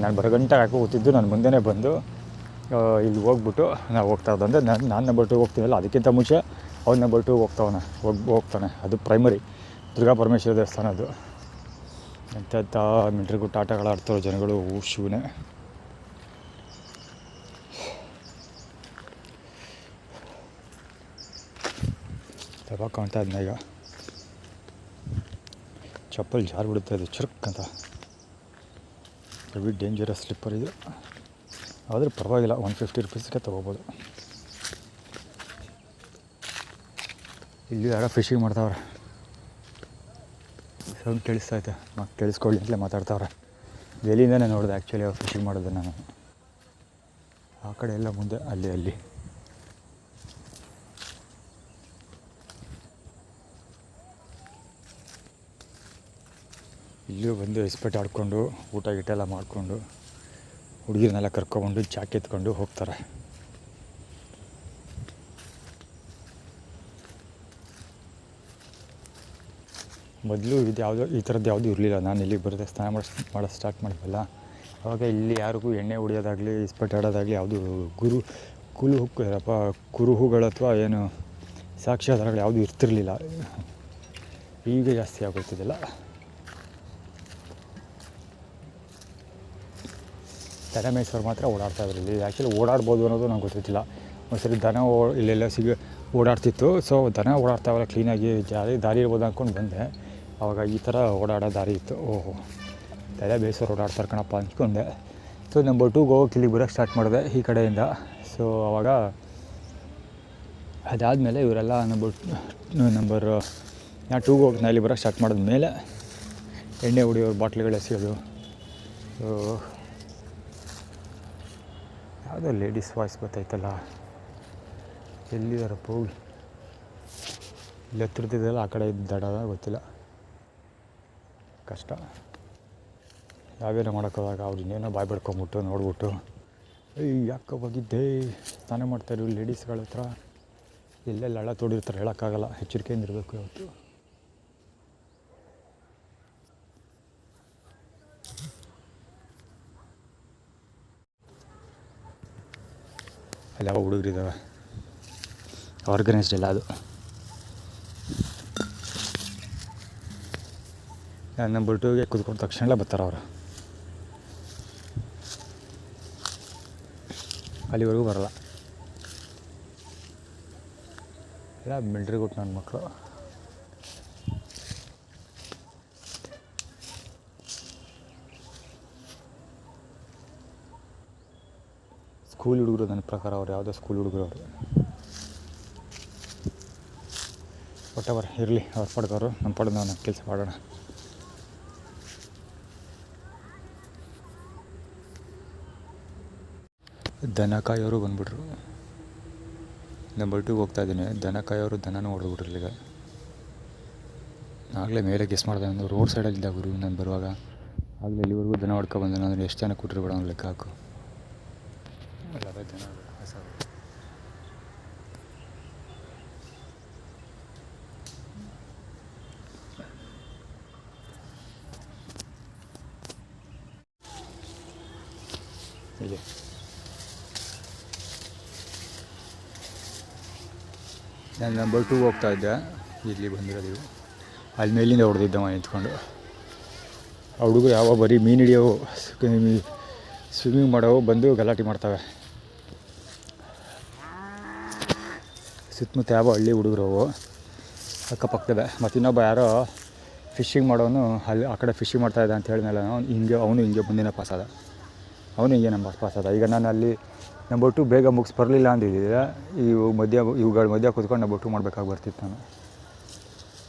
Speaker 1: ನಾನು ಬರೋ ಹಾಕಿ ಕೂತಿದ್ದು, ನಾನು ಮುಂದೆನೇ ಬಂದು ಇಲ್ಲಿ ಹೋಗ್ಬಿಟ್ಟು ನಾವು ಹೋಗ್ತಾ ಇದ್ದೆ. ಅಂದರೆ ನಾನು ನಂಬರ್ 2 ಹೋಗ್ತೀನಲ್ಲ, ಅದಕ್ಕಿಂತ ಮುಂಚೆ ಅವ್ನು ನಂಬರ್ 2 ಹೋಗ್ತಾನೆ. ಅದು ಪ್ರೈಮರಿ ದುರ್ಗಾ ಪರಮೇಶ್ವರ ದೇವಸ್ಥಾನ. ಅದು ಎಂಥ ಮಿಲ್ಟ್ರಿ ಗುಡ್ ಆಟಗಳು ಆಡ್ತಾರೋ ಜನಗಳು, ಶಿವನೇ. ಯಾವಾಗ ಕಾಣ್ತಾ ಇದ್ನ ಈಗ ಚಪ್ಪಲ್ ಜಾರ್ಬಿಡುತ್ತೆ ಅದು ಚುರುಕ್ ಅಂತ. ಹೆವಿ ಡೇಂಜರಸ್ ಸ್ಲಿಪ್ಪರ್ ಇದು, ಆದರೆ ಪರವಾಗಿಲ್ಲ, 150 ರೂಪೀಸ್ಗೆ ತೊಗೋಬೋದು. ಇಲ್ಲಿ ಯಾರೋ ಫಿಶಿಂಗ್ ಮಾಡ್ತಾವ್ರೆ, ಸೌಂಡ್ ಕೇಳಿಸ್ತೈತೆ, ಕೇಳಿಸ್ಕೊಳ್ಳಿ ಅಂತಲೇ ಮಾತಾಡ್ತಾವ್ರೆ. ಎಲ್ಲಿಂದನೇ ನೋಡಿದೆ ಆ್ಯಕ್ಚುಲಿ ಅವ್ರು ಫಿಶಿಂಗ್ ಮಾಡೋದು ನಾನು. ಆ ಕಡೆ ಎಲ್ಲ ಮುಂದೆ ಅಲ್ಲಿ ಇಲ್ಲೂ ಬಂದು ಇಸ್ಪೆಟ್ ಆಡಿಕೊಂಡು ಊಟ ಗೀಟ ಎಲ್ಲ ಮಾಡಿಕೊಂಡು ಹುಡುಗಿರನ್ನೆಲ್ಲ ಕರ್ಕೊಬಂದು ಚಾಕ್ ಎತ್ಕೊಂಡು ಹೋಗ್ತಾರೆ. ಮೊದಲು ಇದು ಯಾವುದೋ ಈ ಥರದ್ದು ಯಾವುದೂ ಇರಲಿಲ್ಲ. ನಾನು ಇಲ್ಲಿಗೆ ಬರುತ್ತೆ ಸ್ನಾನ ಮಾಡೋದು ಸ್ಟಾರ್ಟ್ ಮಾಡಿದ್ವಲ್ಲ, ಆವಾಗ ಇಲ್ಲಿ ಯಾರಿಗೂ ಎಣ್ಣೆ ಹೊಡಿಯೋದಾಗಲಿ ಇಸ್ಪೆಟ್ ಆಡೋದಾಗಲಿ ಯಾವುದು ಕುರುಹುಗಳು ಅಥವಾ ಏನು ಸಾಕ್ಷ್ಯಾಧಾರಗಳು ಯಾವುದೂ ಇರ್ತಿರಲಿಲ್ಲ. ಈಗ ಜಾಸ್ತಿ ಆಗೋಗ್ತಿದ್ದಿಲ್ಲ. ದನ ಮೇಯಿಸೋರು ಮಾತ್ರ ಓಡಾಡ್ತಾಯಿದ್ರು ಇಲ್ಲಿ. ಆ್ಯಕ್ಚುಲಿ ಓಡಾಡ್ಬೋದು ಅನ್ನೋದು ನಂಗೆ ಗೊತ್ತಿಲ್ಲ. ಒಂದ್ಸರಿ ದನ ಇಲ್ಲೆಲ್ಲ ಓಡಾಡ್ತಿತ್ತು. ಸೊ ದನ ಓಡಾಡ್ತಾವಲ್ಲ ಕ್ಲೀನಾಗಿ, ದಾರಿ ಇರ್ಬೋದು ಅಂದ್ಕೊಂಡು ಬಂದೆ. ಆವಾಗ ಈ ಥರ ಓಡಾಡೋ ದಾರಿ ಇತ್ತು. ಓಹೋ, ದನ ಬೇಯಿಸೋರು ಓಡಾಡ್ತಾರೆ ಕಣಪ್ಪ ಅಂದ್ಕೊಂಡೆ. ಸೊ ನಂಬರ್ 2ಗೆ ಹೋಗೋಕೆ ಇಲ್ಲಿಗೆ ಬರೋಕ್ಕೆ ಸ್ಟಾರ್ಟ್ ಮಾಡಿದೆ ಈ ಕಡೆಯಿಂದ. ಸೊ ಆವಾಗ ಅದಾದಮೇಲೆ ಇವರೆಲ್ಲ ನಂಬರ್ 2ಗೆ ಹೋಗಿ ನಾನು ಇಲ್ಲಿ ಬರೋಕ್ಕೆ ಸ್ಟಾರ್ಟ್ ಮಾಡಿದ್ಮೇಲೆ ಎಣ್ಣೆ ಹೊಡಿಯೋರು ಬಾಟ್ಲಿಗಳು ಎಸೆಯೋದು. ಸೊ ಯಾವುದೋ ಲೇಡೀಸ್ ವಾಯ್ಸ್ ಗೊತ್ತಾಯ್ತಲ್ಲ, ಎಲ್ಲಿದಾರಪ್ಪ ಹೋಗಿ ಇಲ್ಲಿ ಹತ್ತಿರದಿದ್ದಲ್ಲ, ಆ ಕಡೆ ಇದ್ದಾಡೋದ ಗೊತ್ತಿಲ್ಲ. ಕಷ್ಟ. ಯಾವೇನೋ ಮಾಡೋಕ್ಕೋದಾಗ ಅವ್ರು ಇನ್ನೇನೋ ಬಾಯ್ ಬಿಡ್ಕೊಂಬಿಟ್ಟು ನೋಡ್ಬಿಟ್ಟು, ಯಾಕೆ ಹೋಗಿದ್ದೆ ಸ್ನಾನ ಮಾಡ್ತಾಯಿದ್ರು ಲೇಡೀಸ್ಗಳ ಹತ್ರ, ಎಲ್ಲೆಲ್ಲ ಹಳ್ಳ ತೋಡಿರ್ತಾರೆ ಹೇಳೋಕ್ಕಾಗಲ್ಲ, ಎಚ್ಚರಿಕೆಯಿಂದ ಇರಬೇಕು ಇವತ್ತು. ಅಲ್ಲಿ ಯಾವ ಹುಡುಗರಿದ್ದಾವೆ, ಆರ್ಗನೈಸ್ಡ್ ಇಲ್ಲ ಅದು. ನಂಬರ್ 2ಗೆ ಕುತ್ಕೊಂಡ ತಕ್ಷಣ ಎಲ್ಲ ಬರ್ತಾರೆ ಅವರು, ಅಲ್ಲಿವರೆಗೂ ಬರಲ್ಲ. ಎಲ್ಲ ಮಿಲ್ಟ್ರಿ ಗುಟ್ ನನ್ನ ಮಕ್ಕಳು. ಸ್ಕೂಲ್ ಹುಡುಗರು ನನ್ನ ಪ್ರಕಾರ ಅವ್ರು ಯಾವುದೋ ಸ್ಕೂಲ್ ಹುಡುಗರು ಅವರು. ಒಟ್ಟವರ್ ಇರಲಿ, ಅವ್ರ ಪಡ್ದವರು ನಮ್ಮ ಪಡೆದ ನಾವು ಕೆಲಸ ಮಾಡೋಣ. ದನ ಕಾಯೋರು ಬಂದ್ಬಿಟ್ರು. ನಂಬರ್ 2 ಹೋಗ್ತಾ ಇದ್ದೀನಿ. ದನ ಕಾಯೋರು ದನನೂ ಹೊಡೆದ್ಬಿಟ್ರು ಇಲ್ಲಿಗೆ. ಆಗಲೇ ಮೇಲೆ ಗೆಸ್ ಮಾಡಿದೆ, ಒಂದು ರೋಡ್ ಸೈಡಲ್ಲಿದ್ದ ಗುರು ನಾನು ಬರುವಾಗ. ಆಗಲೇ ಇಲ್ಲಿವರೆಗೂ ದನ ಹೊಡ್ಕೊಬಂದೆ. ನಾನು ಎಷ್ಟು ಜನ ಕೊಟ್ಟಿರ್ಬೇಡ ಅವ್ನು ಲೆಕ್ಕ ಹಾಕು. ಅಲ್ಲವೇ ದನ ಹೊಸ ಇಲ್ಲಿ ನಾನು ನಂಬರ್ 2 ಹೋಗ್ತಾ ಇದ್ದೆ. ಇಲ್ಲಿ ಬಂದಿರೋದು ಅಲ್ಲಿ ಮೇಲಿಂದ ಹೊಡೆದಿದ್ದವ ನಿಂತ್ಕೊಂಡು. ಆ ಹುಡುಗರು ಯಾವ ಬರೀ ಮೀನು ಹಿಡಿಯೋವು, ಸ್ವಿಮ್ಮಿಂಗ್ ಮಾಡೋವು ಬಂದು ಗಲಾಟೆ ಮಾಡ್ತವೆ. ಸುತ್ತಮುತ್ತ ಯಾವ ಹಳ್ಳಿ ಹುಡುಗರು ಅವು ಅಕ್ಕಪಕ್ಕದ. ಮತ್ತು ಇನ್ನೊಬ್ಬ ಯಾರೋ ಫಿಶಿಂಗ್ ಮಾಡೋನು ಅಲ್ಲಿ ಆ ಕಡೆ ಫಿಶಿಂಗ್ ಮಾಡ್ತಾಯಿದ್ದ ಅಂತ ಹೇಳಿದ್ಮೇಲೆ ಅವನು ಹಿಂಗೆ ಮುಂದಿನ ಪಾಸಾದ. ಅವನು ಹಿಂಗೆ ನಂಬರ್ ಪಾಸಾದ. ಈಗ ನಾನು ಅಲ್ಲಿ ನಂಬರ್ 2 ಬೇಗ ಮುಗಿಸ್ ಬರಲಿಲ್ಲ ಅಂದಿದ್ದೆ. ಇವುಗಳ ಮಧ್ಯ ಕೂತ್ಕೊಂಡು ನಂಬರ್ 2 ಮಾಡಬೇಕಾಗಿ ಬರ್ತಿತ್ತು ನಾನು.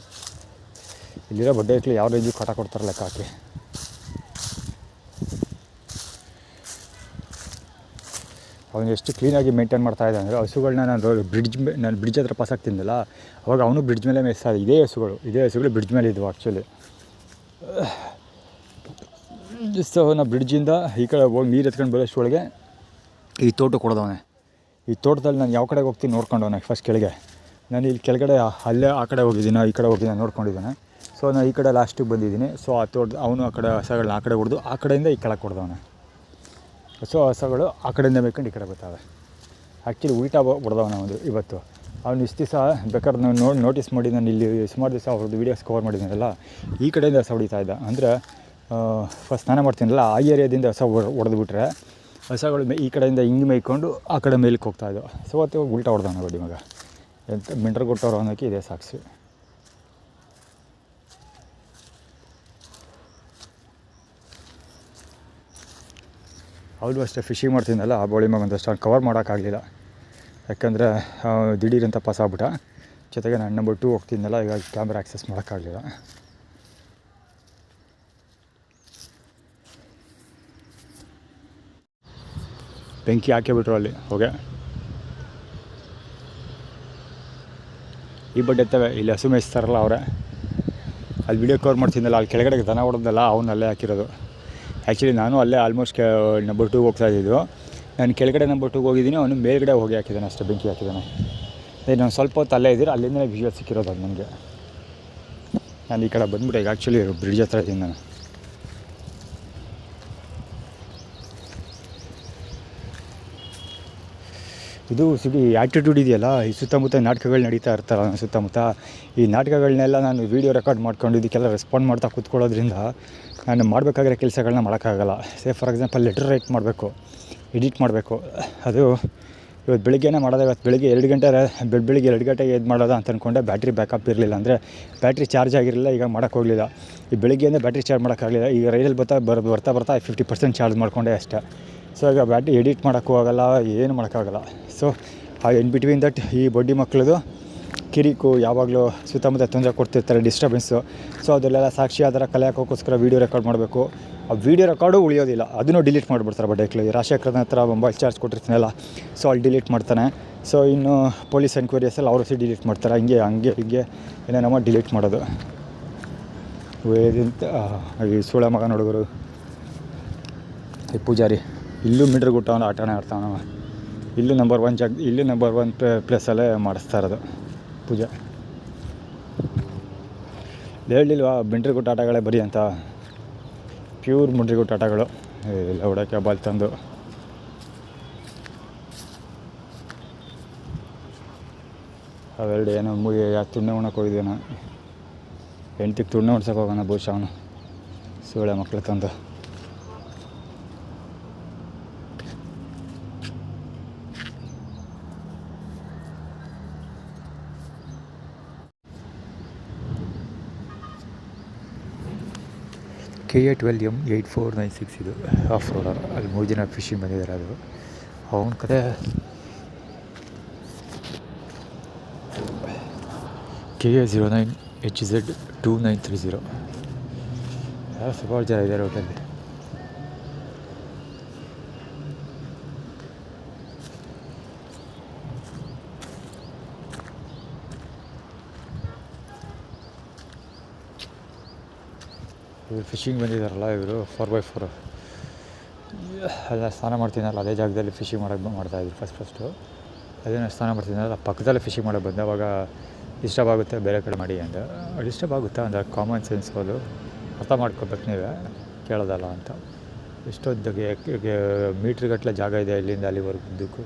Speaker 1: ಇಲ್ಲಿರೋ ಬಡ್ಡೆ ಇಟ್ಲಿ ಯಾವ ರೇಂಜಿಗೆ ಕಾಟ ಕೊಡ್ತಾರೆ ಲೆಕ್ಕ ಹಾಕಿ. ಅವನು ಎಷ್ಟು ಕ್ಲೀನಾಗಿ ಮೇಂಟೈನ್ ಮಾಡ್ತಾಯಿದ್ದೆ ಅಂದರೆ, ಹಸುಗಳನ್ನ ನಾನು ಬ್ರಿಡ್ಜ್ ಹತ್ರ ಪಾಸ್ ಆಗ್ತಿದ್ದಲ್ಲ, ಅವಾಗ ಅವನು ಬ್ರಿಡ್ಜ್ ಮೇಲೆ ಮೇಯಿಸ್ತಾ ಇದ್ದ. ಇದೇ ಹಸುಗಳು ಬ್ರಿಡ್ಜ್ ಮೇಲೆ ಇದ್ವು ಆ್ಯಕ್ಚುಲಿ. ಸೊ ನಾವು ಬ್ರಿಡ್ಜಿಂದ ಈ ಕಡೆ ಹೋಗಿ ನೀರು ಎತ್ಕೊಂಡು ಬರೋಷ್ಟೊಳಗೆ ಈ ತೋಟ ಕೊಡೋದವನೆ. ಈ ತೋಟದಲ್ಲಿ ನಾನು ಯಾವ ಕಡೆಗೆ ಹೋಗ್ತೀನಿ ನೋಡ್ಕೊಂಡವನೆ ಫಸ್ಟ್ ಕೆಳಗೆ. ನಾನು ಇಲ್ಲಿ ಕೆಳಗಡೆ ಅಲ್ಲೇ ಆ ಕಡೆ ಹೋಗಿದ್ದೀನಿ, ಈ ಕಡೆ ಹೋಗಿದ್ದೀನಿ ನೋಡ್ಕೊಂಡಿದ್ದಾನೆ. ಸೊ ನಾನು ಈ ಕಡೆ ಲಾಸ್ಟಿಗೆ ಬಂದಿದ್ದೀನಿ. ಸೊ ಆ ತೋಟ ಅವನು ಆ ಕಡೆ ಹಸಗಳನ್ನ ಆ ಕಡೆ ಹೊಡೆದು ಆ ಕಡೆಯಿಂದ ಈ ಕೆಳಗೆ ಕೊಡ್ದವನೆ. ಸೊ ಹಸಗಳು ಆ ಕಡೆಯಿಂದ ಬೇಕಂಡು ಈ ಕಡೆ ಬರ್ತಾವೆ. ಆ್ಯಕ್ಚುಲಿ ಉಲ್ಟಾ ಹೊಡೆದವನ ಒಂದು ಇವತ್ತು. ಅವ್ನು ಇಷ್ಟು ದಿವಸ ಬೇಕಾದ್ರೆ ನಾನು ನೋಟಿಸ್ ಮಾಡಿ, ನಾನು ಇಲ್ಲಿ ಸುಮಾರು ದಿವಸ ಅವ್ರದ್ದು ವೀಡಿಯೋಸ್ ಕವರ್ ಮಾಡಿದ್ದೀನಲ್ಲ, ಈ ಕಡೆಯಿಂದ ಹಸ ಹೊಡಿತಾ ಇದ್ದ. ಅಂದರೆ ಫಸ್ಟ್ ಸ್ನಾನ ಮಾಡ್ತೀನಲ್ಲ, ಆ ಏರಿಯಾದಿಂದ ಹಸ ಹೊಡೆದ್ಬಿಟ್ರೆ ಹಸಗಳು ಈ ಕಡೆಯಿಂದ ಹಿಂಗೆ ಮೇಯ್ಕೊಂಡು ಆ ಕಡೆ ಮೇಲಕ್ಕೆ ಹೋಗ್ತಾಯಿದ್ದವು. ಸೊ ಅವತ್ತು ಉಲ್ಟಾ ಹೊಡೆದವನ ಬಡ್ಡಿ ಮಗ. ಎಂತ ಮಿಂಟ್ರ್ ಕೊಟ್ಟವ್ರು ಅನ್ನೋಕ್ಕೆ ಇದೇ ಸಾಕ್ಷಿ. ಅವಳು ಅಷ್ಟೇ ಫಿಶಿಂಗ್ ಮಾಡ್ತಿದ್ದಲ್ಲ, ಆ ಬೋಳಿ ಮಗ ಒಂದಷ್ಟು ಕವರ್ ಮಾಡೋಕ್ಕಾಗಲಿಲ್ಲ. ಯಾಕಂದರೆ ದಿಢೀರಂತ ಪಾಸ್ ಆಗ್ಬಿಟ್ಟ. ಜೊತೆಗೆ ನಾನು ನಂಬರ್ 2 ಹೋಗ್ತಿದ್ದಲ್ಲ, ಈಗ ಕ್ಯಾಮ್ರಾ ಆ್ಯಕ್ಸೆಸ್ ಮಾಡೋಕ್ಕಾಗಲಿಲ್ಲ. ಬೆಂಕಿ ಹಾಕಿಬಿಟ್ರು ಅಲ್ಲಿ ಹೋಗೆ. ಈ ಬಡ್ಡೆ ಎತ್ತವೆ ಇಲ್ಲಿ ಹಸು ಮೇಯಿಸ್ತಾರಲ್ಲ ಅವರೇ. ಅಲ್ಲಿ ವಿಡಿಯೋ ಕವರ್ ಮಾಡ್ತಿದ್ದಲ್ಲ, ಅಲ್ಲಿ ಕೆಳಗಡೆ ದನ ಹೊಡೆದಲ್ಲ, ಅವನು ಅಲ್ಲೇ ಹಾಕಿರೋದು. ಆ್ಯಕ್ಚುಲಿ ನಾನು ಅಲ್ಲೇ ಆಲ್ಮೋಸ್ಟ್ ನಂಬರ್ 2 ಹೋಗ್ತಾ ಇದ್ದಿದ್ದು. ನಾನು ಕೆಳಗಡೆ ನಂಬರ್ 2 ಹೋಗಿದ್ದೀನಿ, ಅವನು ಮೇಲ್ಗಡೆ ಹೋಗಿ ಹಾಕಿದ್ದಾನೆ ಅಷ್ಟೇ, ಬೆಂಕಿ ಹಾಕಿದ್ದಾನೆ. ನಾನು ಸ್ವಲ್ಪ ಹೊತ್ತು ಅಲ್ಲೇ ಇದ್ದೀರಿ, ಅಲ್ಲಿಂದಲೇ ವಿಜುವಲ್ ಸಿಕ್ಕಿರೋದು ಅದು ನನಗೆ. ನಾನು ಈ ಕಡೆ ಬಂದ್ಬಿಟ್ಟೆ. ಈಗ ಆ್ಯಕ್ಚುಲಿ ಬ್ರಿಡ್ಜ್ ಹತ್ರ ಇದ್ದೀನಿ ನಾನು. ಇದು ಆ್ಯಟಿಟ್ಯೂಡ್ ಇದೆಯಲ್ಲ, ಈ ಸುತ್ತಮುತ್ತ ನಾಟಕಗಳು ನಡೀತಾ ಇರ್ತಾರಲ್ಲ ನನ್ನ ಸುತ್ತಮುತ್ತ, ಈ ನಾಟಕಗಳನ್ನೆಲ್ಲ ನಾನು ವೀಡಿಯೋ ರೆಕಾರ್ಡ್ ಮಾಡ್ಕೊಂಡು ಇದಕ್ಕೆಲ್ಲ ರೆಸ್ಪಾಂಡ್ ಮಾಡ್ತಾ ಕೂತ್ಕೊಳ್ಳೋದ್ರಿಂದ ನಾನು ಮಾಡಬೇಕಾಗಿರೋ ಕೆಲಸಗಳನ್ನ ಮಾಡೋಕ್ಕಾಗಲ್ಲ. ಫಾರ್ ಎಕ್ಸಾಂಪಲ್ ಲೆಟರ್ ರೈಟ್ ಮಾಡಬೇಕು, ಎಡಿಟ್ ಮಾಡಬೇಕು. ಅದು ಇವತ್ತು ಬೆಳಿಗ್ಗೆನೇ ಮಾಡೋದು. ಇವತ್ತು ಬೆಳಿಗ್ಗೆ 2 ಗಂಟೆ ಬೆಳಿಗ್ಗೆ 2 ಗಂಟೆಗೆ ಇದು ಮಾಡೋದು ಅಂತ ಅಂದ್ಕೊಂಡೆ. ಬ್ಯಾಟ್ರಿ ಬ್ಯಾಕಪ್ ಇರಲಿಲ್ಲ, ಅಂದರೆ ಬ್ಯಾಟ್ರಿ ಚಾರ್ಜ್ ಆಗಿರಲಿಲ್ಲ. ಈಗ ಮಾಡೋಕ್ಕೋಗಲಿಲ್ಲ. ಈ ಬೆಳಿಗ್ಗೆಯಿಂದ ಬ್ಯಾಟ್ರಿ ಚಾರ್ಜ್ ಮಾಡೋಕ್ಕಾಗಲಿಲ್ಲ. ಈಗ ರೈಲಲ್ಲಿ ಬರ್ತಾ 50% ಚಾರ್ಜ್ ಮಾಡಿಕೊಂಡೆ ಅಷ್ಟೇ. ಸೊ ಈಗ ಬ್ಯಾಟ್ರಿ ಎಡಿಟ್ ಮಾಡೋಕ್ಕೂ ಆಗೋಲ್ಲ, ಏನು ಮಾಡೋಕ್ಕಾಗಲ್ಲ. ಸೊ ಇನ್ ಬಿಟ್ವೀನ್ ದಟ್ ಈ ಬಡ್ಡಿ ಮಕ್ಕಳದು ಕಿರಿಕು ಯಾವಾಗಲೂ ಸುತ್ತಮುತ್ತ ತೊಂದರೆ ಕೊಡ್ತಿರ್ತಾರೆ, ಡಿಸ್ಟರ್ಬೆನ್ಸು. ಸೊ ಅದೆಲ್ಲ ಸಾಕ್ಷಿ ಆಧಾರ ಕಲೆ ಹಾಕೋಕ್ಕೋಸ್ಕರ ವೀಡಿಯೋ ರೆಕಾರ್ಡ್ ಮಾಡಬೇಕು. ಆ ವೀಡಿಯೋ ರೆಕಾರ್ಡು ಉಳಿಯೋದಿಲ್ಲ, ಅದನ್ನು ಡಿಲೀಟ್ ಮಾಡಿಬಿಡ್ತಾರೆ ಬಡ್ಡೆಕ್ಳು. ರಾಜಶೇಖರನ ಹತ್ರ ಮೊಬೈಲ್ ಚಾರ್ಜ್ ಕೊಟ್ಟಿರ್ತೀನಲ್ಲ, ಸೊ ಅಲ್ಲಿ ಡಿಲೀಟ್ ಮಾಡ್ತಾನೆ. ಸೊ ಇನ್ನು ಪೊಲೀಸ್ ಎನ್ಕ್ವೈರೀಸಲ್ಲಿ ಅವರು ಸಹ ಡಿಲೀಟ್ ಮಾಡ್ತಾರೆ. ಹಿಂಗೆ ಏನೇನಮ್ಮ ಡಿಲೀಟ್ ಮಾಡೋದು. ಈ ಸೂಳ ಮಗ ನೋಡುಗರು, ಈ ಪೂಜಾರಿ ಇಲ್ಲೂ ಮಿಡ್ರ್ ಅವನು ಆಟನೇ ಆಡ್ತಾವ. ಇಲ್ಲೂ ನಂಬರ್ 1 ಪ್ಲೇಸಲ್ಲೇ ಮಾಡಿಸ್ತಾ ಇರೋದು ಪೂಜೆ. ಹೇಳಿಲ್ವಾ ಮಿಂಟ್ರಿಗುಟ್ಟ ಆಟಗಳೇ ಬರೀ ಅಂತ. ಪ್ಯೂರ್ ಮಿಂಟ್ರಿಗುಟ್ಟ ಆಟಗಳು. ಇಲ್ಲ ಹೊಡೋಕ್ಕೆ ಬಾಲ್ ತಂದು ಅವೆರಡು ಏನೋ ತುಣ್ಣೆ ಉಣ್ಣಕ್ಕೆ ಹೋಗಿದ್ದೆ ನಾನು. ಹೆಂಡ್ತಿಗೆ ತುಣ್ಣೆ ಉಣ್ಸೋಕೆ ಹೋಗೋಣ ಬಹುಶಃ ಅವನು ಸೂಳೆ ಮಕ್ಕಳು ತಂದು. KA 12M 8496 ಇದು ಆಫ್ ರೋಡರ್. ಅಲ್ಲಿ 3 ಜನ ಫಿಶಿಂಗ್ ಬಂದಿದ್ದಾರೆ. ಅದು ಅವನ ಕಡೆ KA 09 HZ 2930. ಸುಮಾರು ಜನ ಇದ್ದಾರೆ ಹೋಟೆಲ್ಲಿ. ಇವರು ಫಿಶಿಂಗ್ ಬಂದಿದ್ದಾರಲ್ಲ ಇವರು 4x4 ಅಲ್ಲ ಸ್ನಾನ ಮಾಡ್ತೀನಲ್ಲ ಅದೇ ಜಾಗದಲ್ಲಿ ಫಿಶಿಂಗ್ ಮಾಡ್ತಾಯಿದ್ರು ಫಸ್ಟು ಅದೇನು ಸ್ನಾನ ಮಾಡ್ತಿದ್ದಲ್ಲ ಪಕ್ಕದಲ್ಲೇ ಫಿಶಿಂಗ್ ಮಾಡೋಕ್ಕೆ ಬಂದು ಅವಾಗ ಡಿಸ್ಟರ್ಬ್ ಆಗುತ್ತೆ ಬೇರೆ ಕಡೆ ಮಾಡಿ ಅಂತ ಡಿಸ್ಟರ್ಬ್ ಆಗುತ್ತಾ ಅಂದರೆ ಕಾಮನ್ ಸೆನ್ಸ್ ಅದು ಅರ್ಥ ಮಾಡ್ಕೊಬೇಕು ನೀವೇ ಕೇಳೋದಲ್ಲ ಅಂತ ಎಷ್ಟೊತ್ತಿಗೆ ಮೀಟ್ರ್ಗಟ್ಟಲೆ ಜಾಗ ಇದೆ ಇಲ್ಲಿಂದ ಅಲ್ಲಿವರೆಗೂ ಉದ್ದಕ್ಕೂ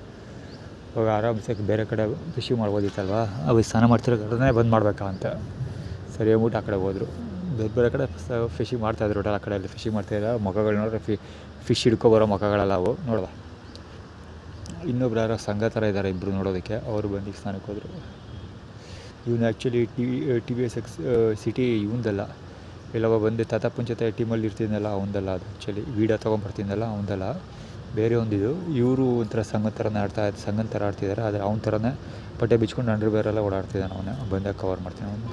Speaker 1: ಅವಾಗ ಆರಾಮ್ಸೆ ಬೇರೆ ಕಡೆ ಫಿಶಿಂಗ್ ಮಾಡ್ಬೋದಿತ್ತಲ್ವ ಅವಾಗ ಸ್ನಾನ ಮಾಡ್ತಿರೋ ಕಡೆನೇ ಬಂದ್ ಮಾಡಬೇಕಾ ಅಂತ ಸರಿ ಅಂದ್ಬಿಟ್ಟು ಆ ಕಡೆ ಹೋದರು ಬೇರೆ ಕಡೆ ಫಿಶಿಂಗ್ ಮಾಡ್ತಾಯಿದ್ರು ಒಟ್ಟಲ್ಲಿ ಆ ಕಡೆಯಲ್ಲಿ ಫಿಶಿಂಗ್ ಮಾಡ್ತಾಯಿಲ್ಲ ಮೊಗಗಳು ನೋಡಿದ್ರೆ ಫಿಶ್ ಹಿಡ್ಕೊಬರೋ ಮೊಗಗಳೆಲ್ಲ ಅವು ನೋಡುವ ಇನ್ನೊಬ್ರು ಯಾರೋ ಸಂಘ ಥರ ಇದ್ದಾರೆ ಇಬ್ಬರು ನೋಡೋದಕ್ಕೆ ಅವರು ಬಂದು ಸ್ನಾನಕ್ಕೆ ಹೋದರು ಇವನು actually T V S X city ಇವಂದಲ್ಲ ಎಲ್ಲವ ಬಂದು ತಾತ ಪುಂಚತೆ ಟೀಮಲ್ಲಿ ಇರ್ತಿದ್ದಲ್ಲ ಅವನದಲ್ಲ ಅದು ಆ್ಯಕ್ಚುಲಿ ವೀಡಿಯೋ ತೊಗೊಂಬರ್ತಿದ್ದಲ್ಲ ಅವನದಲ್ಲ ಬೇರೆ ಒಂದಿದು ಇವರು ಒಂಥರ ಸಂಘದ ಥರನೇ ಸಂಘದ ಥರ ಆಡ್ತಿದ್ದಾರೆ ಆದರೆ ಅವನ ಥರನೇ ಬಟ್ಟೆ ಬಿಚ್ಕೊಂಡು ಅಂಡರ್ ಬೇರೆಲ್ಲ ಓಡಾಡ್ತಿದ್ದಾನೆ ಅವನೇ ಬಂದಾಗ ಕವರ್ ಮಾಡ್ತಾನೆ ಅವನು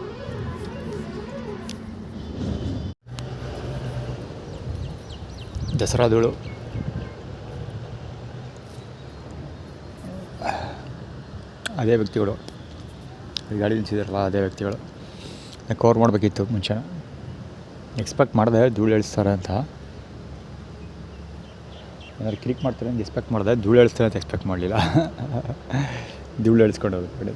Speaker 1: ದಸರಾದಳು ಅದೇ ವ್ಯಕ್ತಿಗಳು ಗಾಡಿ ನಿಲ್ಸಿದಾರಲ್ಲ ಅದೇ ವ್ಯಕ್ತಿಗಳು ಕವರ್ ಮಾಡಬೇಕಿತ್ತು ಮುಂಚೆ ಎಕ್ಸ್ಪೆಕ್ಟ್ ಮಾಡಿದೆ ಧೂಳು ಎಳಿಸ್ತಾರೆ ಅಂತ ಏನಾದ್ರು ಕ್ಲಿಕ್ ಮಾಡ್ತಾರೆ ಅಂತ ಎಕ್ಸ್ಪೆಕ್ಟ್ ಮಾಡಿದೆ ಧೂಳು ಎಳಿಸ್ತಾರೆ ಅಂತ ಎಕ್ಸ್ಪೆಕ್ಟ್ ಮಾಡಲಿಲ್ಲ ಧೂಳು ಎಳಿಸ್ಕೊಂಡು ಹೋಗೋದು ಕಡೆ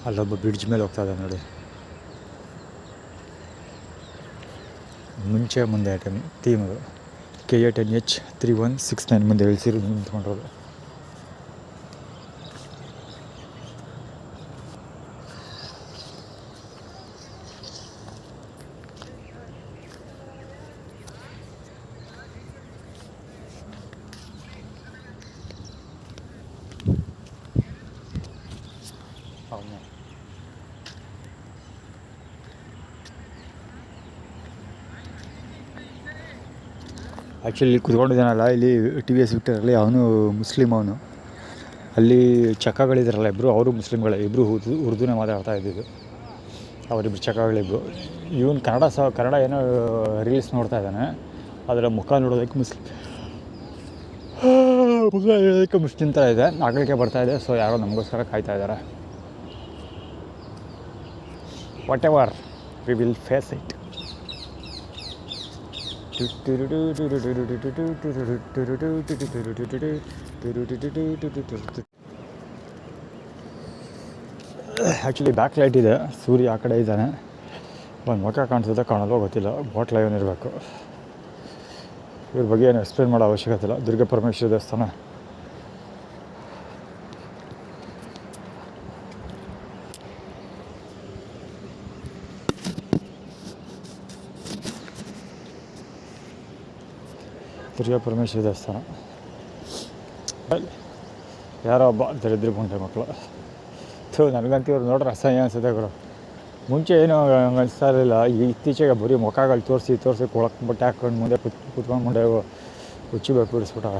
Speaker 1: ಅಲ್ಲೊಬ್ಬ ಬ್ರಿಡ್ಜ್ ಮೇಲೆ ಹೋಗ್ತಾ ಇದ್ದಾನೆ ನೋಡಿ ಮುಂಚೆ ಮುಂದೆ ಟೀಮ್ ಅದು KA10H 3169 ಮುಂದೆ ಇಳಿಸಿರು ನಿಂತ್ಕೊಂಡ್ರು ಆ್ಯಕ್ಚುಲಿ ಕುತ್ಕೊಂಡಿದ್ದಾನಲ್ಲ ಇಲ್ಲಿ TVS ವಿಕ್ಟರಲ್ಲಿ ಅವನು ಮುಸ್ಲಿಮ್ ಅವನು ಅಲ್ಲಿ ಚಕ್ಕಗಳಿದ್ದಾರಲ್ಲ ಇಬ್ಬರು ಅವರು ಮುಸ್ಲಿಮ್ಗಳೇ ಇಬ್ಬರು ಉರ್ದುನೇ ಮಾತಾಡ್ತಾ ಇದ್ದಿದ್ದು ಅವರಿಬ್ಬರು ಚಕ್ಕಗಳಿಬ್ಬರು ಇವನು ಕನ್ನಡ ಏನೋ ರೀಲ್ಸ್ ನೋಡ್ತಾ ಇದ್ದಾನೆ ಅದರ ಮುಖ ನೋಡೋದಕ್ಕೆ ಮುಸ್ಲಿಮ್ ಥರ ಇದೆ ಆಗಲಿಕ್ಕೆ ಬರ್ತಾ ಇದೆ ಸೊ ಯಾರೋ ನಮಗೋಸ್ಕರ ಕಾಯ್ತಾ ಇದ್ದಾರೆ whatever we will face it actually back light ಇದೆ ಸೂರ್ಯ ಆ ಕಡೆ ಇದ್ದಾನೆ ಒಂದು ಮುಖ ಕಾಣಿಸುತ್ತೆ ಕಾಣಲ್ವೋ ಗೊತ್ತಿಲ್ಲ ಬಾಟ್ಲ್ ಏನಿರಬೇಕು ಇವ್ರ ಬಗ್ಗೆ ಏನು ಎಕ್ಸ್ಪ್ಲೇನ್ ಮಾಡೋ ಅವಶ್ಯಕತೆ ಇಲ್ಲ ದುರ್ಗಾ ಪರಮೇಶ್ವರಿ ದೇವಸ್ಥಾನ ಯಾರೋ ಹಬ್ಬ ದರಿದ್ರ ಬಂದೆ ಮಕ್ಕಳು ನನಗಂತೂ ಇವ್ರು ನೋಡ್ರೆ ಅಸಹ್ಯ ಅನಿಸುತ್ತೆ ಗುರು ಮುಂಚೆ ಏನೂ ಹಂಗೆ ಅನಿಸ್ತಾ ಇರಲಿಲ್ಲ ಇತ್ತೀಚೆಗೆ ಬರೀ ಮುಖಗಳು ತೋರಿಸಿ ಕೊಳಕ್ಕೆ ಬಟ್ಟೆ ಹಾಕ್ಕೊಂಡು ಮುಂದೆ ಕುತ್ಕೊಂಡು ಮುಂದೆ ಹುಚ್ಚಿಬೇಕು ಬಿಡಿಸ್ಬಿಟ್ಟಾಗ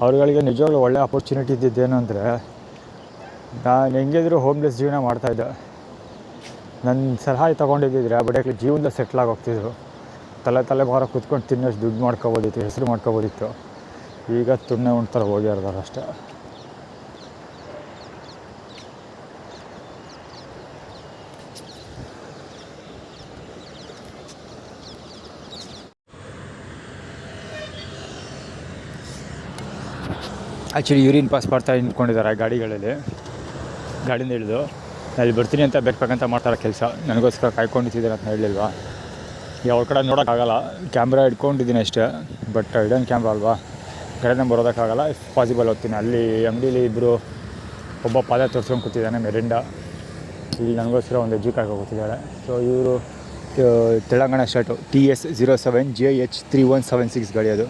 Speaker 1: ಅವ್ರುಗಳಿಗೆ ನಿಜವಾಗ್ಲೂ ಒಳ್ಳೆ ಅಪರ್ಚುನಿಟಿ ಇದ್ದಿದ್ದೇನು ಅಂದರೆ ನಾನು ಹೆಂಗಿದ್ರು ಹೋಮ್ಲೆಸ್ ಜೀವನ ಮಾಡ್ತಾಯಿದ್ದೆ. ನನ್ನ ಸಲಹೆ ತೊಗೊಂಡಿದ್ದಿದ್ರೆ ಬಡಕ್ಲಿ ಜೀವನದಲ್ಲಿ ಸೆಟ್ಲಾಗಿ ಹೋಗ್ತಿದ್ರು. ತಲೆ ಭಾರ ಕೂತ್ಕೊಂಡು ತಿನ್ನೋಷ್ಟು ದುಡ್ಡು ಮಾಡ್ಕೊಬೋದಿತ್ತು, ಹೆಸರು ಮಾಡ್ಕೊಬೋದಿತ್ತು. ಈಗ ತುಣ್ಣೆ ಉಣ್ತಾರೆ ಹೋಗಿರ್ದಾರೆ ಅಷ್ಟೇ. ಆ್ಯಕ್ಚುಲಿ ಯೂರಿನ್ ಪಾಸ್ ಮಾಡ್ತಾ ನಿಂತ್ಕೊಂಡಿದ್ದಾರೆ ಗಾಡಿಗಳಲ್ಲಿ. ಗಾಡಿಯಿಂದ ಇಳಿದು ಅಲ್ಲಿ ಬರ್ತೀನಿ ಅಂತ ಬೇಕಂತ ಮಾಡ್ತಾರೆ ಕೆಲಸ. ನನಗೋಸ್ಕರ ಕಾಯ್ಕೊಂಡಿದ್ದೀನಿ ಅಂತ ಹೇಳಲಿಲ್ವಾ. ಯಾವ ಕಡೆ ನೋಡೋಕ್ಕಾಗಲ್ಲ, ಕ್ಯಾಮ್ರಾ ಇಟ್ಕೊಂಡಿದ್ದೀನಿ ಅಷ್ಟೇ. ಬಟ್ ಇಡನ್ ಕ್ಯಾಮ್ರಾ ಅಲ್ವಾ, ಕಡೆನೇ ಬರೋದಕ್ಕಾಗಲ್ಲ. ಇಫ್ ಪಾಸಿಬಲ್ ಹೋಗ್ತೀನಿ. ಅಲ್ಲಿ ಅಂಗಡೀಲಿ ಇಬ್ಬರು, ಒಬ್ಬ ಪಾದ ತೋರಿಸ್ಕೊಂಡು ಕೂತಿದ್ದಾನೆ ಮೆರಿಂಡಾ. ಇಲ್ಲಿ ನನಗೋಸ್ಕರ ಒಂದು ಎಜ್ಜಿ ಕಾಯ್ಕೊಂಡು ಕೂತಿದ್ದಾಳೆ. ಸೊ ಇವರು ತೆಲಂಗಾಣ ಸ್ಟೇಟು TS07 JH 3176 ಗಾಡಿ ಅದು.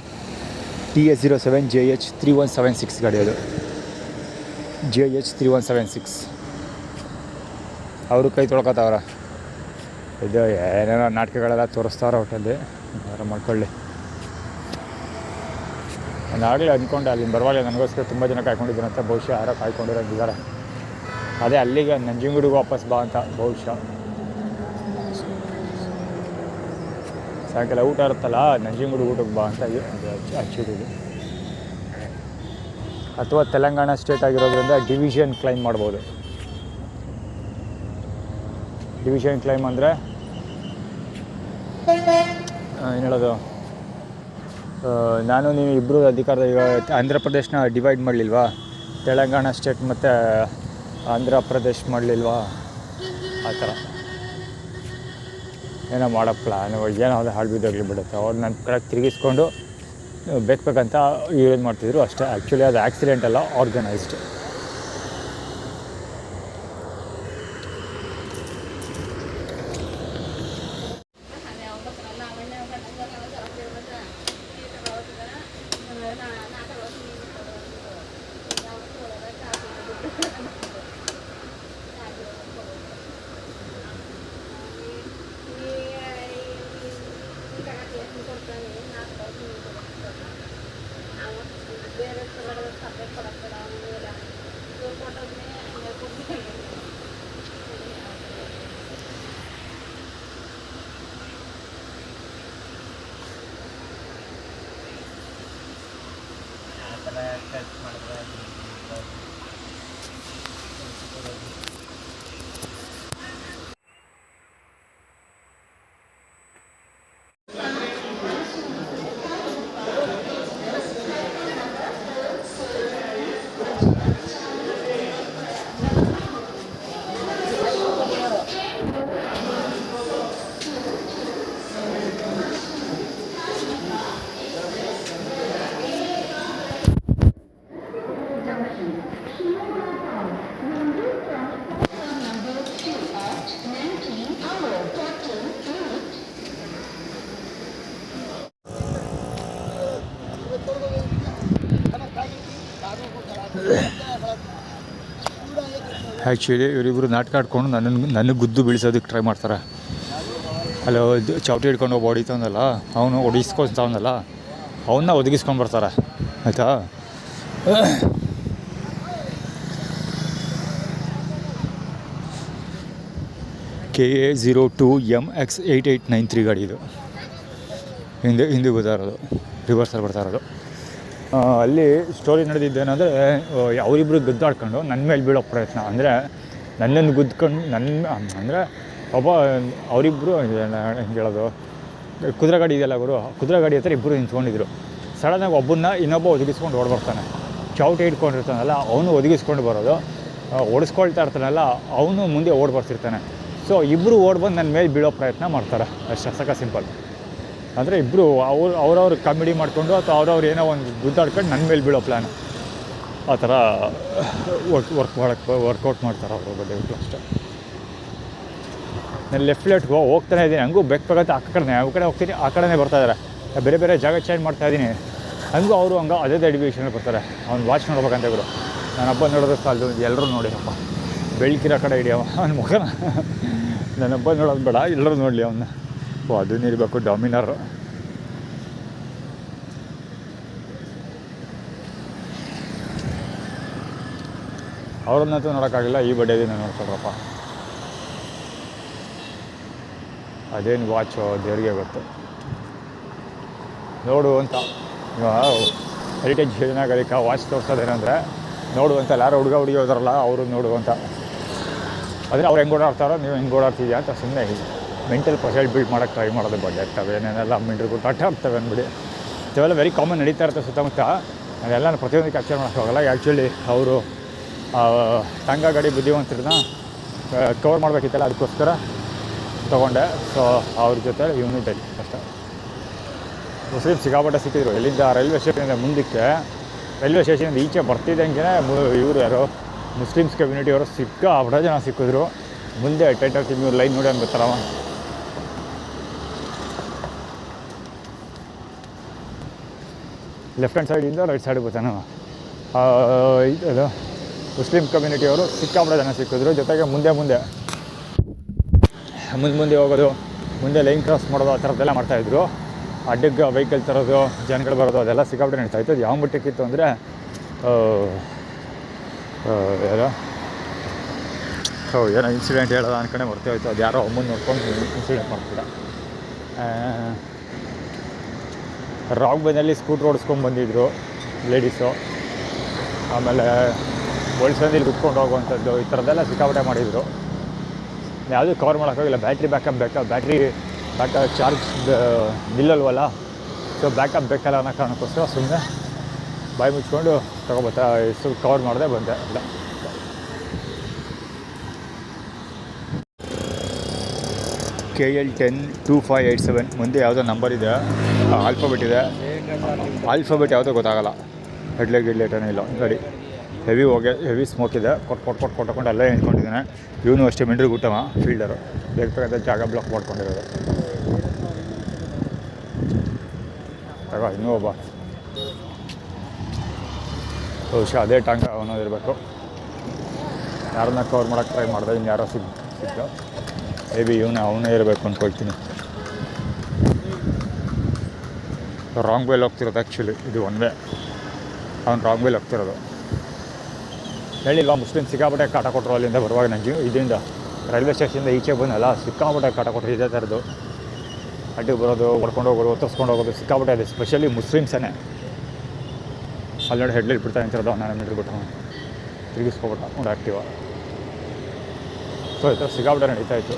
Speaker 1: TS07 JH 3176 ಗಾಡಿ ಅದು. JH 3176. ಅವರು ಕೈ ತೊಳ್ಕೊತಾವ್ರ. ಇದು ಏನೇನೋ ನಾಟಕಗಳೆಲ್ಲ ತೋರಿಸ್ತಾವ್ರ ಒಟ್ಟಲ್ಲಿ, ಯಾರು ಮಾಡ್ಕೊಳ್ಳಿ. ನಾನಾಗಲೇ ಅಂದ್ಕೊಂಡೆ ಅಲ್ಲಿಂದ ಬರುವಾಗ ನನಗೋಸ್ಕರ ತುಂಬ ಜನ ಕಾಯ್ಕೊಂಡಿದ್ದೀನಿ ಅಂತ. ಬಹುಶಃ ಯಾರೋ ಕಾಯ್ಕೊಂಡಿರೋದಿದ್ದಾರೆ. ಅದೇ ಅಲ್ಲಿಗೆ ನಂಜನಗೂಡಿಗೆ ವಾಪಸ್ ಬಾ ಅಂತ ಬಹುಶಃ. ಸಾಯಂಕಾಲ ಊಟ ಇರುತ್ತಲ್ಲ, ನಂಜನಗೂಡು ಊಟಕ್ಕೆ ಬಾ ಅಂತ ಆ್ಯಕ್ಚುಲಿ. ಅಥವಾ ತೆಲಂಗಾಣ ಸ್ಟೇಟ್ ಆಗಿರೋದ್ರಿಂದ ಡಿವಿಷನ್ ಕ್ಲೈಮ್ ಮಾಡ್ಬೋದು. ಡಿವಿಷನ್ ಕ್ಲೈಮ್ ಅಂದರೆ ಏನು ಹೇಳೋದು, ನಾನು ನೀವು ಇಬ್ಬರು ಅಧಿಕಾರದ. ಈಗ ಆಂಧ್ರ ಪ್ರದೇಶನ ಡಿವೈಡ್ ಮಾಡಲಿಲ್ವಾ, ತೆಲಂಗಾಣ ಸ್ಟೇಟ್ ಮತ್ತು ಆಂಧ್ರ ಪ್ರದೇಶ್ ಮಾಡಲಿಲ್ವಾ, ಆ ಥರ ಏನೋ ಮಾಡೋ ಪ್ಲ್ಯಾನ್. ಏನೋ ಅದು ಹಾಳು ಬಿದ್ದೋಗ್ಲಿ ಬಿಡುತ್ತೆ. ಅವ್ರು ನನ್ನ ಕಡೆ ತಿರುಗಿಸ್ಕೊಂಡು ಬೇಕಂತ ಯೂಸ್ ಮಾಡ್ತಿದ್ರು ಅಷ್ಟೇ. ಆ್ಯಕ್ಚುಲಿ ಅದು ಆ್ಯಕ್ಸಿಡೆಂಟ್ ಅಲ್ಲ, ಆರ್ಗನೈಸ್ಡ್. ಆ್ಯಕ್ಚುಲಿ ಇವರಿಬ್ಬರು ನಾಟಕ ಆಡ್ಕೊಂಡು ನನಗೆ ಗುದ್ದು ಬೀಳಿಸೋದಕ್ಕೆ ಟ್ರೈ ಮಾಡ್ತಾರೆ. ಅಲ್ಲೋ ಚೌಟಿ ಹಿಡ್ಕೊಂಡು ಒಬ್ಬ ಹೊಡಿತಾವನಲ್ಲ, ಅವನು ಹೊಡಿಸ್ಕೊತಾವನಲ್ಲ, ಅವನ್ನ ಒದಗಿಸ್ಕೊಂಡು ಬರ್ತಾರೆ. ಆಯಿತಾ? KA02 MX 8893 ಗಾಡಿ ಇದು. ಹಿಂದೆ ಬರ್ತಾ ಇರೋದು, ರಿವರ್ಸಲ್ಲಿ ಬರ್ತಾ ಇರೋದು. ಅಲ್ಲಿ ಸ್ಟೋರಿ ನಡೆದಿದ್ದೇನೆಂದರೆ, ಅವರಿಬ್ಬರು ಗುದ್ದಾಡ್ಕೊಂಡು ನನ್ನ ಮೇಲೆ ಬೀಳೋ ಪ್ರಯತ್ನ. ಅಂದರೆ ನನ್ನನ್ನು ಗುದ್ಕೊಂಡು ಅಂದರೆ ಒಬ್ಬ ಅವರಿಬ್ಬರು ಹೆಂಗೆ ಹೇಳೋದು, ಕುದುರೆ ಗಾಡಿ ಇದೆಯಲ್ಲ ಗುರು, ಕುದುರೆ ಗಾಡಿ ಹತ್ರ ಇಬ್ಬರು ನಿಂತ್ಕೊಂಡಿದ್ರು. ಸಡನ್ನಾಗಿ ಒಬ್ಬನ್ನ ಇನ್ನೊಬ್ಬ ಒದಗಿಸ್ಕೊಂಡು ಓಡ್ಬರ್ತಾನೆ. ಚೌಟಿ ಹಿಡ್ಕೊಂಡಿರ್ತಾನಲ್ಲ ಅವನು ಒದಗಿಸ್ಕೊಂಡು ಬರೋದು, ಓಡಿಸ್ಕೊಳ್ತಾ ಇರ್ತಾನಲ್ಲ ಅವನು ಮುಂದೆ ಓಡಿ ಬರ್ತಿರ್ತಾನೆ. ಸೊ ಇಬ್ಬರು ಓಡ್ಬಂದು ನನ್ನ ಮೇಲೆ ಬೀಳೋ ಪ್ರಯತ್ನ ಮಾಡ್ತಾರೆ. ಅಷ್ಟು ಸಕ ಸಿಂಪಲ್. ಅಂದರೆ ಇಬ್ಬರು ಅವ್ರವ್ರು ಕಾಮಿಡಿ ಮಾಡಿಕೊಂಡು ಅಥವಾ ಅವ್ರವ್ರು ಏನೋ ಒಂದು ಗುದ್ದಾಡ್ಕೊಂಡು ನನ್ನ ಮೇಲೆ ಬೀಳೋ ಪ್ಲ್ಯಾನ್. ಆ ಥರ ವರ್ಕೌಟ್ ಮಾಡ್ತಾರೆ ಅವರು ಬಗ್ಗೆ ಅಷ್ಟೇ. ನಾನು ಲೆಫ್ಟ್ ಹೋಗ್ತಾನೆ ಇದ್ದೀನಿ, ಹಂಗೂ ಬೇಕಂತ ಆ ಕಡೆ ಹೋಗ್ತೀನಿ, ಆ ಕಡೆನೇ ಬರ್ತಾಯಿದ್ದಾರೆ. ಬೇರೆ ಬೇರೆ ಜಾಗ ಚೇಂಜ್ ಮಾಡ್ತಾಯಿದ್ದೀನಿ, ಹಂಗೂ ಅವರು ಹಂಗೆ ಅದೇ ಡಿವಿಷನಲ್ಲಿ ಬರ್ತಾರೆ. ಅವ್ನು ವಾಚ್ ನೋಡ್ಬೇಕಂತ ಇವರು. ನಾನು ಹಬ್ಬ ನೋಡೋದು ಸಾಲದು, ಎಲ್ಲರೂ ನೋಡಿರಪ್ಪ, ಬೆಳಕಿರೋ ಕಡೆ ಹಿಡಿಯವ ಅವನ ಮುಖನ. ನನ್ನ ಹಬ್ಬ ನೋಡೋದು ಬೇಡ, ಎಲ್ಲರೂ ನೋಡಲಿ ಅವನ್ನ. ಓ ಅದನ್ನ ಇರಬೇಕು ಡಾಮಿನರ್. ಅವ್ರನ್ನಂತೂ ನೋಡೋಕ್ಕಾಗಿಲ್ಲ, ಈ ಬಡ್ಡೆ ದಿನ ನೋಡ್ಕೊಳ್ರಪ್ಪ. ಅದೇನು ವಾಚು ದೇವ್ರಿಗೆ ಗೊತ್ತು. ನೋಡು ಅಂತ ಹೆರಿಟೇಜ್ ಯೋಜನಾಗಾರಿಕೆ ವಾಚ್ ತೋರಿಸೋದೇನೆಂದರೆ ನೋಡುವಂತ ಯಾರೋ ಹುಡುಗಿ ಹೋದ್ರಲ್ಲ ಅವರು ನೋಡುವಂತ. ಆದರೆ ಅವ್ರು ಹೆಂಗೆ ಓಡಾಡ್ತಾರೋ ನೀವು ಹೆಂಗೆ ಓಡಾಡ್ತಿದ್ಯಾ ಅಂತ ಸುಮ್ಮನೆ ಮೆಂಟಲ್ ಪ್ರೆಷರ್ ಬಿಲ್ಡ್ ಮಾಡೋಕ್ಕೆ ಟ್ರೈ ಮಾಡೋದು ಬಡ್ಡೆ ಆಗ್ತವೆ. ಏನೇನೆಲ್ಲ ಮಿಂಡ್ರಿಗೂ ಟಾಟ ಆಗ್ತವೆ ಅಂದ್ಬಿಡಿ. ಇವೆಲ್ಲ ವೆರಿ ಕಾಮನ್ ನಡೀತಾ ಇರುತ್ತೆ ಸುತ್ತಮುತ್ತ. ಅದೆಲ್ಲ ಪ್ರತಿಯೊಂದು ಕ್ಯಾಪ್ಚರ್ ಮಾಡೋಕ್ಕಾಗಲ್ಲ. ಆ್ಯಕ್ಚುಲಿ ಅವರು ಟಂಗ ಗಾಡಿ ಬುದ್ಧಿವಂತರನ್ನ ಕವರ್ ಮಾಡಬೇಕಿತ್ತಲ್ಲ, ಅದಕ್ಕೋಸ್ಕರ ತೊಗೊಂಡೆ. ಸೊ ಅವ್ರ ಜೊತೆ ಇವನು ಡೈಲಿ ಅಷ್ಟೇ. ಮುಸ್ಲಿಮ್ ಸಿಕ್ಕಾಪಟ್ಟೆ ಸಿಕ್ಕಿದ್ರು. ಎಲ್ಲಿಂದ ರೈಲ್ವೆ ಸ್ಟೇಷನಿಂದ ಮುಂದಕ್ಕೆ, ರೈಲ್ವೆ ಸ್ಟೇಷನಿಂದ ಈಚೆ ಬರ್ತಿದ್ದಂಗೆ ಇವರು ಯಾರೋ ಮುಸ್ಲಿಮ್ಸ್ ಕಮ್ಯುನಿಟಿಯವರು ಸಿಕ್ಕಾಪಟ್ಟೆ ಜನ ಸಿಕ್ಕಿದ್ರು. ಮುಂದೆ ಟೈಟಲ್ ಸಿಮ್ ಲೈನ್ ನೋಡಿ ಅನ್ಬೇಕಲ್ಲವ. ಲೆಫ್ಟ್ ಹ್ಯಾಂಡ್ ಸೈಡಿಂದ ರೈಟ್ ಸೈಡ್ ಬರ್ತಾನೆ. ಇದು ಮುಸ್ಲಿಮ್ ಕಮ್ಯುನಿಟಿಯವರು ಸಿಕ್ಕಾಪಟ್ಟೆ ಜನ ಸಿಕ್ಕಿದ್ರು. ಜೊತೆಗೆ ಮುಂದೆ ಹೋಗೋದು, ಮುಂದೆ ಲೈನ್ ಕ್ರಾಸ್ ಮಾಡೋದು, ಆ ಥರದ್ದೆಲ್ಲ ಮಾಡ್ತಾಯಿದ್ರು. ಅಡ್ಡಕ್ಕೆ ವೆಹಿಕಲ್ ತರೋದು, ಜನಗಳು ಬರೋದು, ಅದೆಲ್ಲ ಸಿಕ್ಕಾಪಟ್ಟೆ ನಡೀತಾಯಿತ್ತು. ಅದು ಯಾವ ಮಟ್ಟಕ್ಕಿತ್ತು ಅಂದರೆ ಏನೋ ಇನ್ಸಿಡೆಂಟ್ ಹೇಳೋದು ಅನ್ಕೊಂಡೆ ಬರ್ತಾ ಹೋಯ್ತು. ಅದು ಯಾರೋ ಅಮ್ಮನ ನೋಡ್ಕೊಂಡು ಇನ್ಸಿಡೆಂಟ್ ಮಾಡ್ತಿದ್ದ. ರಾಕ್ ಬೇನಲ್ಲಿ ಸ್ಕೂಟ್ರ್ ಓಡಿಸ್ಕೊಂಡ್ಬಂದಿದ್ರು ಲೇಡೀಸು. ಆಮೇಲೆ ಒಳ್ಸಂದಿಲ್ಲಿ ಕುತ್ಕೊಂಡು ಹೋಗುವಂಥದ್ದು, ಈ ಥರದ್ದೆಲ್ಲ ಸಿಕ್ಕಾಪಟ್ಟೆ ಮಾಡಿದರು. ಯಾವುದೂ ಕವರ್ ಮಾಡೋಕ್ಕಾಗಿಲ್ಲ. ಬ್ಯಾಟ್ರಿ ಬ್ಯಾಕಪ್ ಚಾರ್ಜ್ ನಿಲ್ಲಲ್ವಲ್ಲ. ಸೊ ಬ್ಯಾಕಪ್ ಬೇಕಲ್ಲ ಅನ್ನೋ ಕಾರಣಕ್ಕೋಸ್ಕರ ಸುಮ್ಮನೆ ಬಾಯಿ ಮುಚ್ಕೊಂಡು ತೊಗೊಬತ್ತಾ ಕವರ್ ಮಾಡದೆ ಬಂದೆ. ಇಲ್ಲ KL102587 ಮುಂದೆ ಯಾವುದೋ ನಂಬರ್ ಇದೆ, ಆಲ್ಫಾಬೆಟ್ ಇದೆ. ಆಲ್ಫಾಬೆಟ್ ಯಾವುದೋ ಗೊತ್ತಾಗಲ್ಲ. ಹೆಡ್ಲೈಟೇನೂ ಇಲ್ಲ ಗಾಡಿ. ಹೆವಿ ಸ್ಮೋಕ್ ಇದೆ. ಕೊಟ್ಕೊಂಡು ಅಲ್ಲೇ ನಿಂತ್ಕೊಂಡಿದ್ದಾನೆ. ಇವನು ಅಷ್ಟೇ ಮಿಂಡ್ರಿಗೆ ಊಟವ ಫೀಲ್ಡರು ಬೇಕಾದಂಥ ಜಾಗ ಬ್ಲಾಕ್ ಮಾಡ್ಕೊಂಡಿರೋದು. ತಗೋ ಇನ್ನೂ ಒಬ್ಬ ಬಹುಶಃ ಅದೇ ಟಾಂಗ ಅವನೋದಿರಬೇಕು. ಯಾರನ್ನ ಕವರ್ ಮಾಡೋಕ್ಕೆ ಟ್ರೈ ಮಾಡಿದೆ, ಇನ್ನು ಯಾರೋ ಸಿಕ್ಕ ಮೇ ಬಿ ಅವನೇ ಇರಬೇಕು ಅಂದ್ಕೊಳ್ತೀನಿ. ರಾಂಗ್ ವೇಲಿ ಹೋಗ್ತಿರೋದು ಆ್ಯಕ್ಚುಲಿ. ಇದು ಒನ್ ವೇ, ಅವ್ನು ರಾಂಗ್ ವೇಲಿ ಹೋಗ್ತಿರೋದು. ಹೇಳಿಲ್ವಾ ಮುಸ್ಲಿಮ್ ಸಿಕ್ಕಾಪಟ್ಟೆ ಕಾಟ ಕೊಟ್ಟರು ಅಲ್ಲಿಂದ ಬರುವಾಗ. ನನಗೆ ಇದರಿಂದ ರೈಲ್ವೆ ಸ್ಟೇಷನಿಂದ ಈಚೆ ಬಂದಲ್ಲ, ಸಿಕ್ಕಾಪಟ್ಟೆ ಕಾಟ ಕೊಟ್ಟರು. ಇದೇ ಥರದ್ದು ಅಡ್ಡಿಗೆ ಬರೋದು, ಹೊಡ್ಕೊಂಡು ಹೋಗೋದು, ಒತ್ತರಿಸ್ಕೊಂಡು ಹೋಗೋದು ಸಿಕ್ಕಾಪಟ್ಟೆ ಇದೆ. ಸ್ಪೆಷಲಿ ಮುಸ್ಲಿಮ್ಸೇ. ಅಲ್ಲಿ ನೋಡಿ ಹೆಡ್ಲೈಟ್ ಬಿಡ್ತಾ ನಿಂತಿರೋದು. ನಾನು ಬಿಟ್ಟು ತಿರುಗಿಸ್ಕೊಬಿಟ್ಟ ನೋಡಿ ಆ್ಯಕ್ಟಿವ. ಸೊ ಈ ಥರ ಸಿಕ್ಕಾಪಟ್ಟೆ ನಡೀತಾಯಿತ್ತು.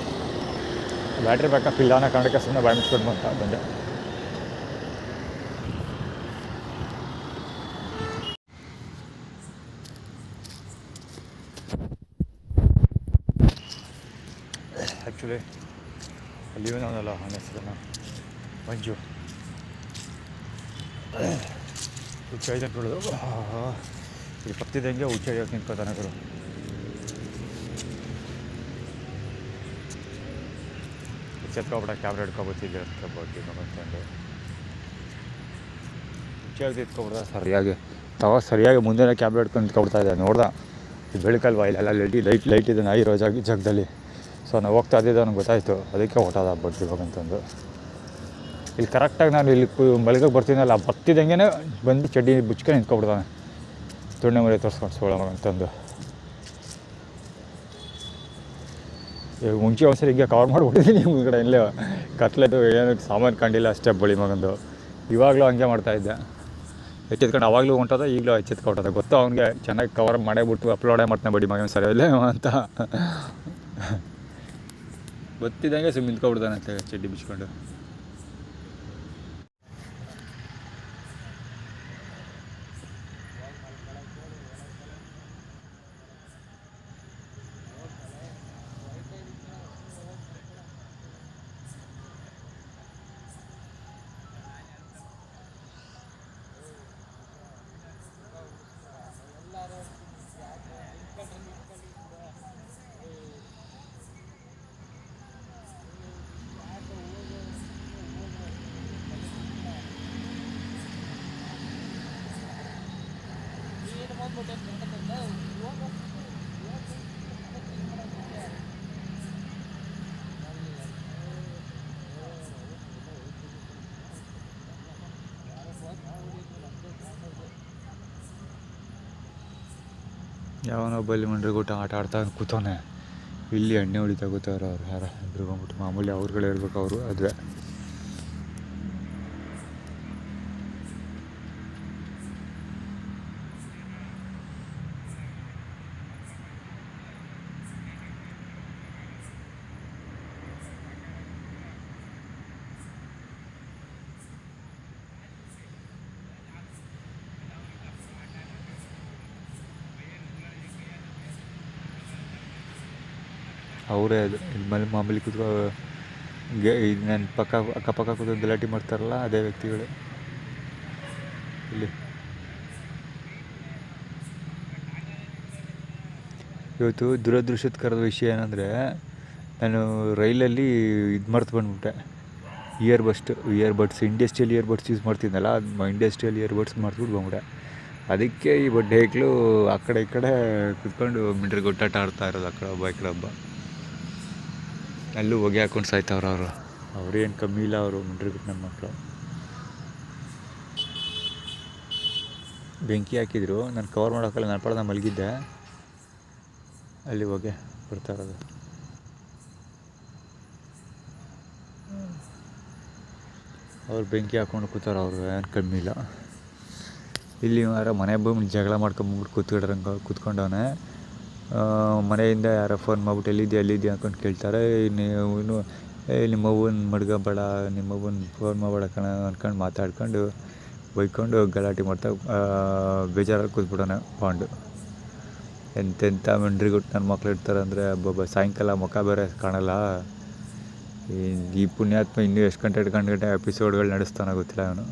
Speaker 1: ಬ್ಯಾಟ್ರಿ ಬ್ಯಾಕಪ್ ಇಲ್ಲ ಅನ್ನೋ ಕಾರಣಕ್ಕೆ ಸುಮ್ಮನೆ ಬಾಯಿ ಮುಚ್ಕೊಂಡು ಅಂತ ಬಂದೆ. ಆ್ಯಕ್ಚುಲಿ ಅಲ್ಲಿ ಇವನವನಲ್ಲ, ಅವನ ಹೆಸರನ್ನು ಮಂಜು. ಹುಚ್ಚೈದು ಅಂದ್ಕೊಳ್ಳೋದು. ಇಲ್ಲಿ ಬರ್ತಿದ್ದಂಗೆ ಹುಚ್ಚೈದು ನಿಂತ್ಕೋತಾನೆ ಗುರು. ಎತ್ಕೊಬಿಟ್ಟ ಕ್ಯಾಮ್ರಾ ಹಿಡ್ಕೊಬತ್ತಿದ್ದೆ ಅಂತಂದು ಹುಚ್ಚೈದು ಎತ್ಕೊಬಿಡ್ದ ಸರಿಯಾಗಿ ಮುಂದೆ ಕ್ಯಾಮ್ರಾ ಹಿಡ್ಕೊಂಡು ನಿಂತ್ಕೊಬಿಡ್ತಾ ಇದೆ. ನೋಡ್ದ ಇದು ಬೆಳಕಲ್ವಾ, ಇಲ್ಲೆಲ್ಲ ಲೈಟ್ ಇದೆ ನಾಯಿರೋ ಜಾಗದಲ್ಲಿ. ಸೊ ನಾವು ಹೋಗ್ತಾ ಇದ್ದಿದ್ದು ಅವ್ನಿಗೆ ಗೊತ್ತಾಯಿತು. ಅದಕ್ಕೆ ಹೊಟ್ಟೋದ ಬಡ್ತಿ ಇವಾಗಂತಂದು. ಇಲ್ಲಿ ಕರೆಕ್ಟಾಗಿ ನಾನು ಇಲ್ಲಿ ಮಲಗಕ್ಕೆ ಬರ್ತೀನಲ್ಲ, ಬರ್ತಿದ್ದಂಗೆ ಬಂದು ಚಡ್ಡಿ ಬುಚ್ಕೊಂಡು ನಿಂತ್ಕೊಬಿಡ್ತಾನೆ. ತುಣ್ಣೆ ಮರಿ ತೋರಿಸ್ಕೊಂಡು ಸೋಳಮಂತಂದು. ಈಗ ಮುಂಚೆ ಒಂದ್ಸರಿ ಹಿಂಗೆ ಕವರ್ ಮಾಡಿಬಿಟ್ಟಿದ್ದೀನಿ ಮುಂದ್ಗಡೆ. ಇಲ್ಲೇ ಕತ್ಲೆದು ಏನು ಸಾಮಾನು ಕಂಡಿಲ್ಲ ಅಷ್ಟೇ ಬಳಿ ಮಗಂದು. ಇವಾಗಲೂ ಹಂಗೆ ಮಾಡ್ತಾಯಿದ್ದೆ. ಎಚ್ಚೆತ್ಕೊಂಡು ಅವಾಗಲೂ ಹೊಂಟದ, ಈಗಲೂ ಎಚ್ಚೆತ್ಕೊಟ್ಟದ. ಗೊತ್ತು ಅವ್ನಿಗೆ ಚೆನ್ನಾಗಿ ಕವರ್ ಮಾಡೇಬಿಟ್ಟು ಅಪ್ಲೋಡೇ ಮಾಡ್ತಾನೆ ಬಡಿ ಮಗನ ಸರಿ ಇಲ್ಲೇ ಅಂತ. ಗೊತ್ತಿದ್ದಂಗೆ ಸುಮ್ಮನೆ ನಿಂತ್ಕೊಬಿಡ್ತಾನೆ ಅಂತ ಚಡ್ಡಿ ಬಿಚ್ಕೊಂಡು. ಯಾವನೊಬ್ಬ ಇಲ್ಲಿ ಮಂಡ್ರಿಗೂಟ ಆಟ ಆಡ್ತಾ ಕೂತವನೆ. ಇಲ್ಲಿ ಎಣ್ಣೆ ಹೊಡಿತಾ ಕೂತವ್ರು ಅವ್ರು ಯಾರು ಇಬ್ರು ಬಂದ್ಬಿಟ್ಟು. ಮಾಮೂಲಿ ಅವ್ರುಗಳು ಹೇಳ್ಬೇಕು ಅವರು ಅದುವೆ. ಅವರೇ ಅದು ಇಲ್ಲಿ ಮಾಮೂಲಿ ಕೂತ್ಕೊ ಇದು ನನ್ನ ಅಕ್ಕಪಕ್ಕ ಕೂತ್ಕೊಂಡು ಗಲಾಟೆ ಮಾಡ್ತಾರಲ್ಲ ಅದೇ ವ್ಯಕ್ತಿಗಳು ಇಲ್ಲಿ. ಇವತ್ತು ದುರದೃಷ್ಟಕರದ ವಿಷಯ ಏನಂದರೆ, ನಾನು ರೈಲಲ್ಲಿ ಇದು ಮರ್ತು ಬಂದ್ಬಿಟ್ಟೆ. ಇಯರ್ಬಡ್ಸ್ ಇಂಡಸ್ಟ್ರಿಯಲ್ ಇಯರ್ಬಡ್ಸ್ ಯೂಸ್ ಮಾಡ್ತಿದ್ದನಲ್ಲ, ಅದು ಇಂಡಸ್ಟ್ರಿಯಲ್ ಇಯರ್ಬಡ್ಸ್ ಮರ್ತ್ಬಿಟ್ಟು ಬಂದ್ಬಿಟ್ಟೆ. ಅದಕ್ಕೆ ಈ ಬಡ್ಡೆಗಳು ಆ ಕಡೆ ಈ ಕಡೆ ಕುತ್ಕೊಂಡು ಮಿಂಡ್ರಿಗೊಟ್ಟಾಟ ಆಡ್ತಾ ಇರೋದು. ಆ ಕಡೆ ಒಬ್ಬ ಈ ಕಡೆ ಒಬ್ಬ. ಅಲ್ಲೂ ಹೊಗೆ ಹಾಕ್ಕೊಂಡು ಸಾಯ್ತವ್ರು ಅವರು. ಅವ್ರೇನು ಕಮ್ಮಿ ಇಲ್ಲ ಅವರು ಮಿಂಡ್ರಿಗುಟ್ಟು ನನ್ನ ಮಕ್ಕಳು. ಬೆಂಕಿ ಹಾಕಿದ್ರು, ನಾನು ಕವರ್ ಮಾಡೋಕ್ಕಲ್ಲ, ನನ್ನ ಪಾಡ ನಾನು ಮಲಗಿದ್ದೆ. ಅಲ್ಲಿ ಹೊಗೆ ಬರ್ತಾ ಇರೋದು. ಅವ್ರು ಬೆಂಕಿ ಹಾಕ್ಕೊಂಡು ಕೂತಾರ. ಅವರು ಏನು ಕಮ್ಮಿ ಇಲ್ಲ. ಇಲ್ಲಿ ಯಾರೋ ಮನೆ ಬಂದು ಜಗಳ ಮಾಡ್ಕೊಂಬಿಟ್ಟು ಕೂತ್ಕೊಂಡವನೆ. ಮನೆಯಿಂದ ಯಾರೋ ಫೋನ್ ಮಾಡ್ಬಿಟ್ಟು ಎಲ್ಲಿದ್ದೆ ಅಂದ್ಕೊಂಡು ಕೇಳ್ತಾರೆ. ಇನ್ನು ನಿಮ್ಮವ್ವನ ಮಡ್ಗಬೇಡ, ನಿಮ್ಮವ್ವನ ಫೋನ್ ಮಾಡಬೇಡ ಕಣ ಅಂದ್ಕೊಂಡು ಮಾತಾಡ್ಕೊಂಡು ಬೈಕೊಂಡು ಗಲಾಟೆ ಮಾಡ್ತಾ ಬೇಜಾರಲ್ಲಿ ಕೂತ್ಬಿಡೋಣ ಪಾಂಡು. ಎಂತೆಂಥ ಮಿಂಡ್ರಿಗುಟ್ಟು ನನ್ನ ಮಕ್ಳು ಇರ್ತಾರೆ ಅಂದರೆ ಸಾಯಂಕಾಲ ಮುಖ ಬೇರೆ ಕಾಣಲ್ಲ. ಈ ಪುಣ್ಯಾತ್ಮ ಇನ್ನೂ ಎಷ್ಟು ಗಂಟೆ ಎಪಿಸೋಡ್ಗಳು ನಡೆಸ್ತಾನೋ ಗೊತ್ತಿಲ್ಲ ಅವನು.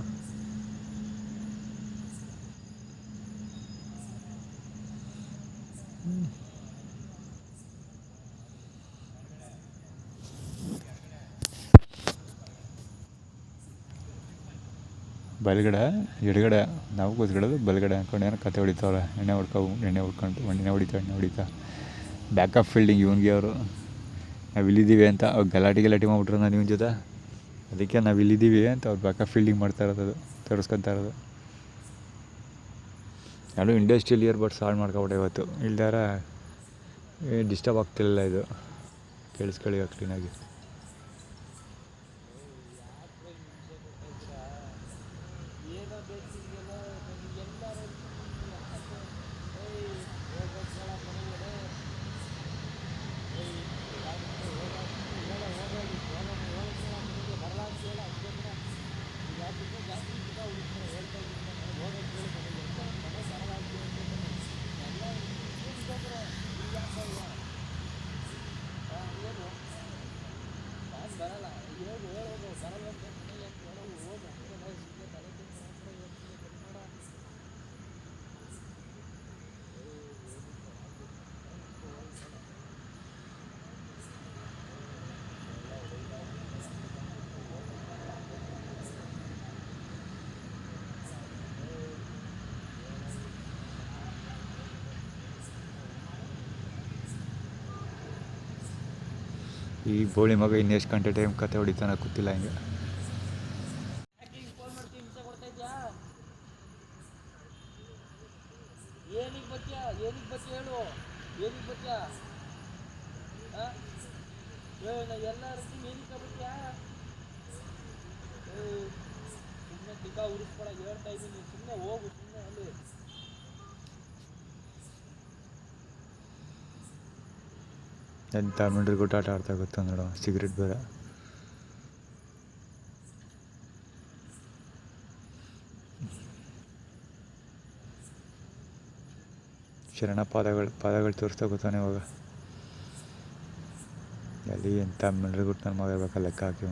Speaker 1: ಬಲಗಡೆ ಎಡಗಡೆ ನಾವು ಕೂತ್ಕೊಳ್ಳೋದು ಬಲಗಡೆ ಅಂದ್ಕೊಂಡು ಏನೋ ಕತೆ ಹೊಡಿತಾವ್ರೆ. ಎಣ್ಣೆ ಹೊಡಿತಾ ಬ್ಯಾಕಪ್ ಫೀಲ್ಡಿಂಗ್ ಇವನಿಗೆ. ಅವರು ನಾವು ಇಲ್ಲಿದ್ದೀವಿ ಅಂತ ಅವ್ರು ಗಲಾಟೆ ಮಾಡಿಬಿಟ್ರು ನಾನು ಇವನ ಜೊತೆ. ಅದಕ್ಕೆ ನಾವು ಇಲ್ಲಿದ್ದೀವಿ ಅಂತ ಅವ್ರು ಬ್ಯಾಕಪ್ ಫೀಲ್ಡಿಂಗ್ ಮಾಡ್ತಾ ಇರೋದು, ತೋರಿಸ್ಕೊತಾ ಇರೋದು. ನಾನು ಇಂಡಸ್ಟ್ರಿಯಲ್ ಇಯರ್ಬಡ್ಸ್ ಹಾಳು ಮಾಡ್ಕೊಬಿಟ್ಟೆ ಇವತ್ತು. ಇಲ್ದಾರ ಡಿಸ್ಟರ್ಬ್ ಆಗ್ತಿಲ್ಲ, ಇದು ಕೇಳಿಸ್ಕೊಳ್ಳಿ ಕ್ಲೀನಾಗಿ. ಈ ಬೋಳಿ ಮಗ ಇನ್ನೆಷ್ಟು ಗಂಟೆ ಟೈಮ್ ಕತೆ ಹೊಡಿತಾನ ಗೊತ್ತಿಲ್ಲ. ಹಿಂಗೆ ಎಂಥ ಮಿಂಡ್ರಿಗುಟ್ಟು ಆಟ ಆಡ್ತಾ ಗೊತ್ತ ನೋಡು. ಸಿಗರೇಟ್ ಬೇರೆ. ಶರಣ ಪಾದಗಳು ತೋರಿಸ್ತಾ ಗೊತ್ತಾನೆ ಇವಾಗ. ಅಲ್ಲಿ ಎಂಥ ಮಿಂಡ್ರಿಗುಟ್ಟು ನನ್ನ ಮಗ ಇರ್ಬೇಕಲ್ಲ ಲೆಕ್ಕ ಹಾಕಿ.